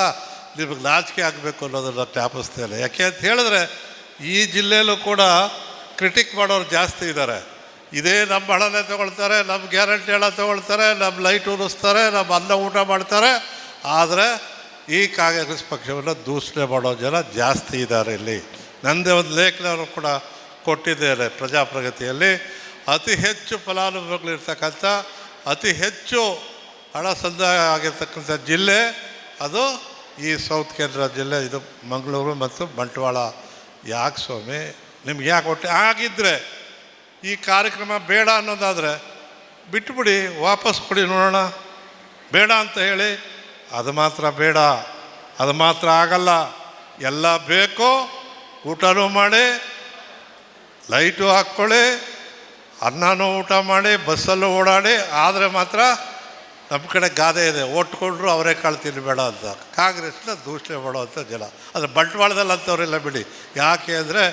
ನಿಮಗೆ ನಾಚಿಕೆ ಆಗಬೇಕು ಅನ್ನೋದನ್ನು ಜ್ಞಾಪಿಸ್ತೇನೆ. ಯಾಕೆ ಅಂತ ಹೇಳಿದ್ರೆ ಈ ಜಿಲ್ಲೆಯಲ್ಲೂ ಕೂಡ ಕ್ರಿಟಿಕ್ ಮಾಡೋರು ಜಾಸ್ತಿ ಇದ್ದಾರೆ. ಇದೇ ನಮ್ಮ ಹಣನೇ ತೊಗೊಳ್ತಾರೆ, ನಮ್ಮ ಗ್ಯಾರಂಟಿ ಹಣ ತೊಗೊಳ್ತಾರೆ, ನಮ್ಮ ಲೈಟ್ ಉರಿಸ್ತಾರೆ, ನಮ್ಮ ಅನ್ನ ಊಟ ಮಾಡ್ತಾರೆ. ಆದರೆ ಈ ಕಾಂಗ್ರೆಸ್ ಪಕ್ಷವನ್ನು ದೂಷಣೆ ಮಾಡೋ ಜನ ಜಾಸ್ತಿ ಇದ್ದಾರೆ. ಇಲ್ಲಿ ನನ್ನದೇ ಒಂದು ಲೇಖನವನ್ನು ಕೂಡ ಕೊಟ್ಟಿದ್ದೇನೆ ಪ್ರಜಾಪ್ರಗತಿಯಲ್ಲಿ. ಅತಿ ಹೆಚ್ಚು ಫಲಾನುಭವಿಗಳಿರ್ತಕ್ಕಂಥ, ಅತಿ ಹೆಚ್ಚು ಹಣ ಸಂದಾಯ ಆಗಿರ್ತಕ್ಕಂಥ ಜಿಲ್ಲೆ ಅದು ಈ ಸೌತ್ ಕೇಂದ್ರ ಜಿಲ್ಲೆ, ಇದು ಮಂಗಳೂರು ಮತ್ತು ಬಂಟ್ವಾಳ. ಯಾಕೆ ಸ್ವಾಮಿ ನಿಮ್ಗೆ ಯಾಕೆ ಹೊಟ್ಟೆ ಆಗಿದ್ದರೆ ಈ ಕಾರ್ಯಕ್ರಮ ಬೇಡ ಅನ್ನೋದಾದರೆ ಬಿಟ್ಟುಬಿಡಿ, ವಾಪಸ್ ಕೊಡಿ ನೋಡೋಣ. ಬೇಡ ಅಂತ ಹೇಳಿ ಅದು ಮಾತ್ರ ಬೇಡ, ಅದು ಮಾತ್ರ ಆಗಲ್ಲ. ಎಲ್ಲ ಬೇಕು, ಊಟನೂ ಮಾಡಿ, ಲೈಟು ಹಾಕ್ಕೊಳ್ಳಿ, ಅನ್ನನೂ ಊಟ ಮಾಡಿ, ಬಸ್ಸಲ್ಲೂ ಓಡಾಡಿ. ಆದರೆ ಮಾತ್ರ ನಮ್ಮ ಕಡೆ ಗಾದೆ ಇದೆ, ಒಟ್ಕೊಂಡ್ರು ಅವರೇ ಕಾಳು ತಿನ್ನಬೇಡ ಅಂತ. ಕಾಂಗ್ರೆಸ್ನ ದೂಷಣೆ ಮಾಡೋವಂಥ ಜನ. ಆದರೆ ಬಂಟ್ವಾಳದಲ್ಲಿ ಅಂಥವರೆಲ್ಲ ಬಿಡಿ. ಯಾಕೆ ಅಂದರೆ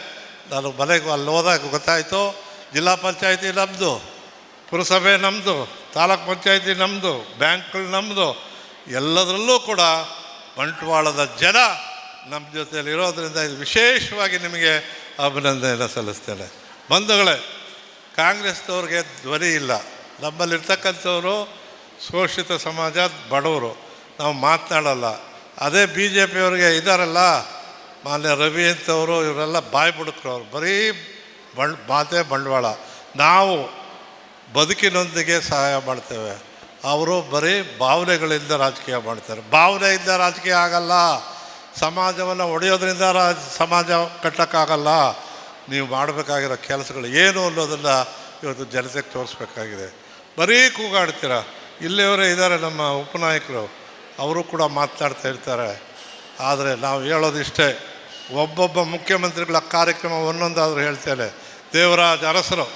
ನಾನು ಮನೆಗೆ ಅಲ್ಲಿ ಹೋದಾಗ ಗೊತ್ತಾಯಿತು, ಜಿಲ್ಲಾ ಪಂಚಾಯತಿ ನಮ್ಮದು, ಪುರಸಭೆ ನಮ್ಮದು, ತಾಲೂಕು ಪಂಚಾಯತಿ ನಮ್ಮದು, ಬ್ಯಾಂಕ್ಗಳು ನಮ್ಮದು, ಎಲ್ಲದರಲ್ಲೂ ಕೂಡ ಬಂಟ್ವಾಳದ ಜನ ನಮ್ಮ ಜೊತೆಯಲ್ಲಿ ಇರೋದರಿಂದ ಇದು ವಿಶೇಷವಾಗಿ ನಿಮಗೆ ಅಭಿನಂದನೆಯನ್ನು ಸಲ್ಲಿಸ್ತೇನೆ. ಬಂಧುಗಳೇ, ಕಾಂಗ್ರೆಸ್ನವ್ರಿಗೆ ಧ್ವನಿ ಇಲ್ಲ. ನಮ್ಮಲ್ಲಿರ್ತಕ್ಕಂಥವರು ಶೋಷಿತ ಸಮಾಜ, ಬಡವರು, ನಾವು ಮಾತನಾಡಲ್ಲ. ಅದೇ ಬಿ ಜೆ ಪಿಯವ್ರಿಗೆ ಇದ್ದಾರಲ್ಲ, ಮಾನ್ಯ ರವಿ ಅಂತವರು, ಇವರೆಲ್ಲ ಬಾಯಿ ಬುಡುಕ್ರು. ಅವರು ಬರೀ ಮಾತೇ ಬಂಡವಾಳ. ನಾವು ಬದುಕಿನೊಂದಿಗೆ ಸಹಾಯ ಮಾಡ್ತೇವೆ, ಅವರು ಬರೀ ಭಾವನೆಗಳಿಂದ ರಾಜಕೀಯ ಮಾಡ್ತಾರೆ. ಭಾವನೆಯಿಂದ ರಾಜಕೀಯ ಆಗಲ್ಲ. ಸಮಾಜವನ್ನು ಒಡೆಯೋದ್ರಿಂದ ಸಮಾಜ ಕಟ್ಟೋಕ್ಕಾಗಲ್ಲ. ನೀವು ಮಾಡಬೇಕಾಗಿರೋ ಕೆಲಸಗಳು ಏನು ಅನ್ನೋದನ್ನು ಇವತ್ತು ಜನತೆಗೆ ತೋರಿಸ್ಬೇಕಾಗಿದೆ. ಬರೀ ಕೂಗಾಡ್ತೀರ. ಇಲ್ಲಿಯವರೇ ಇದ್ದಾರೆ ನಮ್ಮ ಉಪನಾಯಕರು, ಅವರು ಕೂಡ ಮಾತನಾಡ್ತಾ ಇರ್ತಾರೆ. ಆದರೆ ನಾವು ಹೇಳೋದಿಷ್ಟೇ, ಒಬ್ಬೊಬ್ಬ ಮುಖ್ಯಮಂತ್ರಿಗಳ ಕಾರ್ಯಕ್ರಮ ಒಂದೊಂದಾದರೂ ಹೇಳ್ತೇನೆ. ದೇವರಾಜ್ ಅರಸರು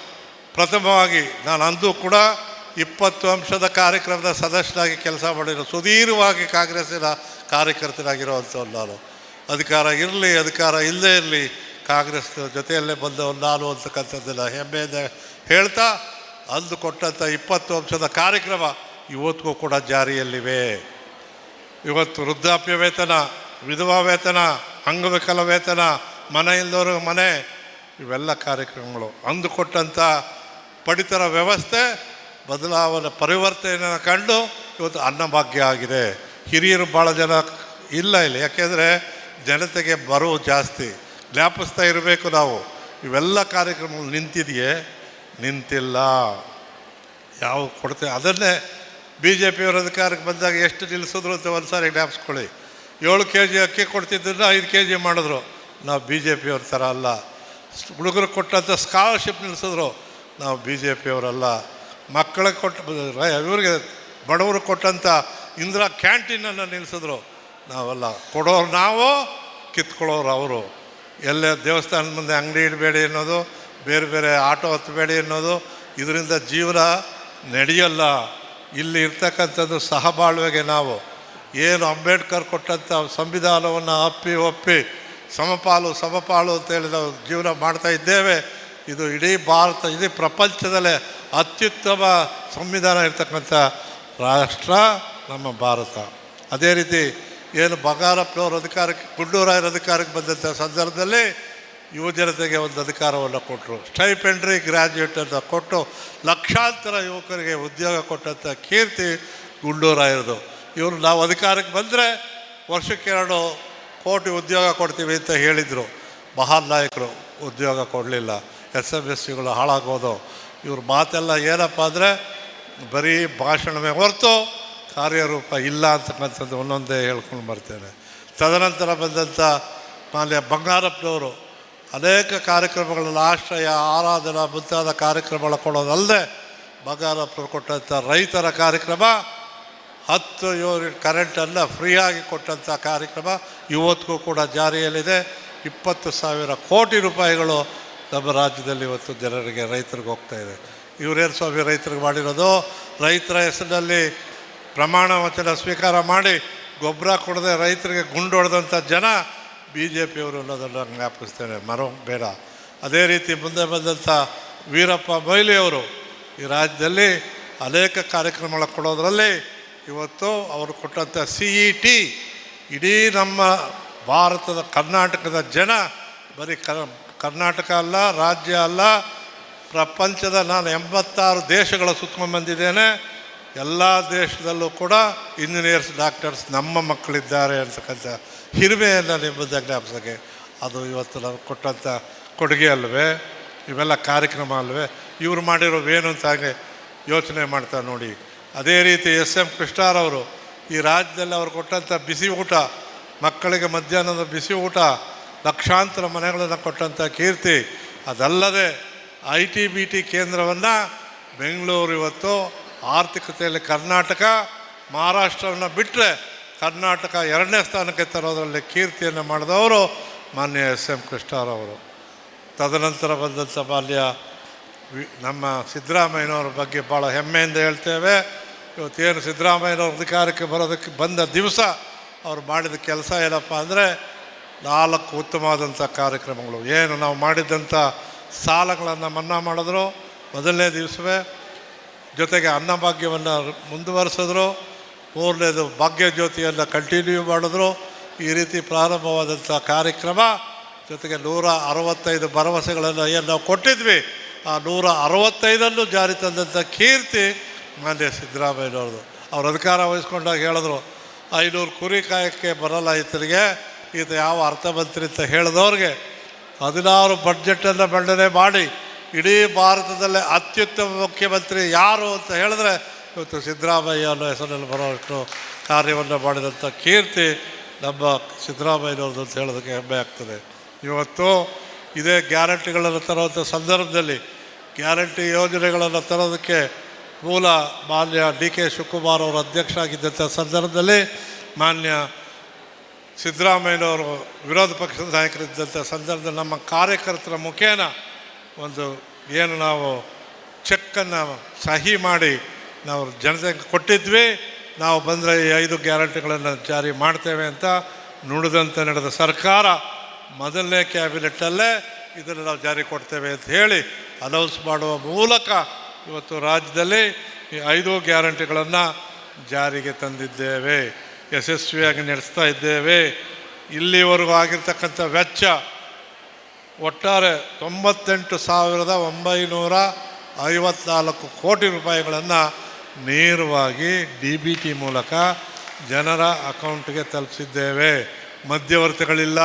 ಪ್ರಥಮವಾಗಿ, ನಾನು ಅಂದು ಕೂಡ 20 ಅಂಶದ ಕಾರ್ಯಕ್ರಮದ ಸದಸ್ಯರಾಗಿ ಕೆಲಸ ಮಾಡಿರೋ, ಸುದೀರ್ಘವಾಗಿ ಕಾಂಗ್ರೆಸ್ಸಿನ ಕಾರ್ಯಕರ್ತರಾಗಿರೋವಂಥವ್ರು ನಾನು. ಅಧಿಕಾರ ಇರಲಿ, ಅಧಿಕಾರ ಇಲ್ಲದೇ ಇರಲಿ, ಕಾಂಗ್ರೆಸ್ ಜೊತೆಯಲ್ಲೇ ಬಂದವನು ನಾನು ಅಂತಕ್ಕಂಥದ್ದನ್ನು ಹೆಮ್ಮೆಯಿಂದ ಹೇಳ್ತಾ, ಅಂದು ಕೊಟ್ಟಂಥ 20 ಅಂಶದ ಕಾರ್ಯಕ್ರಮ ಇವತ್ತಿಗೂ ಕೂಡ ಜಾರಿಯಲ್ಲಿವೆ. ಇವತ್ತು ವೃದ್ಧಾಪ್ಯ ವೇತನ, ವಿಧವಾ ವೇತನ, ಅಂಗವಿಕಲ ವೇತನ, ಮನೆ ಇಲ್ಲದವ್ರಿಗೆ ಮನೆ, ಇವೆಲ್ಲ ಕಾರ್ಯಕ್ರಮಗಳು. ಅಂದು ಕೊಟ್ಟಂಥ ಪಡಿತರ ವ್ಯವಸ್ಥೆ ಬದಲಾವಣೆ, ಪರಿವರ್ತನೆಯನ್ನು ಕಂಡು ಇವತ್ತು ಅನ್ನಭಾಗ್ಯ ಆಗಿದೆ. ಹಿರಿಯರು ಭಾಳ ಜನ ಇಲ್ಲ ಇಲ್ಲಿ, ಯಾಕೆಂದರೆ ಜನತೆಗೆ ಬರುವ ಜಾಸ್ತಿ. ಜ್ಞಾಪಿಸ್ತಾ ಇರಬೇಕು ನಾವು, ಇವೆಲ್ಲ ಕಾರ್ಯಕ್ರಮಗಳು ನಿಂತಿದೆಯೇ? ನಿಂತಿಲ್ಲ. ಯಾವ ಕೊಡ್ತೇವೆ ಅದನ್ನೇ ಬಿ ಜೆ ಪಿಯವರ ಅಧಿಕಾರಕ್ಕೆ ಬಂದಾಗ ಎಷ್ಟು ನಿಲ್ಲಿಸಿದ್ರು ಅಂತ ಒಂದು ಸಾರಿ ಜ್ಞಾಪಿಸ್ಕೊಳ್ಳಿ. 7 kg ಅಕ್ಕಿ ಕೊಡ್ತಿದ್ದನ್ನು 5 kg ಮಾಡಿದ್ರು. ನಾವು ಬಿ ಜೆ ಪಿಯವ್ರ ಥರ ಅಲ್ಲ. ಹುಡುಗರು ಕೊಟ್ಟಂಥ ಸ್ಕಾಲರ್ಶಿಪ್ ನಿಲ್ಲಿಸಿದ್ರು, ನಾವು ಬಿ ಜೆ ಪಿಯವರಲ್ಲ. ಮಕ್ಕಳಿಗೆ ಇವರಿಗೆ ಬಡವರು ಕೊಟ್ಟಂಥ ಇಂದಿರಾ ಕ್ಯಾಂಟೀನನ್ನು ನಿಲ್ಲಿಸಿದ್ರು, ನಾವಲ್ಲ. ಕೊಡೋರು ನಾವು, ಕಿತ್ಕೊಳ್ಳೋರು ಅವರು. ಎಲ್ಲೇ ದೇವಸ್ಥಾನದ ಮುಂದೆ ಅಂಗಡಿ ಇಡಬೇಡಿ ಅನ್ನೋದು, ಬೇರೆ ಬೇರೆ ಆಟೋ ಹತ್ತಬೇಡಿ ಅನ್ನೋದು, ಇದರಿಂದ ಜೀವನ ನಡೆಯಲ್ಲ. ಇಲ್ಲಿ ಇರ್ತಕ್ಕಂಥದ್ದು ಸಹಬಾಳ್ವೆಗೆ ನಾವು ಏನು ಅಂಬೇಡ್ಕರ್ ಕೊಟ್ಟಂಥ ಸಂವಿಧಾನವನ್ನು ಒಪ್ಪಿ ಸಮಪಾಲು ಅಂತೇಳಿ ನಾವು ಜೀವನ ಮಾಡ್ತಾ ಇದ್ದೇವೆ. ಇದು ಇಡೀ ಭಾರತ, ಇಡೀ ಪ್ರಪಂಚದಲ್ಲೇ ಅತ್ಯುತ್ತಮ ಸಂವಿಧಾನ ಇರ್ತಕ್ಕಂಥ ರಾಷ್ಟ್ರ ನಮ್ಮ ಭಾರತ. ಅದೇ ರೀತಿ ಏನು ಬಂಗಾರಪ್ಪನವ್ರ ಅಧಿಕಾರಕ್ಕೆ, ಗುಂಡೂರಾಯರ ಅಧಿಕಾರಕ್ಕೆ ಬಂದಂಥ ಸಂದರ್ಭದಲ್ಲಿ ಯುವಜನತೆಗೆ ಒಂದು ಅಧಿಕಾರವನ್ನು ಕೊಟ್ಟರು. ಸ್ಟೈಪೆಂಡ್ರಿ ಗ್ರ್ಯಾಜುಯೇಟ್ ಅಂತ ಕೊಟ್ಟು ಲಕ್ಷಾಂತರ ಯುವಕರಿಗೆ ಉದ್ಯೋಗ ಕೊಟ್ಟಂಥ ಕೀರ್ತಿ ಗುಂಡೂರಾಯರದು. ಇವರು ನಾವು ಅಧಿಕಾರಕ್ಕೆ ಬಂದರೆ ವರ್ಷಕ್ಕೆ 2 ಕೋಟಿ ಉದ್ಯೋಗ ಕೊಡ್ತೀವಿ ಅಂತ ಹೇಳಿದರು. ಮಹಾನ್ ನಾಯಕರು ಉದ್ಯೋಗ ಕೊಡಲಿಲ್ಲ. SMSಗಳು ಹಾಳಾಗೋದು. ಇವ್ರ ಮಾತೆಲ್ಲ ಏನಪ್ಪ ಅಂದರೆ ಬರೀ ಭಾಷಣವೇ ಹೊರತು ಕಾರ್ಯರೂಪ ಇಲ್ಲ ಅಂತಕ್ಕಂಥದ್ದು ಒಂದೊಂದೇ ಹೇಳ್ಕೊಂಡು ಬರ್ತೇನೆ. ತದನಂತರ ಬಂದಂಥ ಮಾನ್ಯ ಬಂಗಾರಪ್ಪನವರು ಅನೇಕ ಕಾರ್ಯಕ್ರಮಗಳಲ್ಲಿ ಆಶ್ರಯ, ಆರಾಧನಾ ಮುಂತಾದ ಕಾರ್ಯಕ್ರಮಗಳ ಕೊಡೋದಲ್ಲದೆ ಬಂಗಾರಪ್ಪನವರು ಕೊಟ್ಟಂಥ ರೈತರ ಕಾರ್ಯಕ್ರಮ, 10 ಯೂನಿಟ್ ಕರೆಂಟನ್ನು ಫ್ರೀಯಾಗಿ ಕೊಟ್ಟಂಥ ಕಾರ್ಯಕ್ರಮ ಇವತ್ತಿಗೂ ಕೂಡ ಜಾರಿಯಲ್ಲಿದೆ. 20,000 ಕೋಟಿ ರೂಪಾಯಿಗಳು ನಮ್ಮ ರಾಜ್ಯದಲ್ಲಿ ಇವತ್ತು ಜನರಿಗೆ, ರೈತರಿಗೆ ಹೋಗ್ತಾಯಿದೆ. ಇವರೇನು ಸ್ವಾಮಿ ರೈತರಿಗೆ ಮಾಡಿರೋದು? ರೈತರ ಹೆಸರಿನಲ್ಲಿ ಪ್ರಮಾಣ ವಚನ ಸ್ವೀಕಾರ ಮಾಡಿ ಗೊಬ್ಬರ ಕೊಡದೆ ರೈತರಿಗೆ ಗುಂಡೊಡೆದಂಥ ಜನ ಬಿ ಜೆ ಪಿಯವರು ಅನ್ನೋದನ್ನು ಜ್ಞಾಪಿಸ್ತೇನೆ, ಬೇಡ. ಅದೇ ರೀತಿ ಮುಂದೆ ಬಂದಂಥ ವೀರಪ್ಪ ಮೊಯ್ಲಿಯವರು ಈ ರಾಜ್ಯದಲ್ಲಿ ಅನೇಕ ಕಾರ್ಯಕ್ರಮಗಳ ಕೊಡೋದರಲ್ಲಿ ಇವತ್ತು ಅವರು ಕೊಟ್ಟಂಥ CET ಇಡೀ ನಮ್ಮ ಭಾರತದ ಕರ್ನಾಟಕದ ಜನ, ಬರೀ ಕರ್ನಾಟಕ ಅಲ್ಲ, ರಾಜ್ಯ ಅಲ್ಲ, ಪ್ರಪಂಚದ ನಾನು 86 ದೇಶಗಳ ಸುತ್ಕೊಂಡ್ಬಂದಿದ್ದೇನೆ. ಎಲ್ಲ ದೇಶದಲ್ಲೂ ಕೂಡ ಇಂಜಿನಿಯರ್ಸ್, ಡಾಕ್ಟರ್ಸ್ ನಮ್ಮ ಮಕ್ಕಳಿದ್ದಾರೆ ಅಂತಕ್ಕಂಥ ಹಿರಿಮೆಯನ್ನು ನಿಮ್ಮದ ಜ್ಞಾಪಿಸೋಕ್ಕೆ ಅದು ಇವತ್ತು ನಾವು ಕೊಟ್ಟಂಥ ಕೊಡುಗೆ ಅಲ್ವೇ? ಇವೆಲ್ಲ ಕಾರ್ಯಕ್ರಮ ಅಲ್ವೇ? ಇವರು ಮಾಡಿರೋವೇನು ಅಂತ ಹಾಗೆ ಯೋಚನೆ ಮಾಡ್ತಾ ನೋಡಿ. ಅದೇ ರೀತಿ SM ಕೃಷ್ಣರವರು ಈ ರಾಜ್ಯದಲ್ಲಿ ಅವರು ಕೊಟ್ಟಂಥ ಬಿಸಿ ಊಟ, ಮಕ್ಕಳಿಗೆ ಮಧ್ಯಾಹ್ನದ ಬಿಸಿ ಊಟ, ಲಕ್ಷಾಂತರ ಮನೆಗಳನ್ನು ಕೊಟ್ಟಂಥ ಕೀರ್ತಿ. ಅದಲ್ಲದೆ ITBT ಕೇಂದ್ರವನ್ನು ಬೆಂಗಳೂರು ಇವತ್ತು ಆರ್ಥಿಕತೆಯಲ್ಲಿ ಕರ್ನಾಟಕ, ಮಹಾರಾಷ್ಟ್ರವನ್ನು ಬಿಟ್ಟರೆ ಕರ್ನಾಟಕ 2ನೇ ಸ್ಥಾನಕ್ಕೆ ತರೋದರಲ್ಲಿ ಕೀರ್ತಿಯನ್ನು ಮಾಡಿದವರು ಮಾನ್ಯ SM ಕೃಷ್ಣರವರು. ತದನಂತರ ಬಂದಂಥ ನಮ್ಮ ಸಿದ್ದರಾಮಯ್ಯನವ್ರ ಬಗ್ಗೆ ಭಾಳ ಹೆಮ್ಮೆಯಿಂದ ಹೇಳ್ತೇವೆ. ಇವತ್ತೇನು ಸಿದ್ದರಾಮಯ್ಯನವ್ರ ಅಧಿಕಾರಕ್ಕೆ ಬರೋದಕ್ಕೆ ಬಂದ ದಿವಸ ಅವ್ರು ಮಾಡಿದ ಕೆಲಸ ಏನಪ್ಪ ಅಂದರೆ 4 ಉತ್ತಮವಾದಂಥ ಕಾರ್ಯಕ್ರಮಗಳು. ಏನು ನಾವು ಮಾಡಿದ್ದಂಥ ಸಾಲಗಳನ್ನು ಮನ್ನಾ ಮಾಡಿದ್ರು ಮೊದಲನೇ ದಿವಸವೇ, ಜೊತೆಗೆ ಅನ್ನಭಾಗ್ಯವನ್ನು ಮುಂದುವರಿಸಿದ್ರು, 3ನೇದು ಭಾಗ್ಯ ಜ್ಯೋತಿಯನ್ನು ಕಂಟಿನ್ಯೂ ಮಾಡಿದ್ರು. ಈ ರೀತಿ ಪ್ರಾರಂಭವಾದಂಥ ಕಾರ್ಯಕ್ರಮ, ಜೊತೆಗೆ 165 ಭರವಸೆಗಳನ್ನು ಏನು ನಾವು ಕೊಟ್ಟಿದ್ವಿ, ಆ 165 ಜಾರಿ ತಂದಂಥ ಕೀರ್ತಿ ಮಾನ್ಯ ಸಿದ್ದರಾಮಯ್ಯನವ್ರದ್ದು. ಅವ್ರು ಅಧಿಕಾರ ವಹಿಸ್ಕೊಂಡಾಗ ಹೇಳಿದ್ರು 500 ಕುರಿ ಕಾಯಕ್ಕೆ ಬರಲ್ಲ ರೈತರಿಗೆ, ಇದು ಯಾವ ಅರ್ಥಮಂತ್ರಿ ಅಂತ ಹೇಳಿದವ್ರಿಗೆ 16 ಬಡ್ಜೆಟನ್ನು ಮಂಡನೆ ಮಾಡಿ ಇಡೀ ಭಾರತದಲ್ಲೇ ಅತ್ಯುತ್ತಮ ಮುಖ್ಯಮಂತ್ರಿ ಯಾರು ಅಂತ ಹೇಳಿದ್ರೆ ಇವತ್ತು ಸಿದ್ದರಾಮಯ್ಯ ಅನ್ನೋ ಹೆಸರಲ್ಲಿ ಬರೋಷ್ಟು ಕಾರ್ಯವನ್ನು ಮಾಡಿದಂಥ ಕೀರ್ತಿ ನಮ್ಮ ಸಿದ್ದರಾಮಯ್ಯನವ್ರದ್ದು ಅಂತ ಹೇಳೋದಕ್ಕೆ ಹೆಮ್ಮೆ ಆಗ್ತದೆ. ಇವತ್ತು ಇದೇ ಗ್ಯಾರಂಟಿಗಳನ್ನು ತರುವಂಥ ಸಂದರ್ಭದಲ್ಲಿ ಗ್ಯಾರಂಟಿ ಯೋಜನೆಗಳನ್ನು ತರೋದಕ್ಕೆ ಮೂಲ ಮಾನ್ಯ DK ಶಿವಕುಮಾರ್ ಅವರು ಅಧ್ಯಕ್ಷ ಆಗಿದ್ದಂಥ ಸಂದರ್ಭದಲ್ಲಿ ಮಾನ್ಯ ಸಿದ್ದರಾಮಯ್ಯನವರು ವಿರೋಧ ಪಕ್ಷದ ನಾಯಕರಿದ್ದಂಥ ಸಂದರ್ಭದಲ್ಲಿ ನಮ್ಮ ಕಾರ್ಯಕರ್ತರ ಮುಖೇನ ಒಂದು ಏನು ನಾವು ಚೆಕ್ಕನ್ನು ಸಹಿ ಮಾಡಿ ನಾವು ಜನತೆಗೆ ಕೊಟ್ಟಿದ್ವಿ, ನಾವು ಬಂದರೆ ಈ 5 ಗ್ಯಾರಂಟಿಗಳನ್ನು ಜಾರಿ ಮಾಡ್ತೇವೆ ಅಂತ ನುಡಿದಂತೆ ನಡೆದ ಸರ್ಕಾರ ಮೊದಲನೇ ಕ್ಯಾಬಿನೆಟ್ಟಲ್ಲೇ ಇದನ್ನು ನಾವು ಜಾರಿ ಕೊಡ್ತೇವೆ ಅಂತ ಹೇಳಿ ಅನೌನ್ಸ್ ಮಾಡುವ ಮೂಲಕ ಇವತ್ತು ರಾಜ್ಯದಲ್ಲಿ ಈ 5 ಗ್ಯಾರಂಟಿಗಳನ್ನು ಜಾರಿಗೆ ತಂದಿದ್ದೇವೆ, ಯಶಸ್ವಿಯಾಗಿ ನಡೆಸ್ತಾ ಇದ್ದೇವೆ. ಇಲ್ಲಿವರೆಗೂ ಆಗಿರ್ತಕ್ಕಂಥ ವೆಚ್ಚ ಒಟ್ಟಾರೆ 98,954 ಕೋಟಿ ರೂಪಾಯಿಗಳನ್ನು ನೇರವಾಗಿ DBT ಮೂಲಕ ಜನರ ಅಕೌಂಟ್ಗೆ ತಲುಪಿಸಿದ್ದೇವೆ. ಮಧ್ಯವರ್ತಿಗಳಿಲ್ಲ,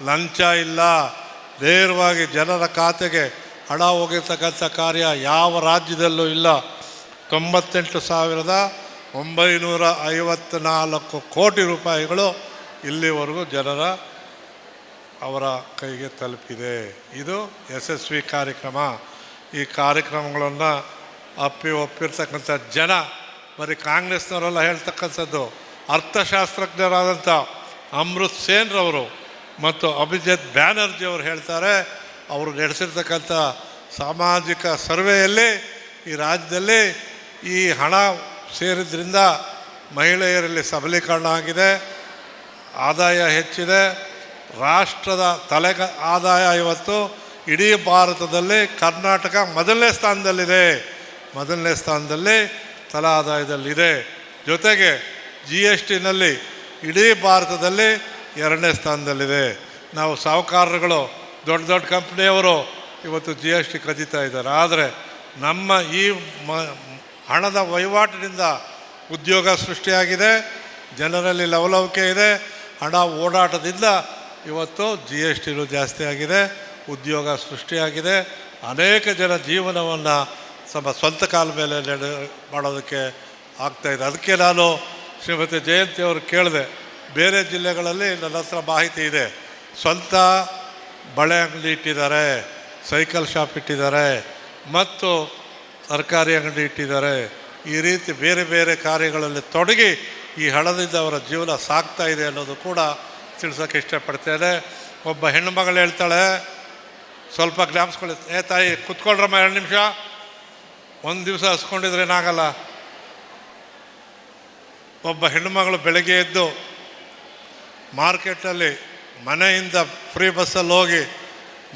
ಲಂಚ ಇಲ್ಲ, ನೇರವಾಗಿ ಜನರ ಖಾತೆಗೆ ಹಣ ಹೋಗಿರ್ತಕ್ಕಂಥ ಕಾರ್ಯ ಯಾವ ರಾಜ್ಯದಲ್ಲೂ ಇಲ್ಲ. 98,954 ಕೋಟಿ ರೂಪಾಯಿಗಳು ಇಲ್ಲಿವರೆಗೂ ಜನರ ಅವರ ಕೈಗೆ ತಲುಪಿದೆ. ಇದು ಯಶಸ್ವಿ ಕಾರ್ಯಕ್ರಮ. ಈ ಕಾರ್ಯಕ್ರಮಗಳನ್ನು ಒಪ್ಪಿರ್ತಕ್ಕಂಥ ಜನ ಬರೀ ಕಾಂಗ್ರೆಸ್ನವರೆಲ್ಲ ಹೇಳ್ತಕ್ಕಂಥದ್ದು. ಅರ್ಥಶಾಸ್ತ್ರಜ್ಞರಾದಂಥ ಅಮೃತ್ ಸೇನ್ರವರು ಮತ್ತು ಅಭಿಜಿತ್ ಬ್ಯಾನರ್ಜಿ ಅವರು ಹೇಳ್ತಾರೆ, ಅವರು ನಡೆಸಿರ್ತಕ್ಕಂಥ ಸಾಮಾಜಿಕ ಸರ್ವೆಯಲ್ಲಿ ಈ ರಾಜ್ಯದಲ್ಲಿ ಈ ಹಣ ಸೇರಿದ್ರಿಂದ ಮಹಿಳೆಯರಲ್ಲಿ ಸಬಲೀಕರಣ ಆಗಿದೆ, ಆದಾಯ ಹೆಚ್ಚಿದೆ, ರಾಷ್ಟ್ರದ ಆದಾಯ ಇವತ್ತು ಇಡೀ ಭಾರತದಲ್ಲಿ ಕರ್ನಾಟಕ ಮೊದಲನೇ ಸ್ಥಾನದಲ್ಲಿ ತಲಾ ಆದಾಯದಲ್ಲಿದೆ. ಜೊತೆಗೆ GSTನಲ್ಲಿ ಇಡೀ ಭಾರತದಲ್ಲಿ 2ನೇ ಸ್ಥಾನದಲ್ಲಿದೆ. ನಾವು ಸಾಹುಕಾರರುಗಳು ದೊಡ್ಡ ಕಂಪ್ನಿಯವರು ಇವತ್ತು GST ಕದೀತಾ ಇದ್ದಾರೆ. ಆದರೆ ನಮ್ಮ ಈ ಹಣದ ವಹಿವಾಟಿನಿಂದ ಉದ್ಯೋಗ ಸೃಷ್ಟಿಯಾಗಿದೆ, ಜನರಲ್ಲಿ ಲವಲವಿಕೆ ಇದೆ, ಹಣ ಓಡಾಟದಿಂದ ಇವತ್ತು GSTನೂ ಜಾಸ್ತಿ ಆಗಿದೆ, ಉದ್ಯೋಗ ಸೃಷ್ಟಿಯಾಗಿದೆ, ಅನೇಕ ಜನ ಜೀವನವನ್ನು ಸ್ವಂತ ಕಾಲ ಮೇಲೆ ಮಾಡೋದಕ್ಕೆ ಆಗ್ತಾಯಿದೆ. ಅದಕ್ಕೆ ನಾನು ಶ್ರೀಮತಿ ಜಯಂತಿ ಅವರು ಕೇಳಿದೆ, ಬೇರೆ ಜಿಲ್ಲೆಗಳಲ್ಲಿ ನನ್ನ ಹತ್ರ ಮಾಹಿತಿ ಇದೆ, ಸ್ವಂತ ಬಳೆ ಅಂಗಡಿ ಇಟ್ಟಿದ್ದಾರೆ, ಸೈಕಲ್ ಶಾಪ್ ಇಟ್ಟಿದ್ದಾರೆ ಮತ್ತು ತರಕಾರಿ ಅಂಗಡಿ ಇಟ್ಟಿದ್ದಾರೆ. ಈ ರೀತಿ ಬೇರೆ ಬೇರೆ ಕಾರ್ಯಗಳಲ್ಲಿ ತೊಡಗಿ ಈ ಹಣದಿಂದ ಅವರ ಜೀವನ ಸಾಗ್ತಾ ಇದೆ ಅನ್ನೋದು ಕೂಡ ತಿಳಿಸೋಕ್ಕೆ ಇಷ್ಟಪಡ್ತೇನೆ. ಒಬ್ಬ ಹೆಣ್ಣುಮಗಳು ಹೇಳ್ತಾಳೆ, ಸ್ವಲ್ಪ ಜ್ಞಾಪಿಸ್ಕೊಳ್ಳಿ, ತಾಯಿ ಕುತ್ಕೊಳ್ರಮ್ಮ 2 ನಿಮಿಷ, ಒಂದು ದಿವಸ ಹಸ್ಕೊಂಡಿದ್ರೆ ಏನಾಗಲ್ಲ. ಒಬ್ಬ ಹೆಣ್ಣುಮಗಳು ಬೆಳಗ್ಗೆ ಎದ್ದು ಮಾರ್ಕೆಟಲ್ಲಿ ಮನೆಯಿಂದ ಫ್ರೀ ಬಸ್ಸಲ್ಲಿ ಹೋಗಿ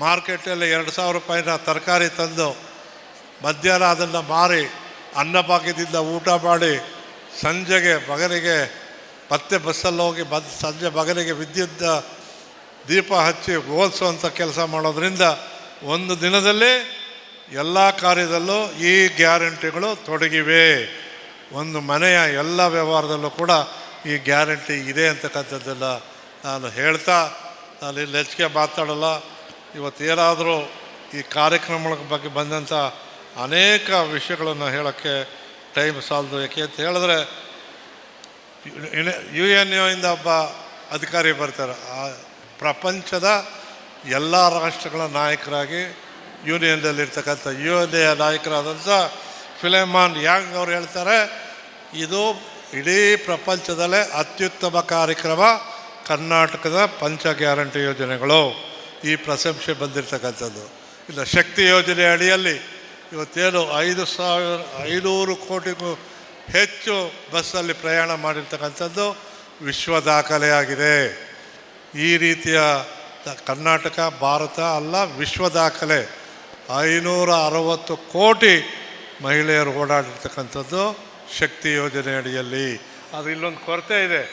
ಮಾರ್ಕೆಟಲ್ಲಿ 2,000 ರೂಪಾಯಿನ ತರಕಾರಿ ತಂದು ಮಧ್ಯಾಹ್ನ ಅದನ್ನು ಮಾರಿ ಅನ್ನಭಾಗ್ಯದಿಂದ ಊಟ ಮಾಡಿ ಸಂಜೆಗೆ ಮಗನಿಗೆ ಮತ್ತೆ ಬಸ್ಸಲ್ಲಿ ಹೋಗಿ ಸಂಜೆ ಮಗನಿಗೆ ವಿದ್ಯುತ್ ದೀಪ ಹಚ್ಚಿ ಓದಿಸುವಂಥ ಕೆಲಸ ಮಾಡೋದ್ರಿಂದ ಒಂದು ದಿನದಲ್ಲಿ ಎಲ್ಲ ಕಾರ್ಯದಲ್ಲೂ ಈ ಗ್ಯಾರಂಟಿಗಳು ತೊಡಗಿವೆ. ಒಂದು ಮನೆಯ ಎಲ್ಲ ವ್ಯವಹಾರದಲ್ಲೂ ಕೂಡ ಈ ಗ್ಯಾರಂಟಿ ಇದೆ ಅಂತಕ್ಕಂಥದ್ದನ್ನು ನಾನು ಹೇಳ್ತಾ, ನಾನು ಇಲ್ಲಿ ಹೆಚ್ಚಿಗೆ ಮಾತಾಡಲ್ಲ. ಇವತ್ತೇನಾದರೂ ಈ ಕಾರ್ಯಕ್ರಮಗಳ ಬಗ್ಗೆ ಬಂದಂಥ ಅನೇಕ ವಿಷಯಗಳನ್ನು ಹೇಳೋಕ್ಕೆ ಟೈಮ್ ಸಾಲದು. ಯಾಕೆ ಅಂತ ಹೇಳಿದ್ರೆ UN ಒಬ್ಬ ಅಧಿಕಾರಿ ಬರ್ತಾರೆ. ಆ ಪ್ರಪಂಚದ ಎಲ್ಲ ರಾಷ್ಟ್ರಗಳ ನಾಯಕರಾಗಿ ಯೂನಿಯನ್ನಲ್ಲಿರ್ತಕ್ಕಂಥ UN ನಾಯಕರಾದಂಥ ಫಿಲೆಮಾನ್ ಯಾಂಗ್ ಅವರು ಹೇಳ್ತಾರೆ, ಇದು ಇಡೀ ಪ್ರಪಂಚದಲ್ಲೇ ಅತ್ಯುತ್ತಮ ಕಾರ್ಯಕ್ರಮ ಕರ್ನಾಟಕದ ಪಂಚ ಗ್ಯಾರಂಟಿ ಯೋಜನೆಗಳು. ಈ ಪ್ರಶಂಸೆ ಬಂದಿರತಕ್ಕಂಥದ್ದು. ಇಲ್ಲ, ಶಕ್ತಿ ಯೋಜನೆ ಅಡಿಯಲ್ಲಿ ಇವತ್ತೇನು 5,500 ಕೋಟಿಗೂ ಹೆಚ್ಚು ಬಸ್ಸಲ್ಲಿ ಪ್ರಯಾಣ ಮಾಡಿರ್ತಕ್ಕಂಥದ್ದು ವಿಶ್ವ ದಾಖಲೆಯಾಗಿದೆ. ಈ ರೀತಿಯ ಕರ್ನಾಟಕ ಭಾರತ ಅಲ್ಲ, ವಿಶ್ವ ದಾಖಲೆ. 560 ಕೋಟಿ ಮಹಿಳೆಯರು ಓಡಾಡಿರ್ತಕ್ಕಂಥದ್ದು ಶಕ್ತಿ ಯೋಜನೆ ಅಡಿಯಲ್ಲಿ. ಆದರೆ ಇಲ್ಲೊಂದು ಕೊರತೆ ಇದೆ.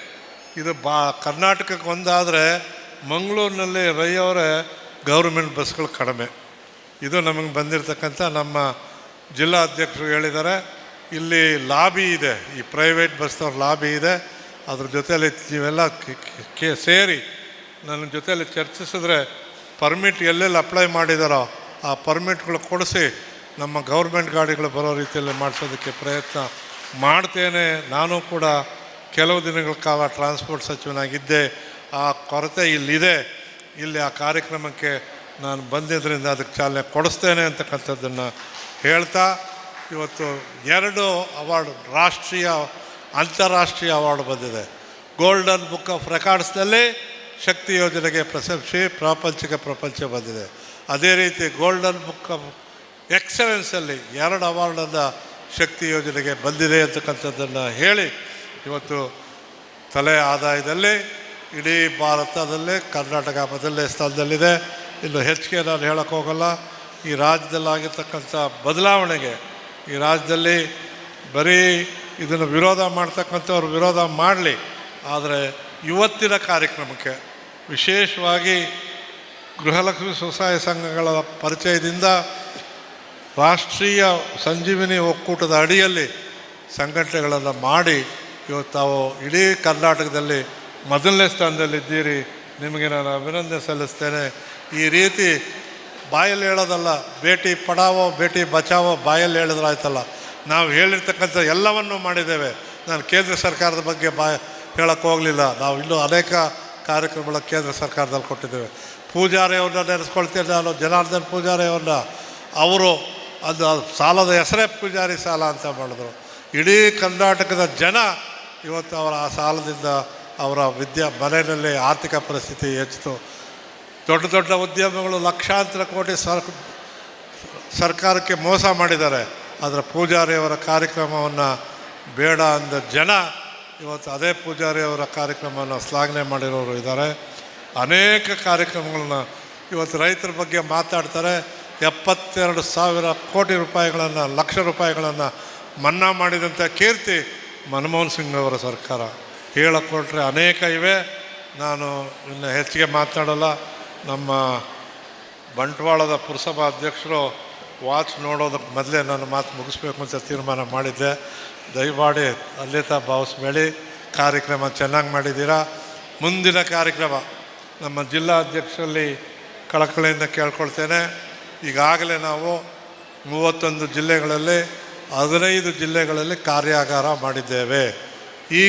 ಇದು ಕರ್ನಾಟಕಕ್ಕೆ ಒಂದಾದರೆ ಮಂಗಳೂರಿನಲ್ಲಿ ರೈಯವರೇ ಗೌರ್ಮೆಂಟ್ ಬಸ್ಗಳು ಕಡಿಮೆ. ಇದು ನಮಗೆ ಬಂದಿರತಕ್ಕಂಥ ನಮ್ಮ ಜಿಲ್ಲಾ ಅಧ್ಯಕ್ಷರು ಹೇಳಿದ್ದಾರೆ. ಇಲ್ಲಿ ಲಾಬಿ ಇದೆ, ಈ ಪ್ರೈವೇಟ್ ಬಸ್ನವ್ರ ಲಾಬಿ ಇದೆ. ಅದ್ರ ಜೊತೆಯಲ್ಲಿ ನೀವೆಲ್ಲ ಸೇರಿ ನನ್ನ ಜೊತೆಯಲ್ಲಿ ಚರ್ಚಿಸಿದ್ರೆ ಪರ್ಮಿಟ್ ಎಲ್ಲೆಲ್ಲಿ ಅಪ್ಲೈ ಮಾಡಿದಾರೋ ಆ ಪರ್ಮಿಟ್ಗಳು ಕೊಡಿಸಿ ನಮ್ಮ ಗೌರ್ಮೆಂಟ್ ಗಾಡಿಗಳು ಬರೋ ರೀತಿಯಲ್ಲಿ ಮಾಡಿಸೋದಕ್ಕೆ ಪ್ರಯತ್ನ ಮಾಡ್ತೇನೆ. ನಾನು ಕೂಡ ಕೆಲವು ದಿನಗಳ ಕಾಲ ಟ್ರಾನ್ಸ್ಪೋರ್ಟ್ ಸಚಿವನಾಗಿದ್ದೆ. ಆ ಕೊರತೆ ಇಲ್ಲಿದೆ. ಇಲ್ಲಿ ಆ ಕಾರ್ಯಕ್ರಮಕ್ಕೆ ನಾನು ಬಂದಿದ್ದರಿಂದ ಅದಕ್ಕೆ ಚಾಲನೆ ಕೊಡಿಸ್ತೇನೆ ಅಂತಕ್ಕಂಥದ್ದನ್ನು ಹೇಳ್ತಾ, ಇವತ್ತು 2 ಅವಾರ್ಡ್, ರಾಷ್ಟ್ರೀಯ ಅಂತಾರಾಷ್ಟ್ರೀಯ ಅವಾರ್ಡ್ ಬಂದಿದೆ. ಗೋಲ್ಡನ್ ಬುಕ್ ಆಫ್ ರೆಕಾರ್ಡ್ಸ್ನಲ್ಲಿ ಶಕ್ತಿ ಯೋಜನೆಗೆ ಪ್ರಪಂಚ ಬಂದಿದೆ. ಅದೇ ರೀತಿ ಗೋಲ್ಡನ್ ಬುಕ್ ಆಫ್ ಎಕ್ಸಲೆನ್ಸಲ್ಲಿ 2 ಅವಾರ್ಡನ್ನು ಶಕ್ತಿ ಯೋಜನೆಗೆ ಬಂದಿದೆ ಅಂತಕ್ಕಂಥದ್ದನ್ನು ಹೇಳಿ, ಇವತ್ತು ತಲೆ ಆದಾಯದಲ್ಲಿ ಇಡೀ ಭಾರತದಲ್ಲೇ ಕರ್ನಾಟಕ ಮೊದಲನೇ ಸ್ಥಾನದಲ್ಲಿದೆ. ಇನ್ನು ಹೆಚ್ಚಿಗೆ ನಾನು ಹೇಳೋಕ್ಕೆ ಹೋಗಲ್ಲ. ಈ ರಾಜ್ಯದಲ್ಲಾಗಿರ್ತಕ್ಕಂಥ ಬದಲಾವಣೆಗೆ, ಈ ರಾಜ್ಯದಲ್ಲಿ ಬರೀ ಇದನ್ನು ವಿರೋಧ ಮಾಡ್ತಕ್ಕಂಥವ್ರು ವಿರೋಧ ಮಾಡಲಿ, ಆದರೆ ಇವತ್ತಿನ ಕಾರ್ಯಕ್ರಮಕ್ಕೆ ವಿಶೇಷವಾಗಿ ಗೃಹಲಕ್ಷ್ಮಿ ಸ್ವಸಹಾಯ ಸಂಘಗಳ ಪರಿಚಯದಿಂದ ರಾಷ್ಟ್ರೀಯ ಸಂಜೀವಿನಿ ಒಕ್ಕೂಟದ ಅಡಿಯಲ್ಲಿ ಸಂಘಟನೆಗಳನ್ನು ಮಾಡಿ ಇವತ್ತು ತಾವು ಇಡೀ ಕರ್ನಾಟಕದಲ್ಲಿ ಮೊದಲನೇ ಸ್ಥಾನದಲ್ಲಿದ್ದೀರಿ. ನಿಮಗೆ ನಾನು ಅಭಿನಂದನೆ ಸಲ್ಲಿಸ್ತೇನೆ. ಈ ರೀತಿ ಬಾಯಲ್ಲಿ ಹೇಳೋದಲ್ಲ, ಬೇಟಿ ಪಡಾವೋ ಬೇಟಿ ಬಚಾವೋ ಬಾಯಲ್ಲಿ ಹೇಳಿದ್ರೆ ಆಯ್ತಲ್ಲ. ನಾವು ಹೇಳಿರ್ತಕ್ಕಂಥ ಎಲ್ಲವನ್ನೂ ಮಾಡಿದ್ದೇವೆ. ನಾನು ಕೇಂದ್ರ ಸರ್ಕಾರದ ಬಗ್ಗೆ ಹೇಳೋಕ್ಕೆ ಹೋಗಲಿಲ್ಲ. ನಾವು ಇನ್ನೂ ಅನೇಕ ಕಾರ್ಯಕ್ರಮಗಳ ಕೇಂದ್ರ ಸರ್ಕಾರದಲ್ಲಿ ಕೊಟ್ಟಿದ್ದೇವೆ. ಪೂಜಾರಿಯವ್ರನ್ನ ನೆನೆಸ್ಕೊಳ್ತೀನಿ ನಾನು, ಜನಾರ್ದನ್ ಪೂಜಾರಿಯವ್ರನ್ನ. ಅವರು ಅದು ಸಾಲದ ಹೆಸರೇ ಪೂಜಾರಿ ಸಾಲ ಅಂತ ಮಾಡಿದ್ರು. ಇಡೀ ಕರ್ನಾಟಕದ ಜನ ಇವತ್ತು ಅವರ ಆ ಸಾಲದಿಂದ ಅವರ ಮನೆಯಲ್ಲಿ ಆರ್ಥಿಕ ಪರಿಸ್ಥಿತಿ ಹೆಚ್ಚಿತು. ದೊಡ್ಡ ದೊಡ್ಡ ಉದ್ಯಮಗಳು ಲಕ್ಷಾಂತರ ಕೋಟಿ ಸರ್ಕಾರಕ್ಕೆ ಮೋಸ ಮಾಡಿದ್ದಾರೆ. ಅದರ ಪೂಜಾರಿಯವರ ಕಾರ್ಯಕ್ರಮವನ್ನು ಬೇಡ ಅಂದ ಜನ ಇವತ್ತು ಅದೇ ಪೂಜಾರಿಯವರ ಕಾರ್ಯಕ್ರಮವನ್ನು ಶ್ಲಾಘನೆ ಮಾಡಿರೋರು ಇದ್ದಾರೆ. ಅನೇಕ ಕಾರ್ಯಕ್ರಮಗಳನ್ನ ಇವತ್ತು ರೈತರ ಬಗ್ಗೆ ಮಾತಾಡ್ತಾರೆ. 72,000 ಕೋಟಿ ರೂಪಾಯಿಗಳನ್ನು, ಲಕ್ಷ ರೂಪಾಯಿಗಳನ್ನು ಮನ್ನಾ ಮಾಡಿದಂಥ ಕೀರ್ತಿ ಮನಮೋಹನ್ ಸಿಂಗ್ ಅವರ ಸರ್ಕಾರ. ಹೇಳಿಕೊಟ್ರೆ ಅನೇಕ ಇವೆ, ನಾನು ಇನ್ನು ಹೆಚ್ಚಿಗೆ ಮಾತನಾಡಲ್ಲ. ನಮ್ಮ ಬಂಟ್ವಾಳದ ಪುರಸಭಾ ಅಧ್ಯಕ್ಷರು ವಾಚ್ ನೋಡೋದಕ್ಕೆ ಮೊದಲೇ ನಾನು ಮಾತು ಮುಗಿಸ್ಬೇಕು ಅಂತ ತೀರ್ಮಾನ ಮಾಡಿದ್ದೆ. ದಯಮಾಡಿ ಅಲ್ಲಿತ ಭಾವಿಸ್ಬೇಡಿ. ಕಾರ್ಯಕ್ರಮ ಚೆನ್ನಾಗಿ ಮಾಡಿದ್ದೀರಾ. ಮುಂದಿನ ಕಾರ್ಯಕ್ರಮ ನಮ್ಮ ಜಿಲ್ಲಾ ಅಧ್ಯಕ್ಷರಲ್ಲಿ ಕಳಕಳಿಯಿಂದ ಕೇಳ್ಕೊಳ್ತೇನೆ. ಈಗಾಗಲೇ ನಾವು 31 ಜಿಲ್ಲೆಗಳಲ್ಲಿ 15 ಜಿಲ್ಲೆಗಳಲ್ಲಿ ಕಾರ್ಯಾಗಾರ ಮಾಡಿದ್ದೇವೆ. ಈ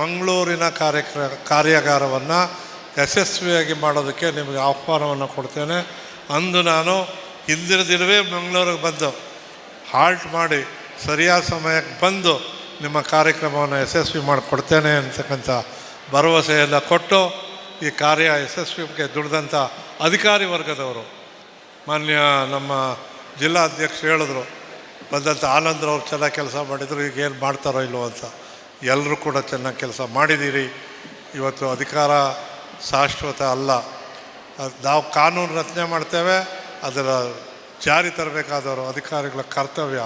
ಮಂಗಳೂರಿನ ಕಾರ್ಯಾಗಾರವನ್ನು ಯಶಸ್ವಿಯಾಗಿ ಮಾಡೋದಕ್ಕೆ ನಿಮಗೆ ಆಹ್ವಾನವನ್ನು ಕೊಡ್ತೇನೆ. ಅಂದು ನಾನು ಹಿಂದಿನ ದಿನವೇ ಮಂಗಳೂರಿಗೆ ಬಂದು ಹಾಲ್ಟ್ ಮಾಡಿ ಸರಿಯಾದ ಸಮಯಕ್ಕೆ ಬಂದು ನಿಮ್ಮ ಕಾರ್ಯಕ್ರಮವನ್ನು ಯಶಸ್ವಿ ಮಾಡಿಕೊಡ್ತೇನೆ ಅಂತಕ್ಕಂಥ ಭರವಸೆಯನ್ನು ಕೊಟ್ಟು ಈ ಕಾರ್ಯ ಯಶಸ್ವಿಗೆ ದುಡಿದಂಥ ಅಧಿಕಾರಿ ವರ್ಗದವರು, ಮಾನ್ಯ ನಮ್ಮ ಜಿಲ್ಲಾ ಅಧ್ಯಕ್ಷರು ಹೇಳಿದ್ರು, ಬಂದಂಥ ಆನಂದ್ರವ್ರು ಚೆನ್ನಾಗಿ ಕೆಲಸ ಮಾಡಿದರು, ಈಗ ಏನು ಮಾಡ್ತಾರೋ ಇಲ್ಲವೋ ಅಂತ. ಎಲ್ಲರೂ ಕೂಡ ಚೆನ್ನಾಗಿ ಕೆಲಸ ಮಾಡಿದ್ದೀರಿ. ಇವತ್ತು ಅಧಿಕಾರ ಶಾಶ್ವತ ಅಲ್ಲ. ನಾವು ಕಾನೂನು ರಚನೆ ಮಾಡ್ತೇವೆ, ಅದರ ಜಾರಿ ತರಬೇಕಾದವರು ಅಧಿಕಾರಿಗಳ ಕರ್ತವ್ಯ.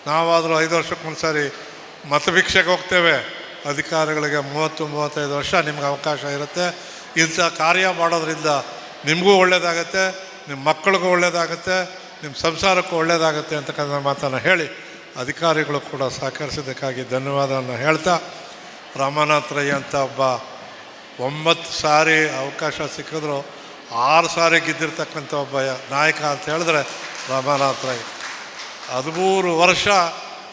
ನಾವಾದರೂ 5 ವರ್ಷಕ್ಕೊಂದು ಸಾರಿ ಮತಭಿಕ್ಷೆಗೆ ಹೋಗ್ತೇವೆ. ಅಧಿಕಾರಿಗಳಿಗೆ 30-35 ವರ್ಷ ನಿಮ್ಗೆ ಅವಕಾಶ ಇರುತ್ತೆ. ಇಂಥ ಕಾರ್ಯ ಮಾಡೋದ್ರಿಂದ ನಿಮಗೂ ಒಳ್ಳೆಯದಾಗತ್ತೆ, ನಿಮ್ಮ ಮಕ್ಕಳಿಗೂ ಒಳ್ಳೆಯದಾಗತ್ತೆ, ನಿಮ್ಮ ಸಂಸಾರಕ್ಕೂ ಒಳ್ಳೆಯದಾಗತ್ತೆ ಅಂತಕ್ಕಂಥ ಮಾತನ್ನು ಹೇಳಿ ಅಧಿಕಾರಿಗಳು ಕೂಡ ಸಹಕರಿಸಿದ್ದಕ್ಕಾಗಿ ಧನ್ಯವಾದವನ್ನು ಹೇಳ್ತಾ, ರಾಮನಾಥ್ ರೈ ಅಂತ ಒಬ್ಬ 9 ಸಾರಿ ಅವಕಾಶ ಸಿಕ್ಕಿದ್ರು 6 ಸಾರಿ ಗೆದ್ದಿರ್ತಕ್ಕಂಥ ಒಬ್ಬ ನಾಯಕ ಅಂತ ಹೇಳಿದ್ರೆ ರಾಮನಾಥ್ ರೈ. 13 ವರ್ಷ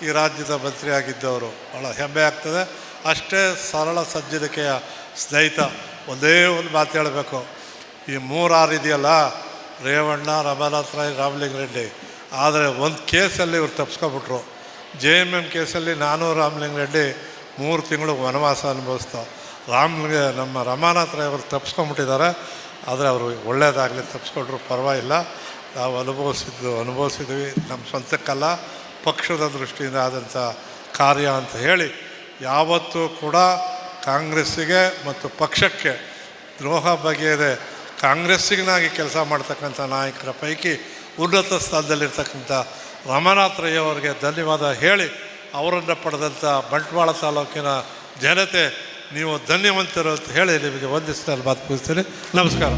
ಈ ರಾಜ್ಯದ ಮಂತ್ರಿಯಾಗಿದ್ದವರು. ಭಾಳ ಹೆಮ್ಮೆ ಆಗ್ತದೆ. ಅಷ್ಟೇ ಸರಳ ಸಜ್ಜನಿಕೆಯ ಸ್ನೇಹಿತ. ಒಂದೇ ಒಂದು ಮಾತು ಹೇಳಬೇಕು, ಈ 3-6 ಇದೆಯಲ್ಲ, ರೇವಣ್ಣ, ರಾಮನಾಥ್ ರೈ, ರಾಮಲಿಂಗ ರೆಡ್ಡಿ. ಆದರೆ ಒಂದು ಕೇಸಲ್ಲಿ ಇವ್ರು ತಪ್ಪಿಸ್ಕೊಬಿಟ್ರು. JMM ಕೇಸಲ್ಲಿ ನಾನು ರಾಮಲಿಂಗ ರೆಡ್ಡಿ 3 ತಿಂಗಳು ವನವಾಸ ಅನುಭವಿಸ್ತಾ. ನಮ್ಮ ರಾಮನಾಥ್ ರೈ ಅವರು ತಪ್ಪಿಸ್ಕೊಂಬಿಟ್ಟಿದ್ದಾರೆ. ಆದರೆ ಅವರು ಒಳ್ಳೆಯದಾಗಲಿ, ತಪ್ಪಿಸ್ಕೊಂಡ್ರು ಪರವಾಗಿಲ್ಲ. ನಾವು ಅನುಭವಿಸಿದ್ವಿ. ನಮ್ಮ ಸ್ವಂತಕ್ಕಲ್ಲ, ಪಕ್ಷದ ದೃಷ್ಟಿಯಿಂದ ಆದಂಥ ಕಾರ್ಯ ಅಂತ ಹೇಳಿ, ಯಾವತ್ತೂ ಕೂಡ ಕಾಂಗ್ರೆಸ್ಸಿಗೆ ಮತ್ತು ಪಕ್ಷಕ್ಕೆ ದ್ರೋಹ ಬಗೆಯದೆ ಕಾಂಗ್ರೆಸ್ಸಿಗನಾಗಿ ಕೆಲಸ ಮಾಡ್ತಕ್ಕಂಥ ನಾಯಕರ ಪೈಕಿ ಉನ್ನತ ಸ್ಥಾನದಲ್ಲಿರ್ತಕ್ಕಂಥ ರಾಮನಾಥ್ ರೈ ಅವರಿಗೆ ಧನ್ಯವಾದ ಹೇಳಿ, ಅವರನ್ನು ಪಡೆದಂಥ ಬಂಟ್ವಾಳ ತಾಲೂಕಿನ ಜನತೆ ನೀವು ಧನ್ಯವಂತರು ಅಂತ ಹೇಳಿ ನಿಮಗೆ ವಂದಿಸಿ ನಾನು ಮಾತು ಮುಗಿಸ್ತೀನಿ. ನಮಸ್ಕಾರ.